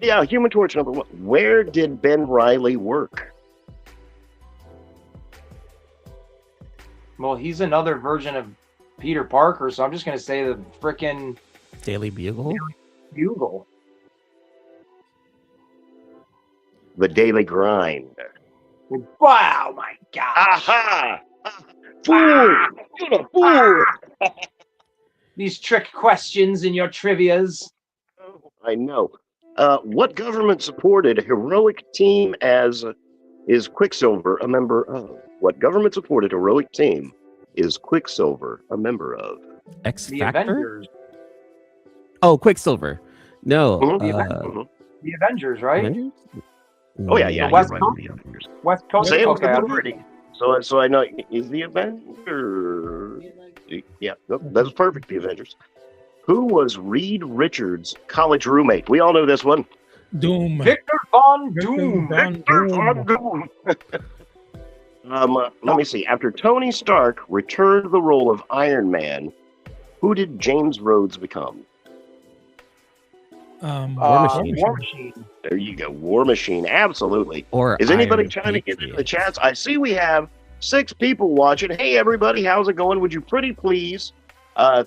[SPEAKER 1] Yeah, Human Torch number 1. Where did Ben Reilly work?
[SPEAKER 2] Well, he's another version of Peter Parker, so I'm just going to say the frickin'
[SPEAKER 3] Daily Bugle.
[SPEAKER 2] Bugle.
[SPEAKER 1] The Daily Grind.
[SPEAKER 2] Wow, my gosh.
[SPEAKER 1] Aha! Fool! You're a fool!
[SPEAKER 2] These trick questions in your trivias.
[SPEAKER 1] I know. What government-supported heroic team is Quicksilver a member of? What government-supported heroic team is Quicksilver a member of?
[SPEAKER 3] X
[SPEAKER 2] The
[SPEAKER 3] Factor.
[SPEAKER 2] Avengers.
[SPEAKER 3] Oh, Quicksilver. No.
[SPEAKER 1] Mhm.
[SPEAKER 2] The Avengers, right?
[SPEAKER 3] Avengers?
[SPEAKER 1] Oh yeah, yeah.
[SPEAKER 2] The West
[SPEAKER 1] you're
[SPEAKER 2] Coast?
[SPEAKER 1] right, the Avengers.
[SPEAKER 2] West Coast.
[SPEAKER 1] Say it with
[SPEAKER 2] Okay.
[SPEAKER 1] authority. So I know is the Avengers. Yeah, nope, that's perfect. The Avengers. Who was Reed Richards' college roommate? We all know this one.
[SPEAKER 4] Doom.
[SPEAKER 2] Victor Von
[SPEAKER 4] Victor
[SPEAKER 2] Doom.
[SPEAKER 4] Von Doom.
[SPEAKER 1] Let me see. After Tony Stark returned to the role of Iron Man, who did James Rhodes become?
[SPEAKER 3] War Machine.
[SPEAKER 2] War Machine.
[SPEAKER 1] There you go. War Machine. Absolutely.
[SPEAKER 3] Or
[SPEAKER 1] Is anybody
[SPEAKER 3] Iron
[SPEAKER 1] trying to get into the
[SPEAKER 3] Patriot.
[SPEAKER 1] chats? I see we have 6 people watching. Hey, everybody. How's it going? Would you pretty please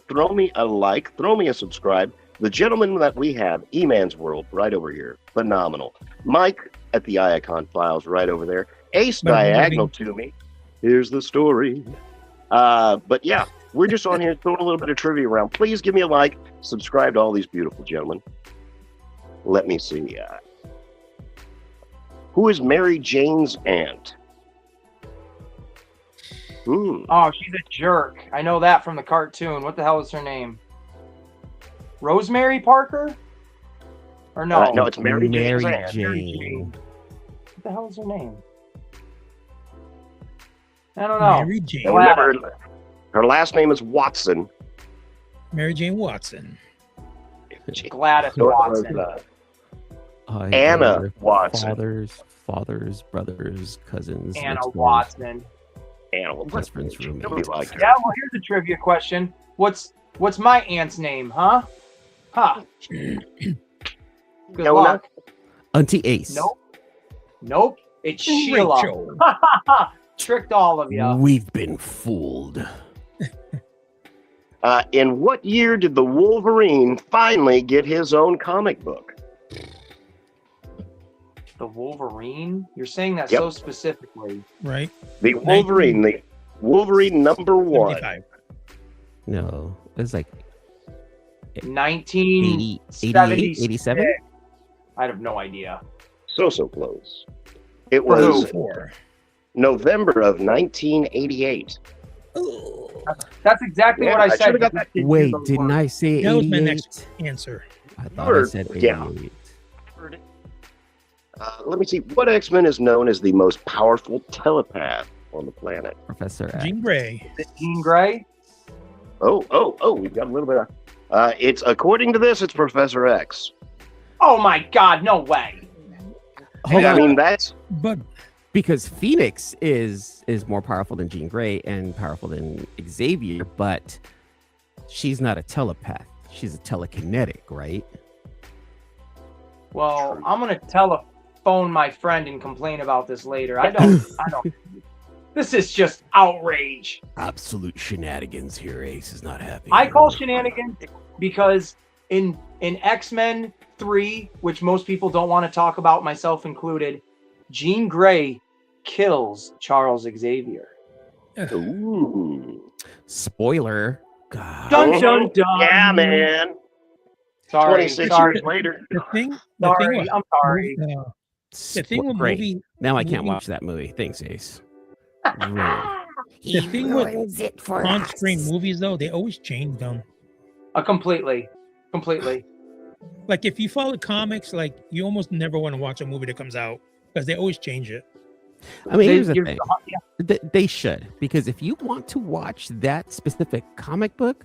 [SPEAKER 1] throw me a like, throw me a subscribe. The gentleman that we have, E-Man's World, right over here. Phenomenal. Mike at the Icon Files right over there. Ace diagonal to me. Here's the story. But yeah, we're just on here throwing a little bit of trivia around. Please give me a like. Subscribe to all these beautiful gentlemen. Let me see. Who is Mary Jane's aunt?
[SPEAKER 2] Oh, she's a jerk. I know that from the cartoon. What the hell is her name? Rosemary Parker? Or no?
[SPEAKER 1] No, it's Mary Jane's
[SPEAKER 3] Mary
[SPEAKER 1] aunt.
[SPEAKER 3] Jane.
[SPEAKER 2] What the hell is her name? I don't know.
[SPEAKER 4] Mary Jane.
[SPEAKER 1] And remember, her last name is Watson.
[SPEAKER 4] Mary Jane Watson.
[SPEAKER 2] Gladys
[SPEAKER 1] So it was,
[SPEAKER 2] Watson.
[SPEAKER 1] Anna
[SPEAKER 3] Her
[SPEAKER 1] Watson.
[SPEAKER 3] Fathers, brothers, cousins.
[SPEAKER 2] Anna
[SPEAKER 3] next doors,
[SPEAKER 2] Watson.
[SPEAKER 1] Anna.
[SPEAKER 3] Best friend's roommate.
[SPEAKER 1] Nobody liked her.
[SPEAKER 2] Yeah, well, here's a trivia question. What's my aunt's name, huh? Huh. Good
[SPEAKER 1] Helena?
[SPEAKER 2] luck.
[SPEAKER 3] Auntie Ace.
[SPEAKER 2] Nope. It's Sheila.
[SPEAKER 4] Rachel.
[SPEAKER 2] Tricked all of you.
[SPEAKER 3] We've been fooled.
[SPEAKER 1] In what year did the Wolverine finally get his own comic book?
[SPEAKER 2] The Wolverine? You're saying that
[SPEAKER 1] Yep.
[SPEAKER 2] so specifically.
[SPEAKER 4] Right.
[SPEAKER 1] The Wolverine number 1.
[SPEAKER 4] 75.
[SPEAKER 3] No, it was like
[SPEAKER 2] 1978,
[SPEAKER 3] 87?
[SPEAKER 2] I have no idea.
[SPEAKER 1] So close. It
[SPEAKER 2] For who?
[SPEAKER 1] was
[SPEAKER 4] 4.
[SPEAKER 1] November of 1988.
[SPEAKER 2] That's exactly what I said.
[SPEAKER 1] should've got that.
[SPEAKER 3] Wait, didn't I say
[SPEAKER 4] That was my
[SPEAKER 3] 88?
[SPEAKER 4] next answer.
[SPEAKER 3] I thought I said
[SPEAKER 1] Yeah.
[SPEAKER 3] 88.
[SPEAKER 1] Let me see. What X-Men is known as the most powerful telepath on the planet?
[SPEAKER 3] Professor X.
[SPEAKER 4] Jean Grey.
[SPEAKER 2] Is it Jean Grey?
[SPEAKER 1] Oh, we've got a little bit of... it's, according to this, it's Professor X.
[SPEAKER 2] Oh my God, no way.
[SPEAKER 3] Hold
[SPEAKER 1] I
[SPEAKER 3] on.
[SPEAKER 1] mean, that's...
[SPEAKER 4] But
[SPEAKER 3] Because Phoenix is more powerful than Jean Grey and powerful than Xavier, but she's not a telepath. She's a telekinetic, right?
[SPEAKER 2] Well, I'm gonna telephone my friend and complain about this later. I don't. This is just outrage.
[SPEAKER 3] Absolute shenanigans here. Ace is not happy.
[SPEAKER 2] I call shenanigans because in X-Men 3, which most people don't want to talk about, myself included, Jean Grey kills Charles Xavier.
[SPEAKER 1] Ooh.
[SPEAKER 3] Spoiler. God.
[SPEAKER 2] Dun dun dun.
[SPEAKER 1] Yeah, man.
[SPEAKER 2] Sorry,
[SPEAKER 1] 26
[SPEAKER 2] sorry,
[SPEAKER 1] years later.
[SPEAKER 4] the thing
[SPEAKER 2] sorry.
[SPEAKER 4] with
[SPEAKER 2] I'm sorry.
[SPEAKER 4] the thing with
[SPEAKER 3] Great.
[SPEAKER 4] movie
[SPEAKER 3] Now I can't
[SPEAKER 4] movie-
[SPEAKER 3] watch that movie. Thanks, Ace. Ruined.
[SPEAKER 4] the thing with on-screen movies though, they always change them.
[SPEAKER 2] Completely.
[SPEAKER 4] Like if you follow comics, like you almost never want to watch a movie that comes out because they always change it.
[SPEAKER 3] I mean, here's the
[SPEAKER 2] You're-
[SPEAKER 3] thing.
[SPEAKER 2] yeah.
[SPEAKER 3] They should, because if you want to watch that specific comic book,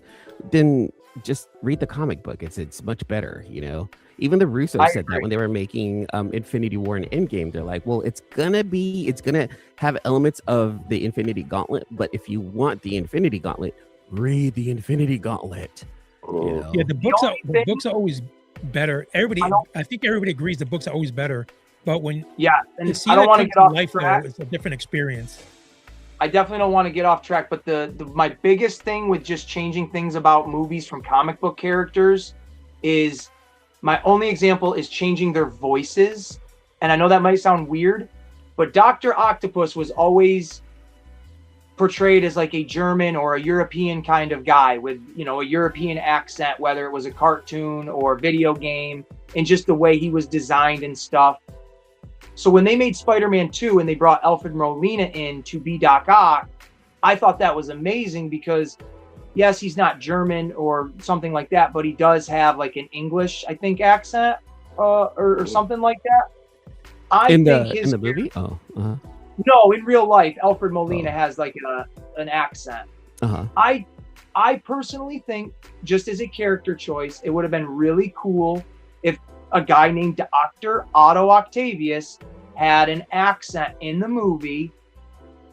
[SPEAKER 3] then just read the comic book. It's much better, you know. Even the Russo
[SPEAKER 2] I
[SPEAKER 3] said
[SPEAKER 2] agree.
[SPEAKER 3] that when they were making Infinity War and Endgame, they're like, well, it's gonna have elements of the Infinity Gauntlet, but if you want the Infinity Gauntlet, read the Infinity Gauntlet. You know?
[SPEAKER 4] Yeah, the
[SPEAKER 2] only thing-
[SPEAKER 4] books are always better. I think everybody agrees the books are always better. But when
[SPEAKER 2] Yeah, and
[SPEAKER 4] to see
[SPEAKER 2] I don't
[SPEAKER 4] that
[SPEAKER 2] want to
[SPEAKER 4] come
[SPEAKER 2] get
[SPEAKER 4] to
[SPEAKER 2] off
[SPEAKER 4] life,
[SPEAKER 2] track.
[SPEAKER 4] though, it's a different experience.
[SPEAKER 2] I definitely don't want to get off track, but my biggest thing with just changing things about movies from comic book characters is my only example is changing their voices. And I know that might sound weird, but Dr. Octopus was always portrayed as like a German or a European kind of guy with, you know, a European accent, whether it was a cartoon or video game, and just the way he was designed and stuff. So when they made Spider-Man 2 and they brought Alfred Molina in to be Doc Ock, I thought that was amazing because, yes, he's not German or something like that, but he does have like an English, I think, accent or something like that.
[SPEAKER 3] In the movie? Oh,
[SPEAKER 2] No, in real life, Alfred Molina has like an accent. I personally think, just as a character choice, it would have been really cool if a guy named Dr. Otto Octavius had an accent in the movie.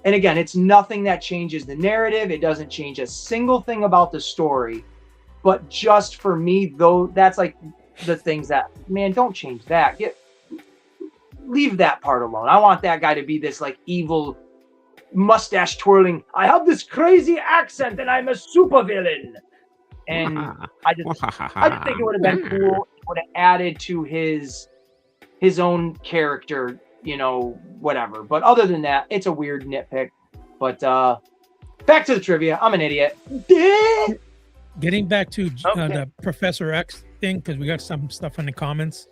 [SPEAKER 2] And again, it's nothing that changes the narrative. It doesn't change a single thing about the story. But just for me, though, that's like the things that, man, don't change that. Leave that part alone. I want that guy to be this like evil mustache twirling, I have this crazy accent and I'm a supervillain. And I just think it would have been cool. It would have added to his own character, you know, whatever. But other than that, it's a weird nitpick. But back to the trivia. I'm an idiot.
[SPEAKER 4] Getting back to the Professor X thing, because we got some stuff in the comments.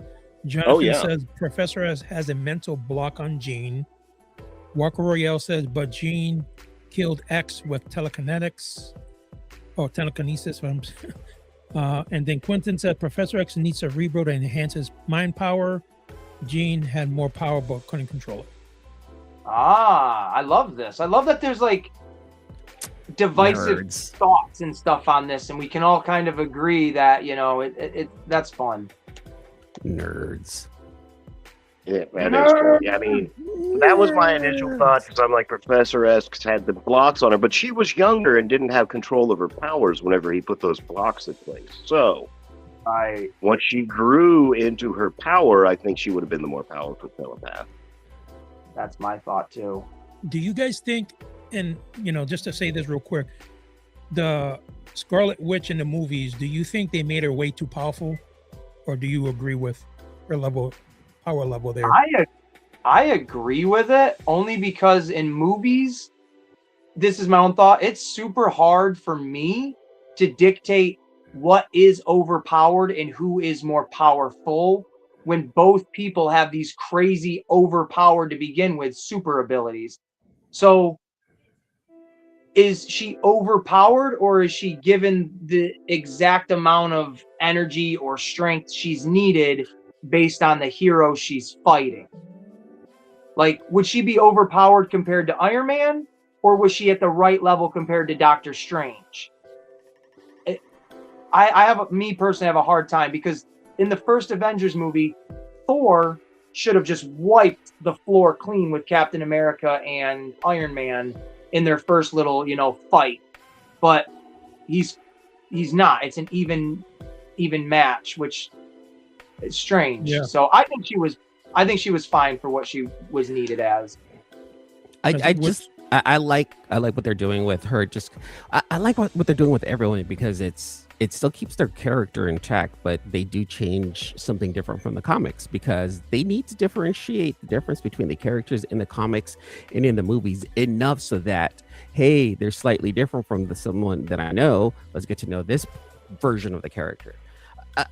[SPEAKER 4] Jonathan says Professor X has a mental block on Jean. Walker Royale says, but Jean killed X with telekinetics. Or telekinesis. And then Quentin said Professor X needs a rebuild to enhance his mind power. Jean had more power but couldn't control it.
[SPEAKER 2] I love this. I love that there's like divisive thoughts and stuff on this, and we can all kind of agree that, you know, it that's fun.
[SPEAKER 3] Nerds.
[SPEAKER 1] Yeah, man, it's true. Yeah, I mean, that was my initial thought, because I'm like, Professor X had the blocks on her, but she was younger and didn't have control of her powers whenever he put those blocks in place. So, once she grew into her power, I think she would have been the more powerful telepath.
[SPEAKER 2] That's my thought too.
[SPEAKER 4] Do you guys think, and you know, just to say this real quick, the Scarlet Witch in the movies, do you think they made her way too powerful, or do you agree with her power level there?
[SPEAKER 2] I agree with it, only because in movies, this is my own thought, it's super hard for me to dictate what is overpowered and who is more powerful when both people have these crazy overpowered to begin with super abilities. So is she overpowered, or is she given the exact amount of energy or strength she's needed based on the hero she's fighting? Like, would she be overpowered compared to Iron Man, or was she at the right level compared to Doctor Strange? Me personally have a hard time, because in the first Avengers movie, Thor should have just wiped the floor clean with Captain America and Iron Man in their first little, you know, fight. But he's not. It's an even match, which is strange.
[SPEAKER 4] Yeah.
[SPEAKER 2] So I think she was fine for what she was needed as.
[SPEAKER 3] I like what they're doing with her. I like what they're doing with everyone, because it still keeps their character intact, but they do change something different from the comics, because they need to differentiate the difference between the characters in the comics and in the movies enough so that, hey, they're slightly different from someone that I know. Let's get to know this version of the character.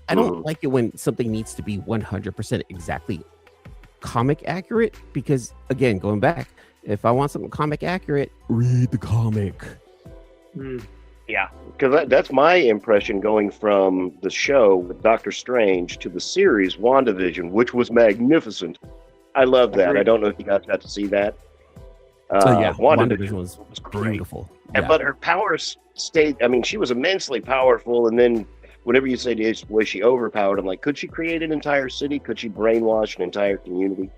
[SPEAKER 3] I don't like it when something needs to be 100% exactly comic accurate, because again, going back, if I want something comic accurate, read the comic.
[SPEAKER 1] Yeah, because that's my impression going from the show with Doctor Strange to the series WandaVision, which was magnificent. I love that. I don't know if you guys got to see that.
[SPEAKER 3] So yeah,
[SPEAKER 1] WandaVision
[SPEAKER 3] was
[SPEAKER 1] great.
[SPEAKER 3] beautiful.
[SPEAKER 1] And,
[SPEAKER 3] Yeah.
[SPEAKER 1] but her powers stayed. I mean, she was immensely powerful. And then, whenever you say, was she overpowered? I'm like, could she create an entire city? Could she brainwash an entire community?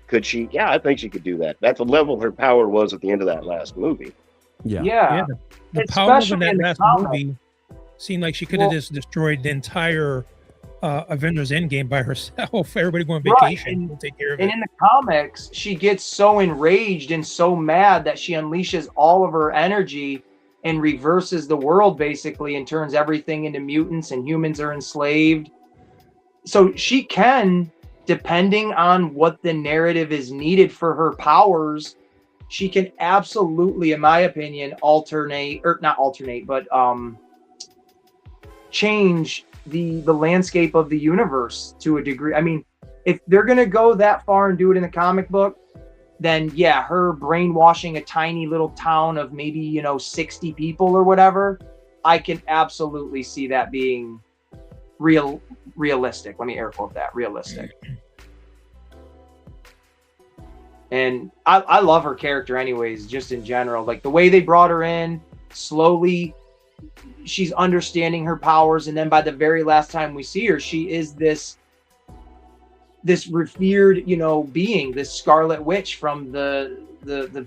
[SPEAKER 1] Could she? Yeah, I think she could do that. That's the level her power was at the end of that last movie.
[SPEAKER 3] Yeah.
[SPEAKER 2] Yeah.
[SPEAKER 4] The power of
[SPEAKER 2] Especially
[SPEAKER 4] that
[SPEAKER 2] in the
[SPEAKER 4] last
[SPEAKER 2] comic.
[SPEAKER 4] movie seemed like she could have
[SPEAKER 2] Well-
[SPEAKER 4] just destroyed the entire Avengers Endgame by herself. Everybody going on
[SPEAKER 2] Right,
[SPEAKER 4] vacation.
[SPEAKER 2] and-
[SPEAKER 4] We'll take care of
[SPEAKER 2] And
[SPEAKER 4] it.
[SPEAKER 2] in the comics, she gets so enraged and so mad that she unleashes all of her energy and reverses the world basically and turns everything into mutants and humans are enslaved. So she can, depending on what the narrative is needed for her powers, she can absolutely, in my opinion, change the landscape of the universe to a degree. I mean, if they're gonna go that far and do it in the comic book, then yeah, her brainwashing a tiny little town of maybe 60 people or whatever, I can absolutely see that being realistic. Let me air quote that, realistic. And I love her character anyways, just in general. Like the way they brought her in, slowly she's understanding her powers, and then by the very last time we see her, she is this revered, being, this Scarlet Witch from the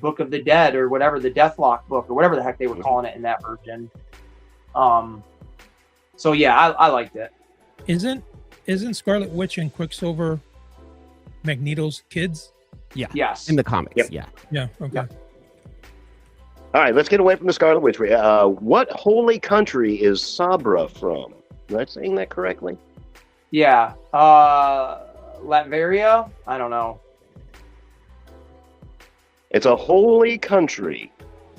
[SPEAKER 2] Book of the Dead or whatever, the Deathlock book or whatever the heck they were calling it in that version. So yeah, I liked it.
[SPEAKER 4] Isn't Scarlet Witch and Quicksilver Magneto's kids?
[SPEAKER 3] Yeah.
[SPEAKER 2] Yes.
[SPEAKER 3] In the comics.
[SPEAKER 1] Yep.
[SPEAKER 3] Yeah.
[SPEAKER 4] Yeah. Okay.
[SPEAKER 2] Yeah.
[SPEAKER 1] All right, let's get away from the Scarlet Witch. What holy country is Sabra from? Am I saying that correctly?
[SPEAKER 2] Yeah. Latveria? I don't know.
[SPEAKER 1] It's a holy country.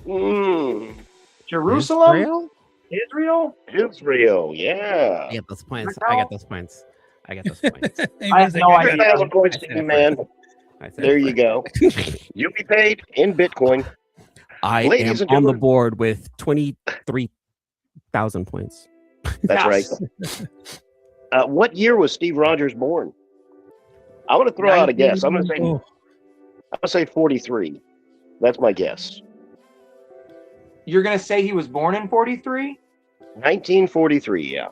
[SPEAKER 1] Mm,
[SPEAKER 2] Jerusalem? Israel?
[SPEAKER 1] Israel, yeah.
[SPEAKER 3] I get those points.
[SPEAKER 2] Macau?
[SPEAKER 3] I get those points. I get those points.
[SPEAKER 2] I have no idea.
[SPEAKER 1] 1,000 points
[SPEAKER 3] I
[SPEAKER 1] to
[SPEAKER 3] said
[SPEAKER 1] you,
[SPEAKER 3] it
[SPEAKER 1] man.
[SPEAKER 3] I said
[SPEAKER 1] There
[SPEAKER 3] it
[SPEAKER 1] you go.
[SPEAKER 3] first.
[SPEAKER 1] You'll be paid in Bitcoin.
[SPEAKER 3] I
[SPEAKER 1] Ladies
[SPEAKER 3] am
[SPEAKER 1] and
[SPEAKER 3] on the
[SPEAKER 1] gentlemen.
[SPEAKER 3] board with 23,000 points.
[SPEAKER 1] That's
[SPEAKER 2] Yes.
[SPEAKER 1] right. What year was Steve Rogers born? I want to throw out a guess. I'm going
[SPEAKER 4] Oh,
[SPEAKER 1] to say 43. That's my guess.
[SPEAKER 2] You're going to say he was born in 43?
[SPEAKER 1] 1943. Yeah.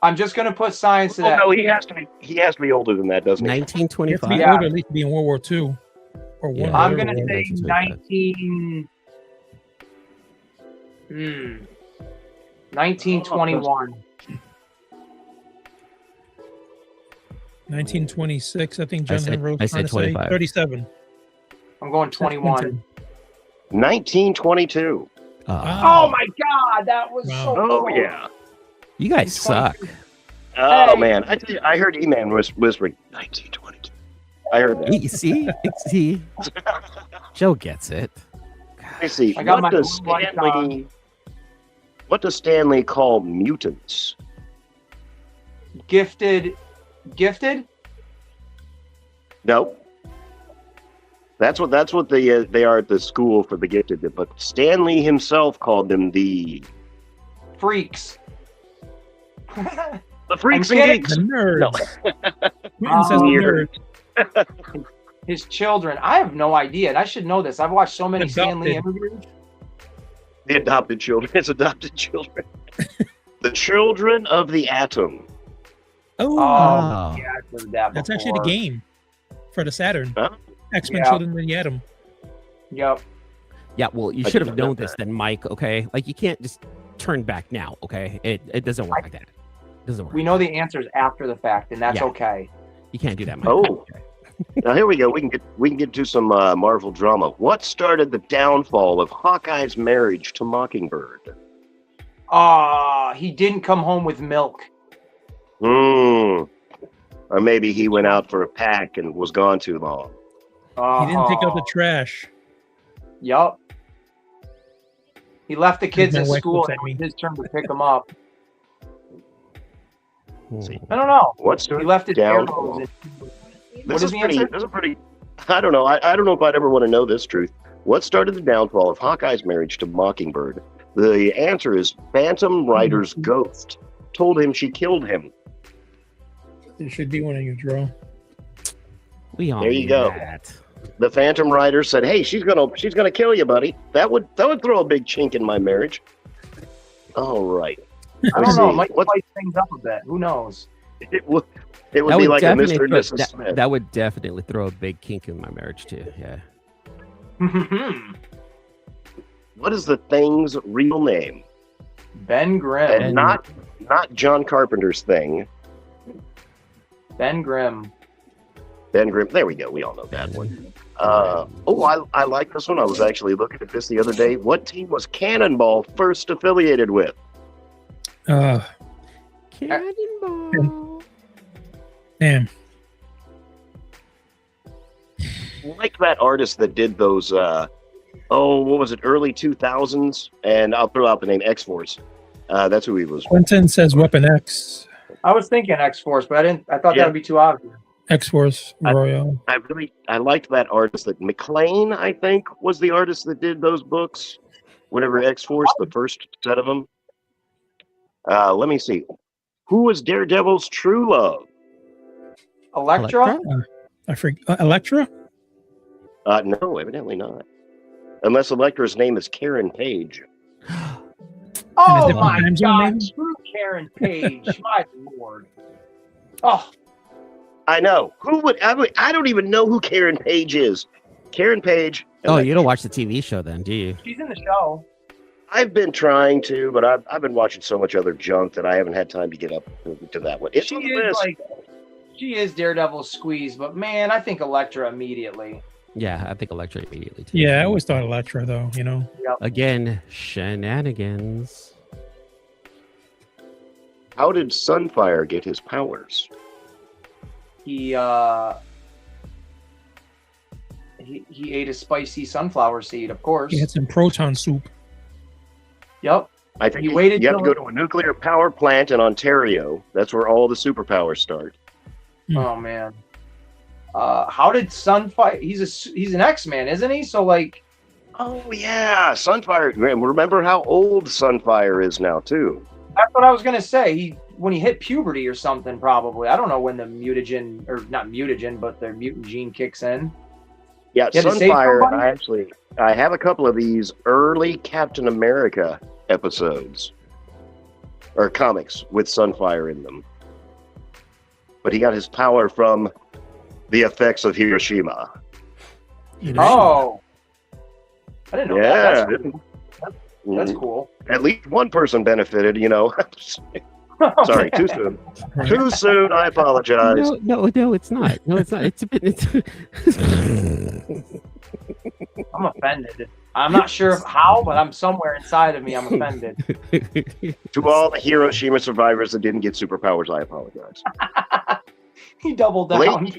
[SPEAKER 2] I'm just going to put science to
[SPEAKER 1] Oh
[SPEAKER 2] that.
[SPEAKER 1] no, he has to be. He has to be older than that, doesn't he?
[SPEAKER 4] you have to be
[SPEAKER 3] 1925.
[SPEAKER 2] Yeah.
[SPEAKER 4] older at least to be in World War II or
[SPEAKER 3] Yeah.
[SPEAKER 4] one.
[SPEAKER 2] I'm
[SPEAKER 4] or
[SPEAKER 2] going to
[SPEAKER 4] whatever.
[SPEAKER 2] say 1921.
[SPEAKER 4] 1926. I think
[SPEAKER 3] I
[SPEAKER 4] John
[SPEAKER 3] said-
[SPEAKER 4] Henry was
[SPEAKER 3] I
[SPEAKER 4] trying
[SPEAKER 3] said
[SPEAKER 4] to say
[SPEAKER 3] 25.
[SPEAKER 4] 37.
[SPEAKER 2] I'm going 21.
[SPEAKER 1] 1922.
[SPEAKER 2] Oh my God, that was
[SPEAKER 4] Wow.
[SPEAKER 2] so
[SPEAKER 1] Oh
[SPEAKER 2] close.
[SPEAKER 1] yeah.
[SPEAKER 3] You guys suck.
[SPEAKER 1] Oh
[SPEAKER 2] Hey.
[SPEAKER 1] man, I heard E-Man whispering 1922. I heard that.
[SPEAKER 3] See, Joe gets it.
[SPEAKER 1] Let me see.
[SPEAKER 2] I got my
[SPEAKER 1] What does
[SPEAKER 2] blue light
[SPEAKER 1] Stanley? What does Stanley call mutants?
[SPEAKER 2] Gifted?
[SPEAKER 1] No. That's what they are at the school for the gifted. But Stanley himself called them the
[SPEAKER 2] Freaks.
[SPEAKER 1] freaks
[SPEAKER 2] I'm
[SPEAKER 1] and
[SPEAKER 2] kidding.
[SPEAKER 1] geeks.
[SPEAKER 4] The nerds.
[SPEAKER 1] No.
[SPEAKER 4] Quentin says the
[SPEAKER 1] Weird.
[SPEAKER 4] nerds.
[SPEAKER 2] His children. I have no idea, and I should know this. I've watched so many Stanley
[SPEAKER 4] Adopted.
[SPEAKER 2] interviews.
[SPEAKER 1] The adopted children. It's adopted children. The children of the atom.
[SPEAKER 4] Oh,
[SPEAKER 2] Oh, yeah, I've heard that
[SPEAKER 4] that's
[SPEAKER 2] before.
[SPEAKER 4] actually the game for the Saturn.
[SPEAKER 1] Huh?
[SPEAKER 4] X-Men
[SPEAKER 2] Yeah.
[SPEAKER 4] Children of the Atom.
[SPEAKER 2] Yep.
[SPEAKER 3] Yeah, well, you
[SPEAKER 1] I
[SPEAKER 3] should
[SPEAKER 1] did
[SPEAKER 3] have
[SPEAKER 1] not know
[SPEAKER 3] known this then, Mike. Okay, like you can't just turn back now. Okay, it doesn't work like that. It doesn't work.
[SPEAKER 2] We know the answers after the fact, and that's
[SPEAKER 3] Yeah.
[SPEAKER 2] okay.
[SPEAKER 3] You can't do that, Mike.
[SPEAKER 1] Oh.
[SPEAKER 3] Okay.
[SPEAKER 1] Now here we go. We can get to some Marvel drama. What started the downfall of Hawkeye's marriage to Mockingbird?
[SPEAKER 2] He didn't come home with milk.
[SPEAKER 1] Or maybe he went out for a pack and was gone too long.
[SPEAKER 4] He didn't take out the trash.
[SPEAKER 2] Yup. He left the kids
[SPEAKER 4] My
[SPEAKER 2] at
[SPEAKER 4] wife
[SPEAKER 2] school,
[SPEAKER 4] looks
[SPEAKER 2] and
[SPEAKER 4] at
[SPEAKER 2] it
[SPEAKER 4] me.
[SPEAKER 2] was his turn to pick them up.
[SPEAKER 1] See.
[SPEAKER 2] I don't know.
[SPEAKER 1] What
[SPEAKER 2] He
[SPEAKER 1] started
[SPEAKER 2] left his
[SPEAKER 1] downfall?
[SPEAKER 2] arrows.
[SPEAKER 1] This
[SPEAKER 2] What
[SPEAKER 1] is
[SPEAKER 2] is the
[SPEAKER 1] pretty.
[SPEAKER 2] answer?
[SPEAKER 1] This is pretty. I don't know. I don't know if I'd ever want to know this truth. What started the downfall of Hawkeye's marriage to Mockingbird? The answer is Phantom Rider's ghost told him she killed him.
[SPEAKER 4] There should be one in your drawer.
[SPEAKER 3] We all
[SPEAKER 1] There you
[SPEAKER 3] knew
[SPEAKER 1] go.
[SPEAKER 3] that.
[SPEAKER 1] The Phantom Rider said, "Hey, she's gonna kill you, buddy." That would throw a big chink in my marriage. All right.
[SPEAKER 2] I don't know. It might spice things up a bit. Who knows?
[SPEAKER 1] It would be like a Mr. and Mrs.
[SPEAKER 3] that,
[SPEAKER 1] Smith.
[SPEAKER 3] that would definitely throw a big kink in my marriage too. Yeah.
[SPEAKER 1] What is the thing's real name?
[SPEAKER 2] Ben Grimm.
[SPEAKER 1] And not John Carpenter's thing.
[SPEAKER 2] Ben Grimm.
[SPEAKER 1] Ben Grimm. There we go. We all know that one. I like this one. I was actually looking at this the other day. What team was Cannonball first affiliated with?
[SPEAKER 3] Cannonball.
[SPEAKER 4] Damn.
[SPEAKER 1] Like that artist that did those, what was it, early 2000s? And I'll throw out the name X-Force. That's who he was.
[SPEAKER 4] Quentin says Weapon X.
[SPEAKER 2] I was thinking X-Force, but I thought that would be too obvious.
[SPEAKER 4] X-Force Royal.
[SPEAKER 1] I liked that artist. That McLean, I think, was the artist that did those books. Whatever X-Force, the first set of them. Let me see. Who was Daredevil's true love?
[SPEAKER 2] Elektra?
[SPEAKER 4] I forget. Elektra?
[SPEAKER 1] No, evidently not. Unless Elektra's name is Karen Page.
[SPEAKER 2] Oh my God! Screw Karen Page. My lord. Oh.
[SPEAKER 1] I know. I don't even know who Karen Page is. Karen Page.
[SPEAKER 3] Oh, you don't watch the TV show then, do you?
[SPEAKER 2] She's in the show.
[SPEAKER 1] I've been trying to, but I've been watching so much other junk that I haven't had time to get up to that one. It's on the list.
[SPEAKER 2] She is Daredevil's squeeze, but man, I think Elektra immediately.
[SPEAKER 3] Yeah, I think Elektra immediately too.
[SPEAKER 4] Yeah, I always thought Elektra though, you know.
[SPEAKER 2] Yep.
[SPEAKER 3] Again, shenanigans.
[SPEAKER 1] How did Sunfire get his powers?
[SPEAKER 2] He ate a spicy sunflower seed, of course.
[SPEAKER 4] He had some proton soup.
[SPEAKER 2] Yep.
[SPEAKER 1] I think
[SPEAKER 2] you waited.
[SPEAKER 1] You have to go to a nuclear power plant in Ontario. That's where all the superpowers start.
[SPEAKER 2] Oh man. How did Sunfire? He's an X-Man, isn't he? So like.
[SPEAKER 1] Oh yeah, Sunfire. Remember how old Sunfire is now too.
[SPEAKER 2] That's what I was gonna say. When he hit puberty or something, probably. I don't know when the mutagen, or not mutagen, but the mutant gene kicks in.
[SPEAKER 1] Yeah, Sunfire. I have a couple of these early Captain America episodes or comics with Sunfire in them. But he got his power from the effects of Hiroshima.
[SPEAKER 2] Oh, I didn't know that.
[SPEAKER 1] Yeah,
[SPEAKER 2] that's cool.
[SPEAKER 1] At least one person benefited, you know. Sorry, too soon. Too soon. I apologize.
[SPEAKER 3] No, it's not. No, it's not. It's.
[SPEAKER 2] I'm offended. I'm not sure how, but I'm somewhere inside of me. I'm offended.
[SPEAKER 1] To all the Hiroshima survivors that didn't get superpowers, I apologize.
[SPEAKER 2] He doubled down.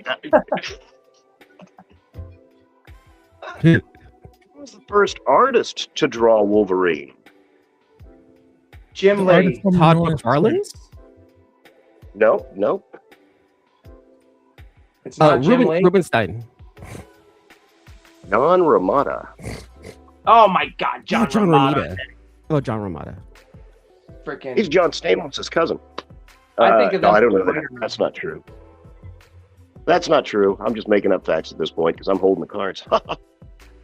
[SPEAKER 1] Who was the first artist to draw Wolverine?
[SPEAKER 2] Jim Lee.
[SPEAKER 3] Todd McFarlane?
[SPEAKER 1] Nope.
[SPEAKER 2] It's not Jim Lee.
[SPEAKER 3] Rubenstein.
[SPEAKER 1] John Romita.
[SPEAKER 2] Oh my God, John Romita.
[SPEAKER 3] Oh, John Romita.
[SPEAKER 2] Freaking.
[SPEAKER 1] He's John Stamos' cousin.
[SPEAKER 2] I think of that.
[SPEAKER 1] No, I don't know that. That's not true. That's not true. I'm just making up facts at this point because I'm holding the cards.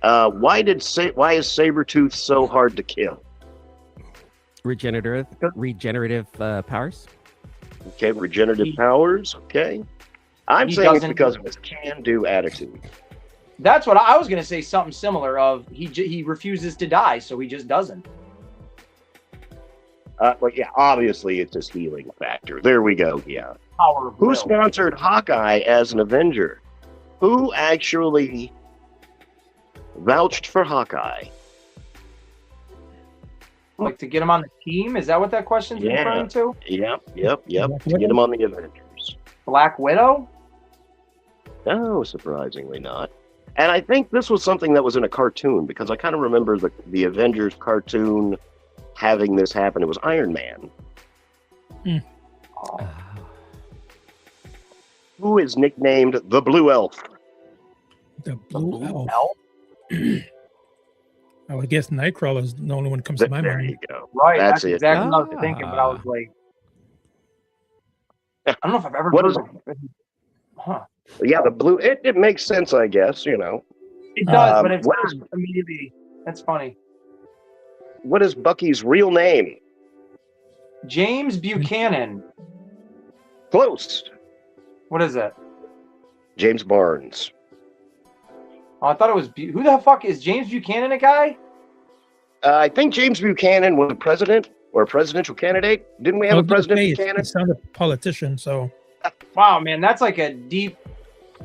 [SPEAKER 1] Why is Sabretooth so hard to kill?
[SPEAKER 3] Regenerative powers.
[SPEAKER 1] Okay, regenerative powers. Okay. I'm saying it's because of his can-do attitude.
[SPEAKER 2] That's what I was going to say. Something similar. Of he refuses to die, so he just doesn't.
[SPEAKER 1] Well, yeah, obviously it's his healing factor. There we go. Yeah.
[SPEAKER 2] Power of
[SPEAKER 1] Who
[SPEAKER 2] will.
[SPEAKER 1] sponsored Hawkeye as an Avenger? Who actually vouched for Hawkeye?
[SPEAKER 2] Like to get him on the team? Is that what that question's referring to?
[SPEAKER 1] Yep. To get him on the Avengers.
[SPEAKER 2] Black Widow?
[SPEAKER 1] No, surprisingly not. And I think this was something that was in a cartoon because I kind of remember the Avengers cartoon having this happen. It was Iron Man.
[SPEAKER 2] Oh.
[SPEAKER 1] Who is nicknamed the Blue Elf?
[SPEAKER 4] The Blue Elf. I would guess Nightcrawler is the only one that comes to my
[SPEAKER 1] There
[SPEAKER 4] mind.
[SPEAKER 1] you go.
[SPEAKER 2] Right,
[SPEAKER 1] That's
[SPEAKER 2] that's
[SPEAKER 1] it.
[SPEAKER 2] exactly what I was thinking, but I was like, I don't know if I've ever
[SPEAKER 1] What
[SPEAKER 2] heard
[SPEAKER 1] is
[SPEAKER 2] of it. Huh.
[SPEAKER 1] Yeah, the blue. It makes sense, I guess. You know.
[SPEAKER 2] It does, but it's
[SPEAKER 1] what
[SPEAKER 2] not immediately. That's funny.
[SPEAKER 1] What is Bucky's real name?
[SPEAKER 2] James Buchanan.
[SPEAKER 1] Close.
[SPEAKER 2] What is it?
[SPEAKER 1] James Barnes.
[SPEAKER 2] Oh, I thought it was. Who the fuck is James Buchanan? A guy?
[SPEAKER 1] I think James Buchanan was a president or a presidential candidate. Didn't we have a President Buchanan?
[SPEAKER 4] It sounded politician, so.
[SPEAKER 2] Wow, man, that's like a deep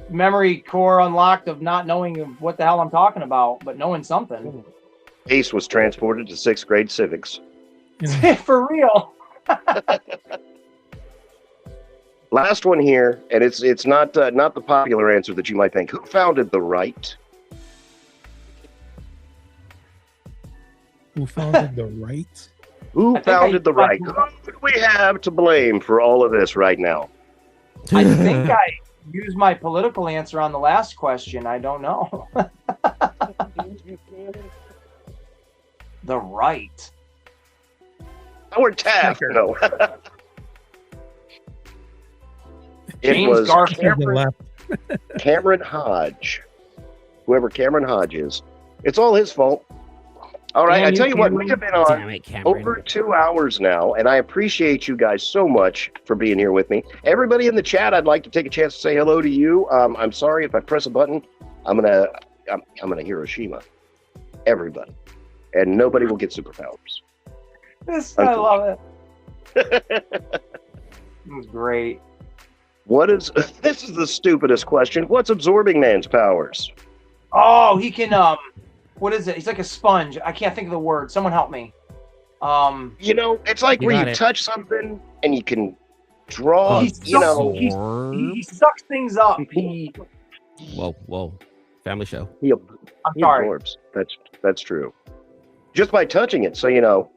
[SPEAKER 2] memory core unlocked of not knowing what the hell I'm talking about, but knowing something.
[SPEAKER 1] Ace was transported to 6th grade civics.
[SPEAKER 2] For real.
[SPEAKER 1] Last one here, and it's not the popular answer that you might think. Who founded the right?
[SPEAKER 4] Who founded the right?
[SPEAKER 1] Who founded the right? Who do we have to blame for all of this right now?
[SPEAKER 2] I think I used my political answer on the last question. I don't know. The right.
[SPEAKER 1] Howard Taft. No. It
[SPEAKER 2] James
[SPEAKER 1] was
[SPEAKER 2] Garfield.
[SPEAKER 1] Cameron Hodge. Whoever Cameron Hodge is. It's all his fault. All right, I tell you what, we have been on over 2 hours now, and I appreciate you guys so much for being here with me. Everybody in the chat, I'd like to take a chance to say hello to you. I'm sorry if I press a button, I'm gonna Hiroshima everybody, and nobody will get superpowers.
[SPEAKER 2] I love it. Great.
[SPEAKER 1] This is the stupidest question. What's Absorbing Man's powers?
[SPEAKER 2] Oh, he can what is it? He's like a sponge. I can't think of the word. Someone help me.
[SPEAKER 1] You know, it's like where you touch something and you can draw.
[SPEAKER 2] He sucks things up.
[SPEAKER 3] Whoa, family show.
[SPEAKER 1] He
[SPEAKER 2] sorry.
[SPEAKER 1] absorbs. That's true. Just by touching it. So you know,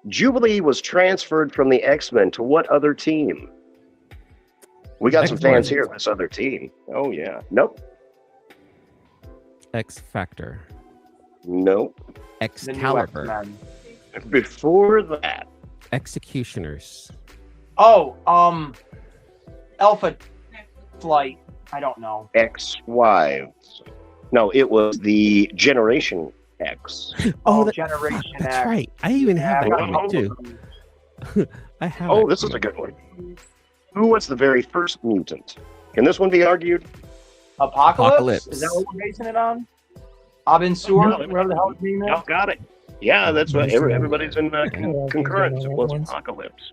[SPEAKER 1] Jubilee was transferred from the X-Men to what other team? We got some fans here. This other team. Oh yeah. Nope.
[SPEAKER 3] X Factor.
[SPEAKER 1] Nope.
[SPEAKER 3] Excalibur.
[SPEAKER 1] Before that.
[SPEAKER 3] Executioners.
[SPEAKER 2] Oh, Alpha Flight. I don't know.
[SPEAKER 1] X-Wives. No, it was the Generation X.
[SPEAKER 2] Oh, Generation X.
[SPEAKER 3] That's right. I even have that comic too. I have.
[SPEAKER 1] Oh, this is a good one. Who was the very first mutant? Can this one be argued?
[SPEAKER 2] Apocalypse? Is that what we're basing it on? Abin Sur, whatever the hell his name is?
[SPEAKER 1] Y'all got it. Yeah, that's right. Everybody's in concurrence. It was Apocalypse.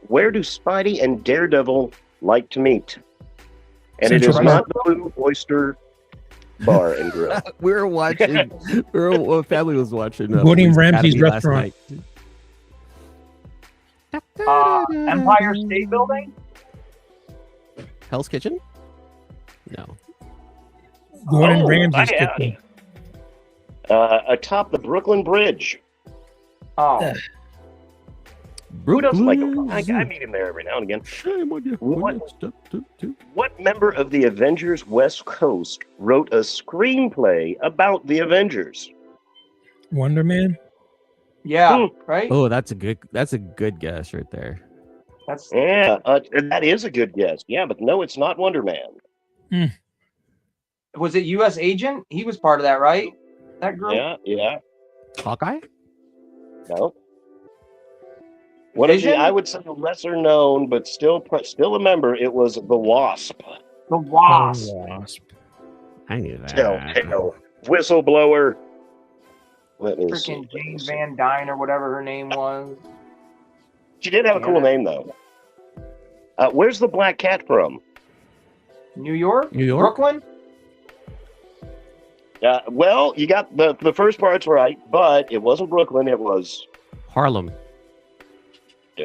[SPEAKER 1] Where do Spidey and Daredevil like to meet? And it is not the Blue Oyster Bar and Grill.
[SPEAKER 3] Family was watching.
[SPEAKER 4] Gordon Ramsay's restaurant.
[SPEAKER 2] Empire State Building?
[SPEAKER 3] Hell's Kitchen? No.
[SPEAKER 4] Gordon Ramsay's kitchen.
[SPEAKER 1] Atop the Brooklyn Bridge.
[SPEAKER 2] Oh.
[SPEAKER 1] Who doesn't like him? I meet him there every now and again. What member of the Avengers West Coast wrote a screenplay about the Avengers?
[SPEAKER 4] Wonder Man?
[SPEAKER 2] Yeah, right?
[SPEAKER 3] Oh, that's a good guess right there.
[SPEAKER 1] That is a good guess. Yeah, but no, it's not Wonder Man.
[SPEAKER 2] Was it U.S. Agent? He was part of that, right? That group?
[SPEAKER 1] Yeah.
[SPEAKER 3] Hawkeye?
[SPEAKER 1] No. What is I would say lesser known, but still a member. It was the Wasp.
[SPEAKER 2] The Wasp.
[SPEAKER 3] I knew that.
[SPEAKER 1] Telltale whistleblower.
[SPEAKER 2] Freaking Jane Van Dyne or whatever her name was.
[SPEAKER 1] She did have a cool name though. Where's the Black Cat from?
[SPEAKER 2] New York?
[SPEAKER 1] Brooklyn? Well, you got the first part's right, but it wasn't Brooklyn. It was
[SPEAKER 3] Harlem.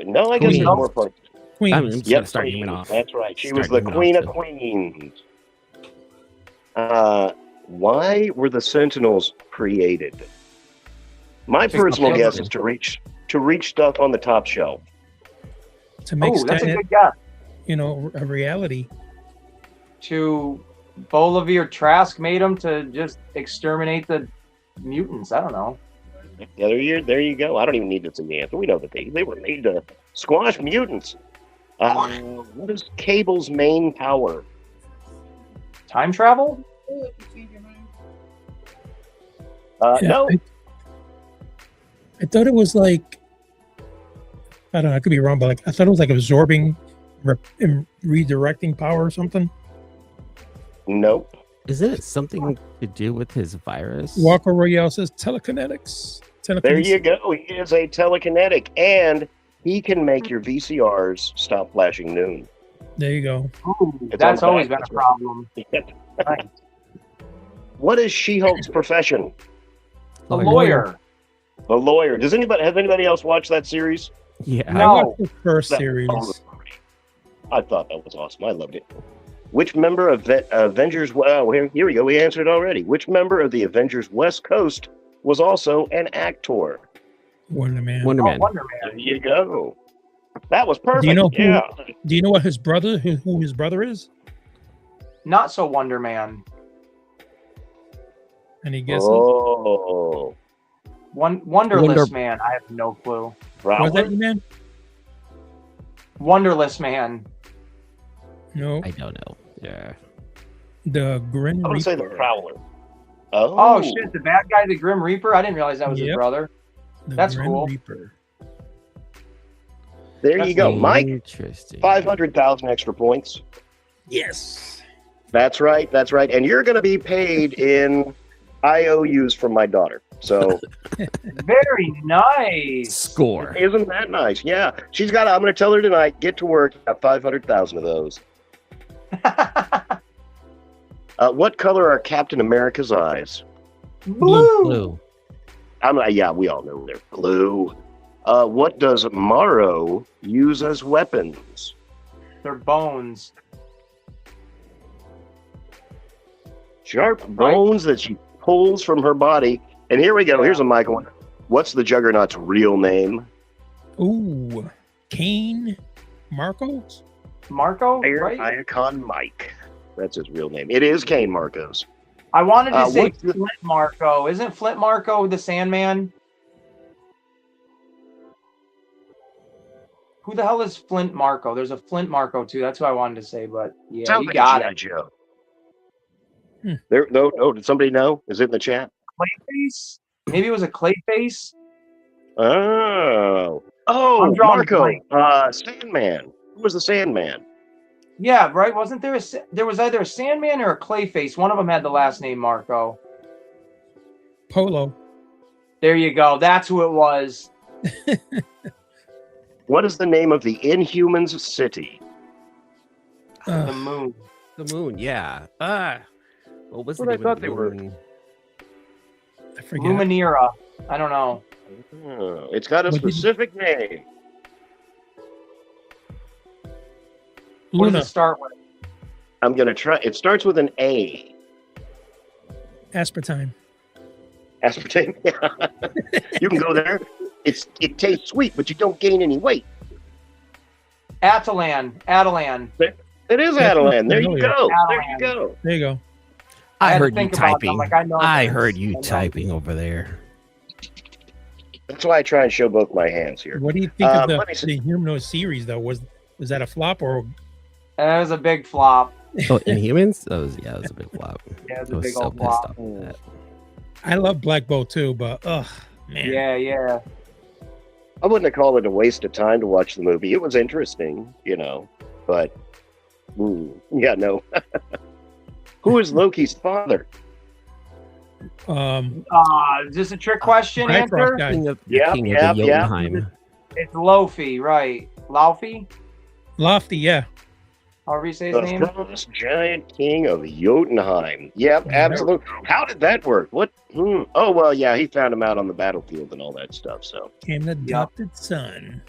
[SPEAKER 1] No, I guess there's more parts.
[SPEAKER 3] Queens.
[SPEAKER 1] Yep,
[SPEAKER 3] start naming off.
[SPEAKER 1] That's right. She was the Queen of Queens. Why were the Sentinels created? My personal guess is to reach stuff on the top shelf.
[SPEAKER 4] To make
[SPEAKER 2] that's a good guess.
[SPEAKER 4] A reality.
[SPEAKER 2] To Bolivar Trask made them to just exterminate the mutants. I don't know.
[SPEAKER 1] There you go. I don't even need to see the answer. We know that they were made to squash mutants. What is cable's main power?
[SPEAKER 2] Time travel?
[SPEAKER 1] No.
[SPEAKER 4] I thought it was like, I don't know, I could be wrong, but like I thought it was like absorbing and redirecting power or something.
[SPEAKER 1] Nope.
[SPEAKER 3] Isn't it something to do with his virus?
[SPEAKER 4] Walker Royale says telekinetics.
[SPEAKER 1] There you go. He is a telekinetic, and he can make your VCRs stop flashing noon.
[SPEAKER 4] There you go.
[SPEAKER 2] Ooh,
[SPEAKER 1] It's
[SPEAKER 2] that's
[SPEAKER 1] on
[SPEAKER 2] always
[SPEAKER 1] back,
[SPEAKER 2] been a
[SPEAKER 1] that's right.
[SPEAKER 2] problem. Nice.
[SPEAKER 1] What is She-Hulk's profession?
[SPEAKER 2] A lawyer.
[SPEAKER 1] The lawyer. Has anybody else watched that series?
[SPEAKER 3] Yeah.
[SPEAKER 4] I
[SPEAKER 2] No.
[SPEAKER 4] watched the first
[SPEAKER 1] That-
[SPEAKER 4] series.
[SPEAKER 1] I thought that was awesome. I loved it. Which member of Avengers? Well, here we go. We answered already. Which member of the Avengers West Coast was also an actor?
[SPEAKER 4] Wonder Man.
[SPEAKER 3] Wonder Man.
[SPEAKER 2] Wonder
[SPEAKER 1] There
[SPEAKER 2] Man.
[SPEAKER 1] you go. That was perfect.
[SPEAKER 4] Do you know who-
[SPEAKER 1] Yeah.
[SPEAKER 4] Do you know what his brother, who his brother is?
[SPEAKER 2] Not so Wonder Man.
[SPEAKER 4] Any guesses?
[SPEAKER 1] Oh,
[SPEAKER 2] Wonderless
[SPEAKER 3] Wonder-
[SPEAKER 2] Man. I have no clue.
[SPEAKER 4] Was that
[SPEAKER 1] Prowler?
[SPEAKER 4] you, man?
[SPEAKER 2] Wonderless Man.
[SPEAKER 4] No.
[SPEAKER 3] I don't know. Yeah.
[SPEAKER 4] The Grim
[SPEAKER 1] I would say the
[SPEAKER 4] Reaper.
[SPEAKER 1] Prowler.
[SPEAKER 2] Oh shit, the bad guy, the Grim Reaper. I didn't realize that was his
[SPEAKER 4] Yep.
[SPEAKER 2] brother.
[SPEAKER 4] The
[SPEAKER 2] That's
[SPEAKER 4] Grim
[SPEAKER 2] cool.
[SPEAKER 4] Reaper.
[SPEAKER 1] There you
[SPEAKER 2] That's
[SPEAKER 1] go, Mike.
[SPEAKER 3] Interesting.
[SPEAKER 1] 500,000 extra points.
[SPEAKER 4] Yes.
[SPEAKER 1] That's right. That's right. And you're going to be paid in IOUs from my daughter. So
[SPEAKER 2] Very nice.
[SPEAKER 3] Score.
[SPEAKER 1] isn't that nice? Yeah, she's got. I'm going to tell her tonight. Get to work. Got 500,000 of those. What color are Captain America's eyes?
[SPEAKER 2] Blue.
[SPEAKER 3] Blue.
[SPEAKER 1] Yeah, we all know they're blue. What does MAREL use as weapons?
[SPEAKER 2] They're bones.
[SPEAKER 1] Sharp bones that she pulls from her body. And here we go. Here's a Michael one. What's the Juggernaut's real name?
[SPEAKER 4] Ooh. Kane Marcos?
[SPEAKER 2] Marco, right?
[SPEAKER 1] Iacon Mike. That's his real name. It is Kane Marcos.
[SPEAKER 2] I wanted to say
[SPEAKER 1] what's the-
[SPEAKER 2] Flint Marco. Isn't Flint Marco the Sandman? Who the hell is Flint Marco? There's a Flint Marco too. That's what I wanted to say, but yeah,
[SPEAKER 1] Sounds
[SPEAKER 2] you
[SPEAKER 1] like
[SPEAKER 2] got
[SPEAKER 1] G.I.
[SPEAKER 2] it.
[SPEAKER 1] Joe.
[SPEAKER 4] Hmm.
[SPEAKER 1] There, no, did somebody know? Is it in the chat?
[SPEAKER 2] Clayface? Maybe it was a Clayface.
[SPEAKER 1] Oh,
[SPEAKER 2] I'm drawing a
[SPEAKER 1] Marco.
[SPEAKER 2] blank.
[SPEAKER 1] Sandman. Who was the Sandman?
[SPEAKER 2] Yeah, right. Wasn't there there was either a Sandman or a Clayface. One of them had the last name Marco.
[SPEAKER 4] Polo.
[SPEAKER 2] There you go. That's who it was.
[SPEAKER 1] What is the name of the Inhumans city?
[SPEAKER 2] The moon.
[SPEAKER 3] The moon. Yeah. What was the
[SPEAKER 1] What I
[SPEAKER 3] name
[SPEAKER 1] thought
[SPEAKER 3] of
[SPEAKER 1] they
[SPEAKER 3] the
[SPEAKER 1] were.
[SPEAKER 3] moon?
[SPEAKER 4] I forget.
[SPEAKER 2] Luminera. I don't know.
[SPEAKER 1] Oh, it's got a
[SPEAKER 4] What did you-
[SPEAKER 1] specific name.
[SPEAKER 2] What
[SPEAKER 4] Luna.
[SPEAKER 2] does it start with?
[SPEAKER 1] I'm gonna try. It starts with an A.
[SPEAKER 4] Aspartame.
[SPEAKER 1] Aspartame. You can go there. It tastes sweet, but you don't gain any weight.
[SPEAKER 2] Atalan.
[SPEAKER 1] It is
[SPEAKER 4] That's
[SPEAKER 1] Adelan. There you
[SPEAKER 4] familiar.
[SPEAKER 1] go. There you
[SPEAKER 2] Atalan.
[SPEAKER 1] go.
[SPEAKER 4] There you go.
[SPEAKER 2] I
[SPEAKER 3] I
[SPEAKER 2] had to
[SPEAKER 3] heard you
[SPEAKER 2] think about it. I'm
[SPEAKER 3] typing.
[SPEAKER 2] like, I know
[SPEAKER 3] I
[SPEAKER 2] this.
[SPEAKER 3] heard you
[SPEAKER 2] I know.
[SPEAKER 3] typing over there.
[SPEAKER 1] That's why I try and show both my hands here.
[SPEAKER 4] What do you think of
[SPEAKER 1] let me
[SPEAKER 4] the
[SPEAKER 1] see.
[SPEAKER 4] Humanoid series though? Was that a flop or
[SPEAKER 2] That was a big flop.
[SPEAKER 3] Oh, Inhumans? That was a big flop.
[SPEAKER 2] Yeah, it was
[SPEAKER 3] I
[SPEAKER 2] a
[SPEAKER 3] was
[SPEAKER 2] big
[SPEAKER 3] so
[SPEAKER 2] old
[SPEAKER 3] pissed
[SPEAKER 2] flop.
[SPEAKER 3] off at that.
[SPEAKER 4] I love Black Bolt too, but man.
[SPEAKER 2] Yeah.
[SPEAKER 1] I wouldn't have called it a waste of time to watch the movie. It was interesting, but yeah, no. Who is Loki's father?
[SPEAKER 2] Is this a trick question
[SPEAKER 4] Bifrost
[SPEAKER 2] answer?
[SPEAKER 4] guy.
[SPEAKER 3] King of,
[SPEAKER 1] Yep,
[SPEAKER 3] King
[SPEAKER 1] yep,
[SPEAKER 3] of the
[SPEAKER 1] yep.
[SPEAKER 3] Jotunheim.
[SPEAKER 2] It's Lofi, right? Laufey?
[SPEAKER 4] Lofty, yeah.
[SPEAKER 2] However you say his
[SPEAKER 1] The
[SPEAKER 2] name.
[SPEAKER 1] strongest giant king of Jotunheim. Yep, absolutely. How did that work? What? Oh, well, yeah, he found him out on the battlefield and all that stuff, so.
[SPEAKER 4] Came the adopted son.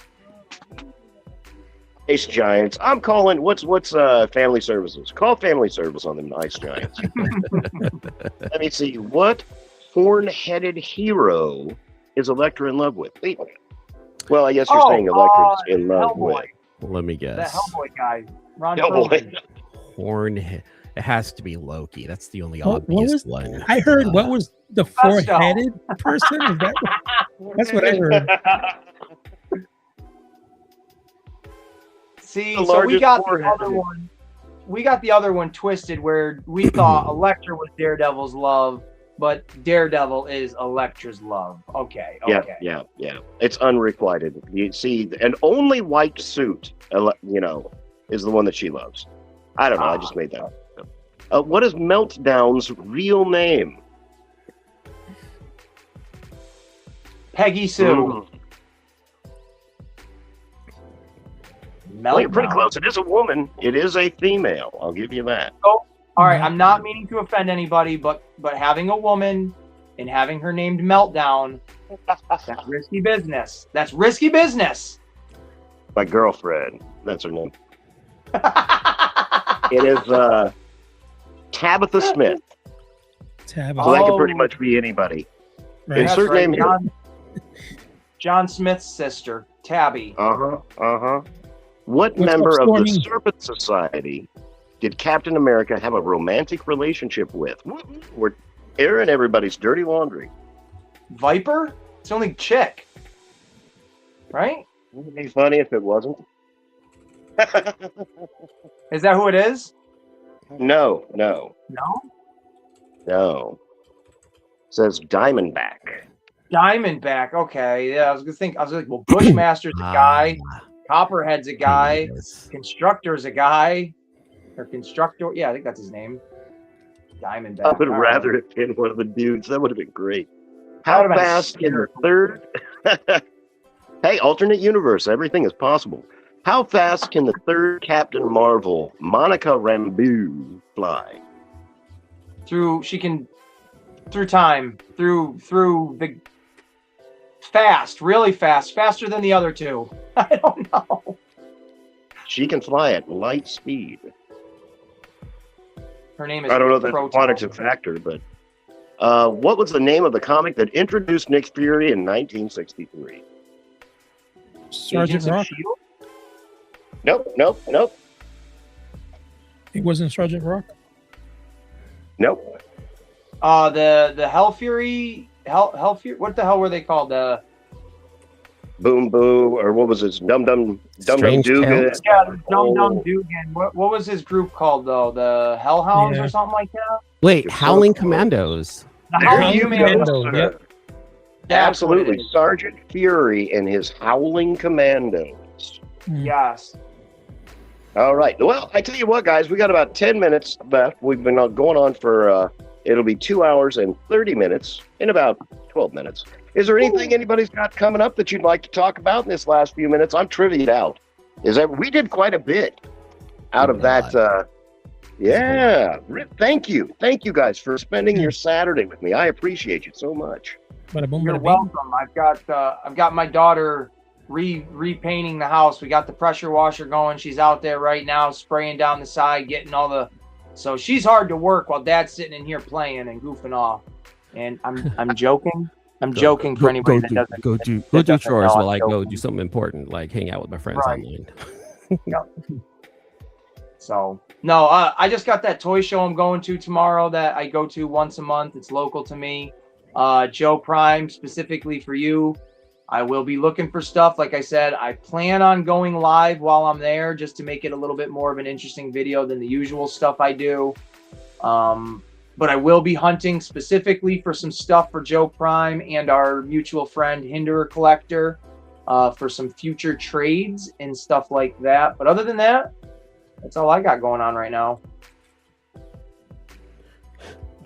[SPEAKER 1] Ice Giants. I'm calling, what's family services? Call family service on them Ice Giants. Let me see. What horn-headed hero is Elektra in love with? Wait. Well, I guess you're saying Elektra's in love
[SPEAKER 2] Hellboy.
[SPEAKER 1] with.
[SPEAKER 3] Let me
[SPEAKER 2] The
[SPEAKER 3] guess.
[SPEAKER 2] Hellboy guy. Ron
[SPEAKER 1] Hellboy.
[SPEAKER 2] Perlman.
[SPEAKER 3] Horn. It has to be Loki. That's the only
[SPEAKER 4] What
[SPEAKER 3] obvious
[SPEAKER 4] was-
[SPEAKER 3] one.
[SPEAKER 4] I heard what was the
[SPEAKER 2] Mephisto.
[SPEAKER 4] four-headed person? Is that that's what I heard.
[SPEAKER 2] See,
[SPEAKER 1] The
[SPEAKER 2] so we
[SPEAKER 1] largest
[SPEAKER 2] got the
[SPEAKER 1] forehead.
[SPEAKER 2] other one. We got the other one twisted where we thought Elektra was Daredevil's love, but Daredevil is Elektra's love. Okay.
[SPEAKER 1] Yeah. It's unrequited. You see, an only white suit, is the one that she loves. I don't know. I just made that up. What is Meltdown's real name?
[SPEAKER 2] Peggy Sue.
[SPEAKER 1] Mm. Well, you're pretty
[SPEAKER 2] Meltdown.
[SPEAKER 1] close. It is a woman. It is a female. I'll give you that.
[SPEAKER 2] All right, I'm not meaning to offend anybody, but having a woman and having her named Meltdown, that's risky business. That's risky business.
[SPEAKER 1] My girlfriend. That's her name. It is Tabitha Smith.
[SPEAKER 4] Tabitha.
[SPEAKER 1] So that could pretty much be anybody.
[SPEAKER 4] Right.
[SPEAKER 2] That's
[SPEAKER 1] Insert name here.
[SPEAKER 2] John Smith's sister, Tabby.
[SPEAKER 1] What
[SPEAKER 4] What's
[SPEAKER 1] member
[SPEAKER 4] up,
[SPEAKER 1] of the
[SPEAKER 4] Stormy?
[SPEAKER 1] Serpent Society did Captain America have a romantic relationship with? We're airing everybody's dirty laundry.
[SPEAKER 2] Viper? It's the only chick. Right?
[SPEAKER 1] Wouldn't it be funny if it wasn't?
[SPEAKER 2] Is that who it is?
[SPEAKER 1] No.
[SPEAKER 2] No?
[SPEAKER 1] Says Diamondback.
[SPEAKER 2] Diamondback. Okay. Yeah, I was like, well, Bushmaster's a guy. Copperhead's a guy. Constructor's a guy. Or Constructor. Yeah, I think that's his name. Diamondback.
[SPEAKER 1] I would
[SPEAKER 2] All
[SPEAKER 1] rather
[SPEAKER 2] right.
[SPEAKER 1] have been one of the dudes. That would have been great. How
[SPEAKER 2] That would've been
[SPEAKER 1] fast can the
[SPEAKER 2] scary.
[SPEAKER 1] third... Hey, alternate universe. Everything is possible. How fast can the third Captain Marvel, Monica Rambeau, fly?
[SPEAKER 2] Through time, through the fast, really fast, faster than the other two. I don't know.
[SPEAKER 1] She can fly at light speed.
[SPEAKER 2] Her name is
[SPEAKER 1] I don't know if that's a
[SPEAKER 2] Proton.
[SPEAKER 1] quantitative factor, but what was the name of the comic that introduced Nick Fury in 1963?
[SPEAKER 4] Sergeant
[SPEAKER 2] Agents of
[SPEAKER 4] Rock.
[SPEAKER 2] S.H.I.E.L.D.?
[SPEAKER 1] Nope.
[SPEAKER 4] It wasn't Sergeant Rock.
[SPEAKER 1] Nope.
[SPEAKER 2] The Hell Fury. What the hell were they called?
[SPEAKER 1] Boom Boo, or what was his Dum
[SPEAKER 3] Strange
[SPEAKER 1] Dugan?
[SPEAKER 3] Tales?
[SPEAKER 2] Yeah, Dum Dum Dugan. What was his group called though? The Hellhounds
[SPEAKER 4] Yeah.
[SPEAKER 2] or something like that?
[SPEAKER 3] Wait,
[SPEAKER 1] You're so
[SPEAKER 3] Howling
[SPEAKER 1] close.
[SPEAKER 3] Commandos.
[SPEAKER 2] The
[SPEAKER 1] There
[SPEAKER 2] Howling
[SPEAKER 1] you
[SPEAKER 2] Commandos.
[SPEAKER 1] go,
[SPEAKER 4] Commando,
[SPEAKER 1] sir.
[SPEAKER 4] yep.
[SPEAKER 2] That's what it
[SPEAKER 1] Absolutely.
[SPEAKER 2] is.
[SPEAKER 1] Sergeant Fury and his Howling Commandos.
[SPEAKER 2] Yes.
[SPEAKER 1] All right. Well, I tell you what, guys, we got about 10 minutes left. We've been going on for, it'll be 2 hours and 30 minutes in about 12 minutes. Is there anything anybody's got coming up that you'd like to talk about in this last few minutes? I'm triviaed out. We did quite a bit out of that. Yeah. Thank you. Thank you guys for spending your Saturday with me. I appreciate you so much.
[SPEAKER 4] Bada boom,
[SPEAKER 2] You're
[SPEAKER 4] bada bing.
[SPEAKER 2] welcome. I've got my daughter repainting the house. We got the pressure washer going. She's out there right now spraying down the side, getting all the. So she's hard to work while Dad's sitting in here playing and goofing off. And I'm joking. I'm joking for anybody that doesn't.
[SPEAKER 3] Go do
[SPEAKER 2] doesn't
[SPEAKER 3] chores
[SPEAKER 2] know,
[SPEAKER 3] while
[SPEAKER 2] I'm
[SPEAKER 3] I go
[SPEAKER 2] joking.
[SPEAKER 3] do something important, like hang out with my friends
[SPEAKER 2] Right.
[SPEAKER 3] online.
[SPEAKER 2] So no, I just got that toy show I'm going to tomorrow that I go to once a month. It's local to me. Joe Prime, specifically for you. I will be looking for stuff. Like I said, I plan on going live while I'm there just to make it a little bit more of an interesting video than the usual stuff I do. But I will be hunting specifically for some stuff for Joe Prime and our mutual friend Hinderer Collector for some future trades and stuff like that. But other than that, that's all I got going on right now.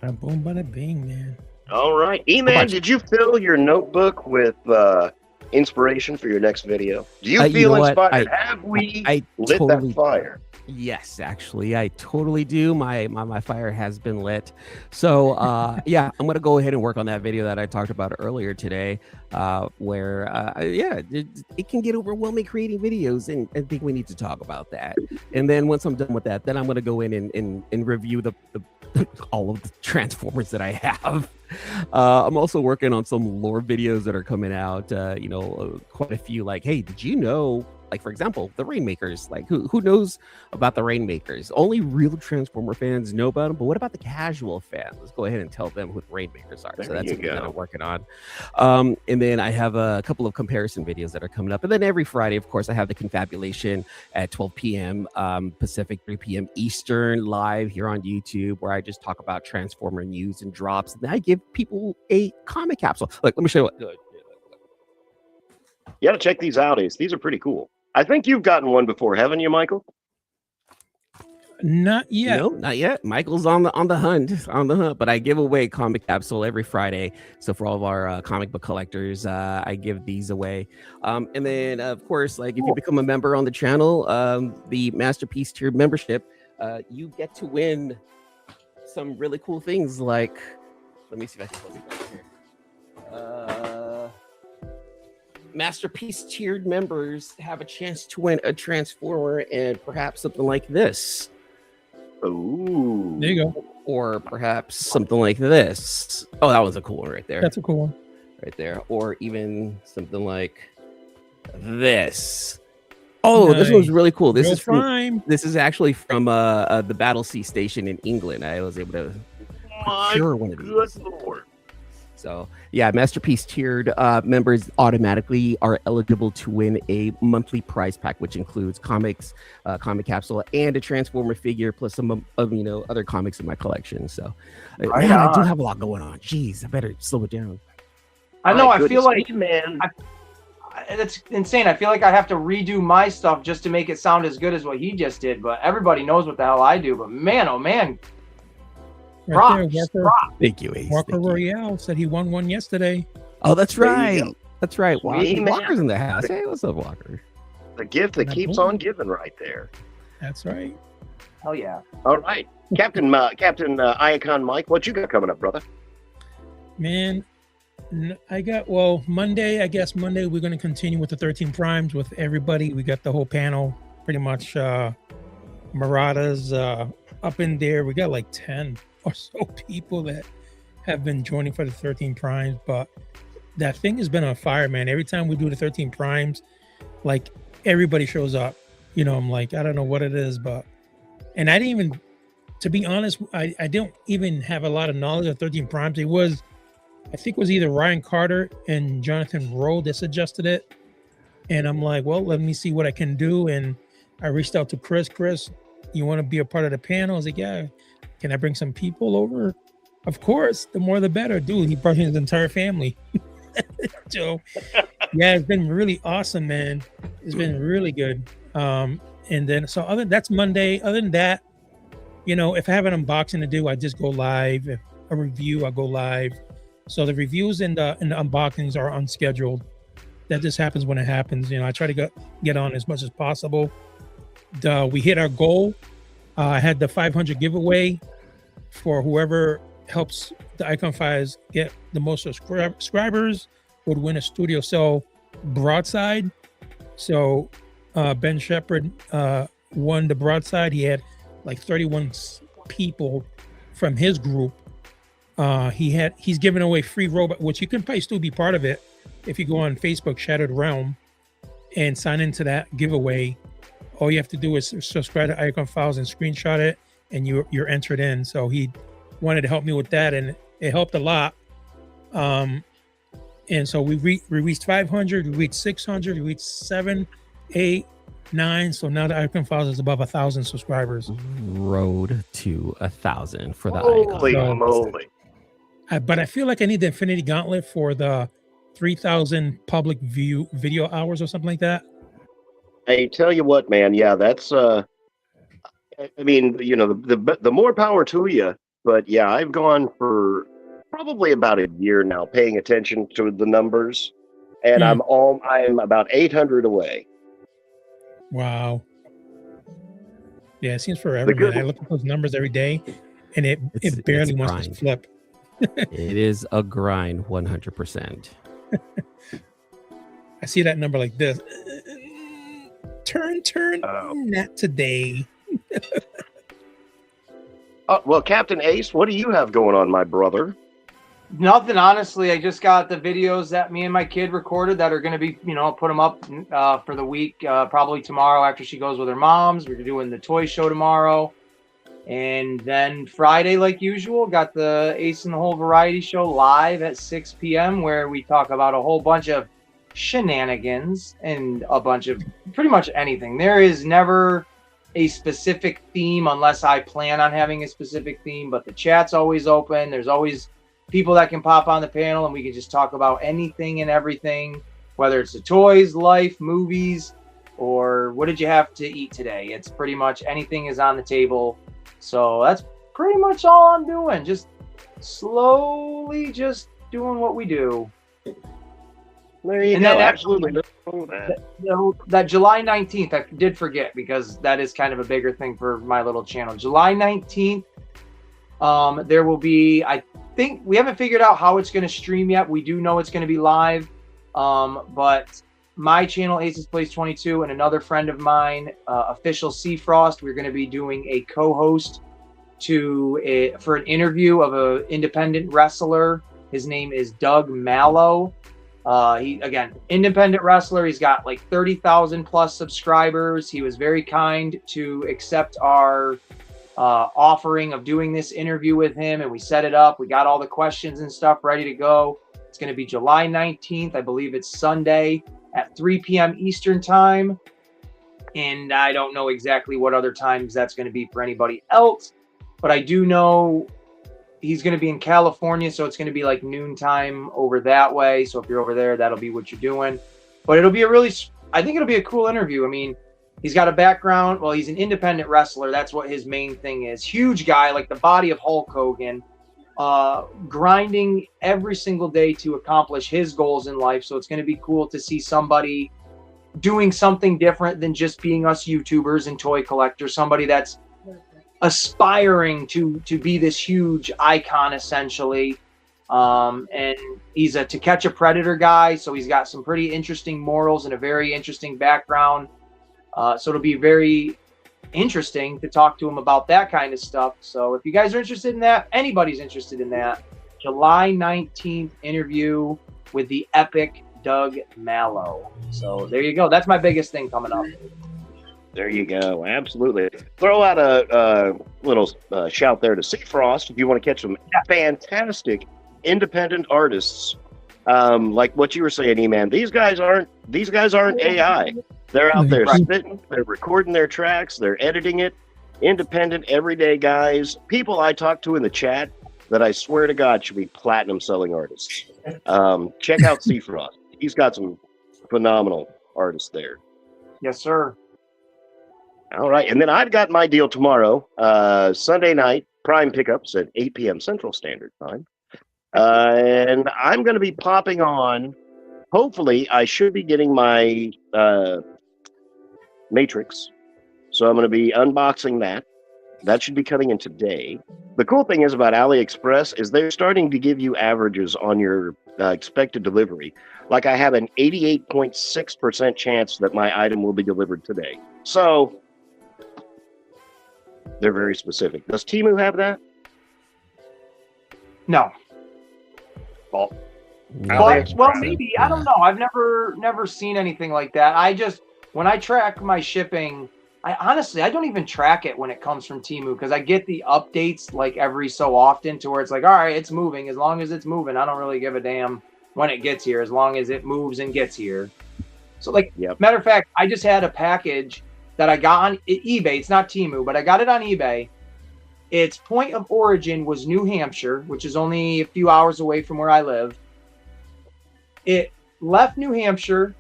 [SPEAKER 4] Bada boom, bada bing, man.
[SPEAKER 1] All right. E-Man, did you fill your notebook with inspiration for your next video? Do you
[SPEAKER 3] You
[SPEAKER 1] feel
[SPEAKER 3] know what?
[SPEAKER 1] inspired? Have we
[SPEAKER 3] I
[SPEAKER 1] lit
[SPEAKER 3] totally
[SPEAKER 1] that fire?
[SPEAKER 3] Yes, actually, I totally do. My fire has been lit. So yeah, I'm gonna go ahead and work on that video that I talked about earlier today, where it can get overwhelming creating videos, and I think we need to talk about that. And then once I'm done with that, then I'm gonna go in and review the all of the Transformers that I have. I'm also working on some lore videos that are coming out. Quite a few. Like, hey, did you know? like for example, the Rainmakers. Like who knows about the Rainmakers? Only real Transformer fans know about them. But what about the casual fan? Let's go ahead and tell them who the Rainmakers are.
[SPEAKER 1] There
[SPEAKER 3] So that's
[SPEAKER 1] you
[SPEAKER 3] something that
[SPEAKER 1] go.
[SPEAKER 3] I'm working on. And then I have a couple of comparison videos that are coming up. And then every Friday, of course, I have the Confabulation at 12 p.m. Pacific, 3 p.m. Eastern, live here on YouTube, where I just talk about Transformer news and drops. And I give people a comic capsule. Look, let me show you what.
[SPEAKER 1] You got to check these out, Ace. These are pretty cool. I think you've gotten one before, haven't you, Michael?
[SPEAKER 4] Not yet.
[SPEAKER 3] No, not yet. Michael's on the hunt. But I give away comic capsule every Friday. So for all of our comic book collectors, I give these away. And then of course, like if you become a member on the channel, the Masterpiece tier membership, you get to win some really cool things. Like, let me see if I can close it down here. Masterpiece tiered members have a chance to win a Transformer and perhaps something like this.
[SPEAKER 1] Ooh.
[SPEAKER 4] There you go.
[SPEAKER 3] Or perhaps something like this. Oh, that was a cool one right there.
[SPEAKER 4] That's a cool one.
[SPEAKER 3] Right there. Or even something like this. Oh,
[SPEAKER 4] Nice.
[SPEAKER 3] this one's really cool. This
[SPEAKER 4] Real
[SPEAKER 3] is from,
[SPEAKER 4] Prime.
[SPEAKER 3] this is actually from the Battlesea station in England. I was able to procure one of these.
[SPEAKER 1] Good Lord.
[SPEAKER 3] So yeah, Masterpiece tiered members automatically are eligible to win a monthly prize pack, which includes comics, comic capsule, and a Transformer figure, plus some other comics in my collection. So
[SPEAKER 1] Right
[SPEAKER 3] man, I do
[SPEAKER 1] on.
[SPEAKER 3] have a lot going on. Jeez, I better slow it down.
[SPEAKER 2] I know.
[SPEAKER 1] My
[SPEAKER 2] I feel
[SPEAKER 1] goodness,
[SPEAKER 2] like
[SPEAKER 1] man.
[SPEAKER 2] that's insane. I feel like I have to redo my stuff just to make it sound as good as what he just did. But everybody knows what the hell I do. But man, oh man,
[SPEAKER 4] Right
[SPEAKER 2] props.
[SPEAKER 4] there,
[SPEAKER 3] Thank you, Ace.
[SPEAKER 4] Walker
[SPEAKER 3] Thank you.
[SPEAKER 4] Royale said he won one yesterday.
[SPEAKER 3] Oh, that's
[SPEAKER 1] There you
[SPEAKER 3] right.
[SPEAKER 1] go.
[SPEAKER 3] That's right.
[SPEAKER 1] Sweet, man.
[SPEAKER 3] Walker's in the house. Hey, what's up, Walker?
[SPEAKER 1] The gift that keeps on giving right there.
[SPEAKER 4] That's right.
[SPEAKER 2] Hell yeah.
[SPEAKER 1] All right. Captain Iacon Mike, what you got coming up, brother?
[SPEAKER 4] Man, I got, Monday, I guess Monday we're going to continue with the 13 Primes with everybody. We got the whole panel, pretty much Marauders up in there. We got like 10 or so people that have been joining for the 13 Primes, but that thing has been on fire, man. Every time we do the 13 Primes, like everybody shows up. I'm like, I don't know what it is, and I didn't even, to be honest, I don't even have a lot of knowledge of 13 Primes. I think it was either Ryan Carter and Jonathan Rowe that suggested it. And I'm like, well, let me see what I can do. And I reached out to Chris. Chris, you want to be a part of the panel? I was like, yeah. Can I bring some people over? Of course, the more the better. Dude, he brought his entire family. So, yeah, it's been really awesome, man. It's been really good. And then, so that's Monday. Other than that, if I have an unboxing to do, I just go live. If a review, I go live. So the reviews and the unboxings are unscheduled. That just happens when it happens. I try to get on as much as possible. We hit our goal. I had the 500 giveaway for whoever helps the Icon Files get the most subscribers would win a Studio Cell broadside. So Ben Shepard won the broadside. He had like 31 people from his group. He's giving away free robot, which you can probably still be part of it if you go on Facebook Shattered Realm and sign into that giveaway. All you have to do is subscribe to Icon Files and screenshot it, and you're entered in. So he wanted to help me with that, and it helped a lot. And so we reached 500, we reached 600, we reached 7, 8, 9. So now the Icon Files is above 1,000 subscribers.
[SPEAKER 3] Road to 1,000 for the
[SPEAKER 1] Holy
[SPEAKER 3] Icon.
[SPEAKER 1] moly.
[SPEAKER 4] But I feel like I need the Infinity Gauntlet for the 3,000 public view video hours or something like that.
[SPEAKER 1] Hey, tell you what, man. Yeah, that's. I mean, the more power to you. But yeah, I've gone for probably about a year now, paying attention to the numbers, and I'm about 800 away.
[SPEAKER 4] Wow. Yeah, it seems forever, man. I look at those numbers every day, and it barely wants to flip.
[SPEAKER 3] It is a grind, 100%.
[SPEAKER 4] I see that number like this. Turn, not today.
[SPEAKER 1] Well, Captain Ace, what do you have going on, my brother?
[SPEAKER 2] Nothing, honestly. I just got the videos that me and my kid recorded that are going to be, put them up for the week, probably tomorrow after she goes with her mom's. We're doing the toy show tomorrow. And then Friday, like usual, got the Ace in the Hole variety show live at 6 p.m. where we talk about a whole bunch of shenanigans and a bunch of pretty much anything. There is never a specific theme unless I plan on having a specific theme, but the chat's always open. There's always people that can pop on the panel and we can just talk about anything and everything, whether it's the toys, life, movies, or what did you have to eat today? It's pretty much anything is on the table. So that's pretty much all I'm doing. Just slowly just doing what we do.
[SPEAKER 1] There you go. Absolutely.
[SPEAKER 2] That July 19th, I did forget because that is kind of a bigger thing for my little channel. July 19th, there will be, I think we haven't figured out how it's going to stream yet. We do know it's going to be live. But my channel, Aces Place 22, and another friend of mine, Official Seafrost, we're going to be doing a co-host for an interview of an independent wrestler. His name is Doug Mallow. He, again, independent wrestler. He's got like 30,000 plus subscribers. He was very kind to accept our offering of doing this interview with him, and we set it up. We got all the questions and stuff ready to go. It's going to be July 19th. I believe it's Sunday at 3 p.m. Eastern time. And I don't know exactly what other times that's going to be for anybody else, but I do know he's going to be in California, so it's going to be like noontime over that way. So if you're over there, that'll be what you're doing. But it'll be I think it'll be a cool interview. I mean, he's got a background. Well, he's an independent wrestler. That's what his main thing is. Huge guy, like the body of Hulk Hogan, grinding every single day to accomplish his goals in life. So it's going to be cool to see somebody doing something different than just being us YouTubers and toy collectors. Somebody that's aspiring to be this huge icon, essentially. And he's a To Catch a Predator guy, so he's got some pretty interesting morals and a very interesting background. So it'll be very interesting to talk to him about that kind of stuff. So if you guys are interested in that, anybody's interested in that, July 19th interview with the epic Doug Mallow. So there you go. That's my biggest thing coming up.
[SPEAKER 1] There you go. Absolutely. Throw out a little shout there to Seafrost if you want to catch some fantastic independent artists. Like what you were saying, E-Man. These guys aren't AI. They're out there spitting. They're recording their tracks. They're editing it. Independent, everyday guys. People I talk to in the chat that I swear to God should be platinum selling artists. Check out Seafrost. He's got some phenomenal artists there.
[SPEAKER 2] Yes, sir.
[SPEAKER 1] All right. And then I've got my deal tomorrow, Sunday night, prime pickups at 8 p.m. Central Standard Time. And I'm going to be popping on. Hopefully, I should be getting my Matrix. So I'm going to be unboxing that. That should be coming in today. The cool thing is about AliExpress is they're starting to give you averages on your expected delivery. Like I have an 88.6% chance that my item will be delivered today. So they're very specific. Does Temu have that?
[SPEAKER 2] No.
[SPEAKER 1] Well,
[SPEAKER 2] maybe. I don't know. I've never seen anything like that. When I track my shipping, I don't even track it when it comes from Temu because I get the updates like every so often to where it's like, all right, it's moving. As long as it's moving, I don't really give a damn when it gets here, as long as it moves and gets here. So matter of fact, I just had a package that I got on eBay. It's not Temu, but I got it on eBay. Its point of origin was New Hampshire, which is only a few hours away from where I live. It left New Hampshire,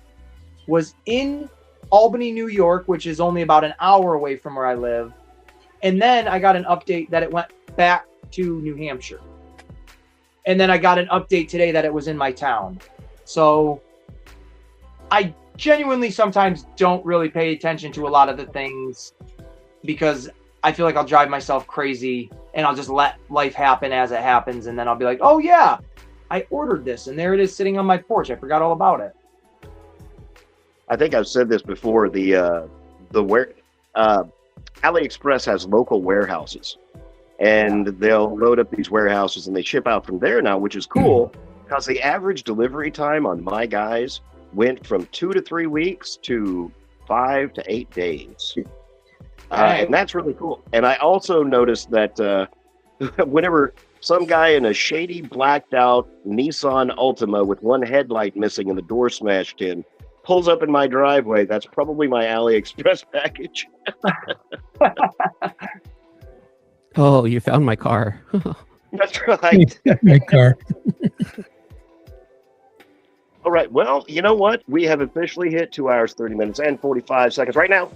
[SPEAKER 2] was in Albany, New York, which is only about an hour away from where I live. And then I got an update that it went back to New Hampshire. And then I got an update today that it was in my town. So I genuinely sometimes don't really pay attention to a lot of the things because I feel like I'll drive myself crazy and I'll just let life happen as it happens. And then I'll be like, oh yeah, I ordered this and there it is sitting on my porch. I forgot all about it.
[SPEAKER 1] I think I've said this before. AliExpress has local warehouses, and they'll load up these warehouses and they ship out from there now, which is cool because the average delivery time on my guys went from 2 to 3 weeks to 5 to 8 days. And that's really cool. And I also noticed that whenever some guy in a shady, blacked out Nissan Altima with one headlight missing and the door smashed in pulls up in my driveway, that's probably my AliExpress package.
[SPEAKER 3] Oh, you found my car.
[SPEAKER 1] That's right.
[SPEAKER 4] My car.
[SPEAKER 1] All right. Well, you know what? We have officially hit 2 hours, 30 minutes, and 45 seconds right now.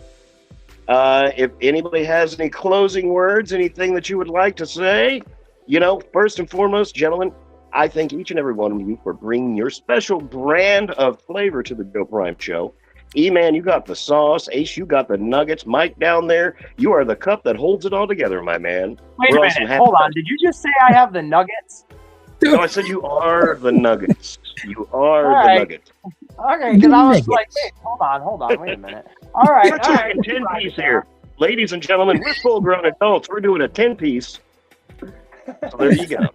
[SPEAKER 1] If anybody has any closing words, anything that you would like to say, first and foremost, gentlemen, I thank each and every one of you for bringing your special brand of flavor to the Joe Prime Show. E-Man, you got the sauce. Ace, you got the nuggets. Mike down there, you are the cup that holds it all together, my man.
[SPEAKER 2] Wait a minute. Hold on. Did you just say I have the nuggets?
[SPEAKER 1] No, I said you are the nuggets. You are the nuggets.
[SPEAKER 2] Okay, because I was like, hey, hold on. Wait a minute. All right.
[SPEAKER 1] We're talking 10-piece here. Ladies and gentlemen, we're full-grown adults. We're doing a 10-piece. So there you go.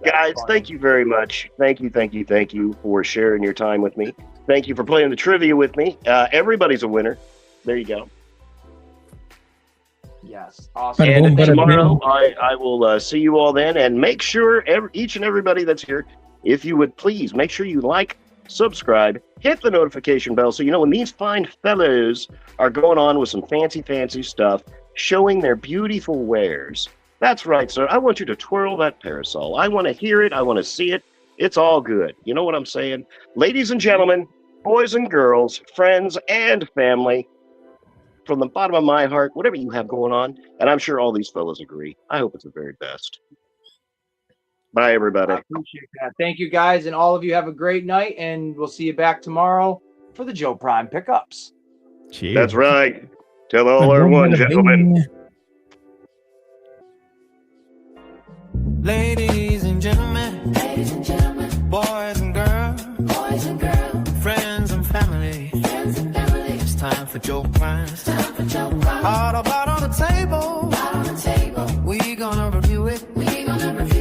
[SPEAKER 1] Guys, thank you very much. Thank you for sharing your time with me. Thank you for playing the trivia with me. Everybody's a winner. There you go.
[SPEAKER 2] Yes, awesome.
[SPEAKER 1] And tomorrow, I will see you all then. And make sure, each and everybody that's here, if you would please, make sure you like, subscribe, hit the notification bell so you know when these fine fellows are going on with some fancy stuff, showing their beautiful wares. That's right, sir. I want you to twirl that parasol. I want to hear it. I want to see it. It's all good. You know what I'm saying? Ladies and gentlemen, boys and girls, friends and family, from the bottom of my heart, whatever you have going on, and I'm sure all these fellows agree, I hope it's the very best. Bye, everybody.
[SPEAKER 2] I appreciate that. Thank you, guys, and all of you have a great night, and we'll see you back tomorrow for the Joe Prime Pickups.
[SPEAKER 3] Cheers.
[SPEAKER 1] That's right. Till all are one, gentlemen.
[SPEAKER 6] Ladies and gentlemen, boys and girls, friends and family, it's time for Joe Prime. Hard about on the table, we gonna review it.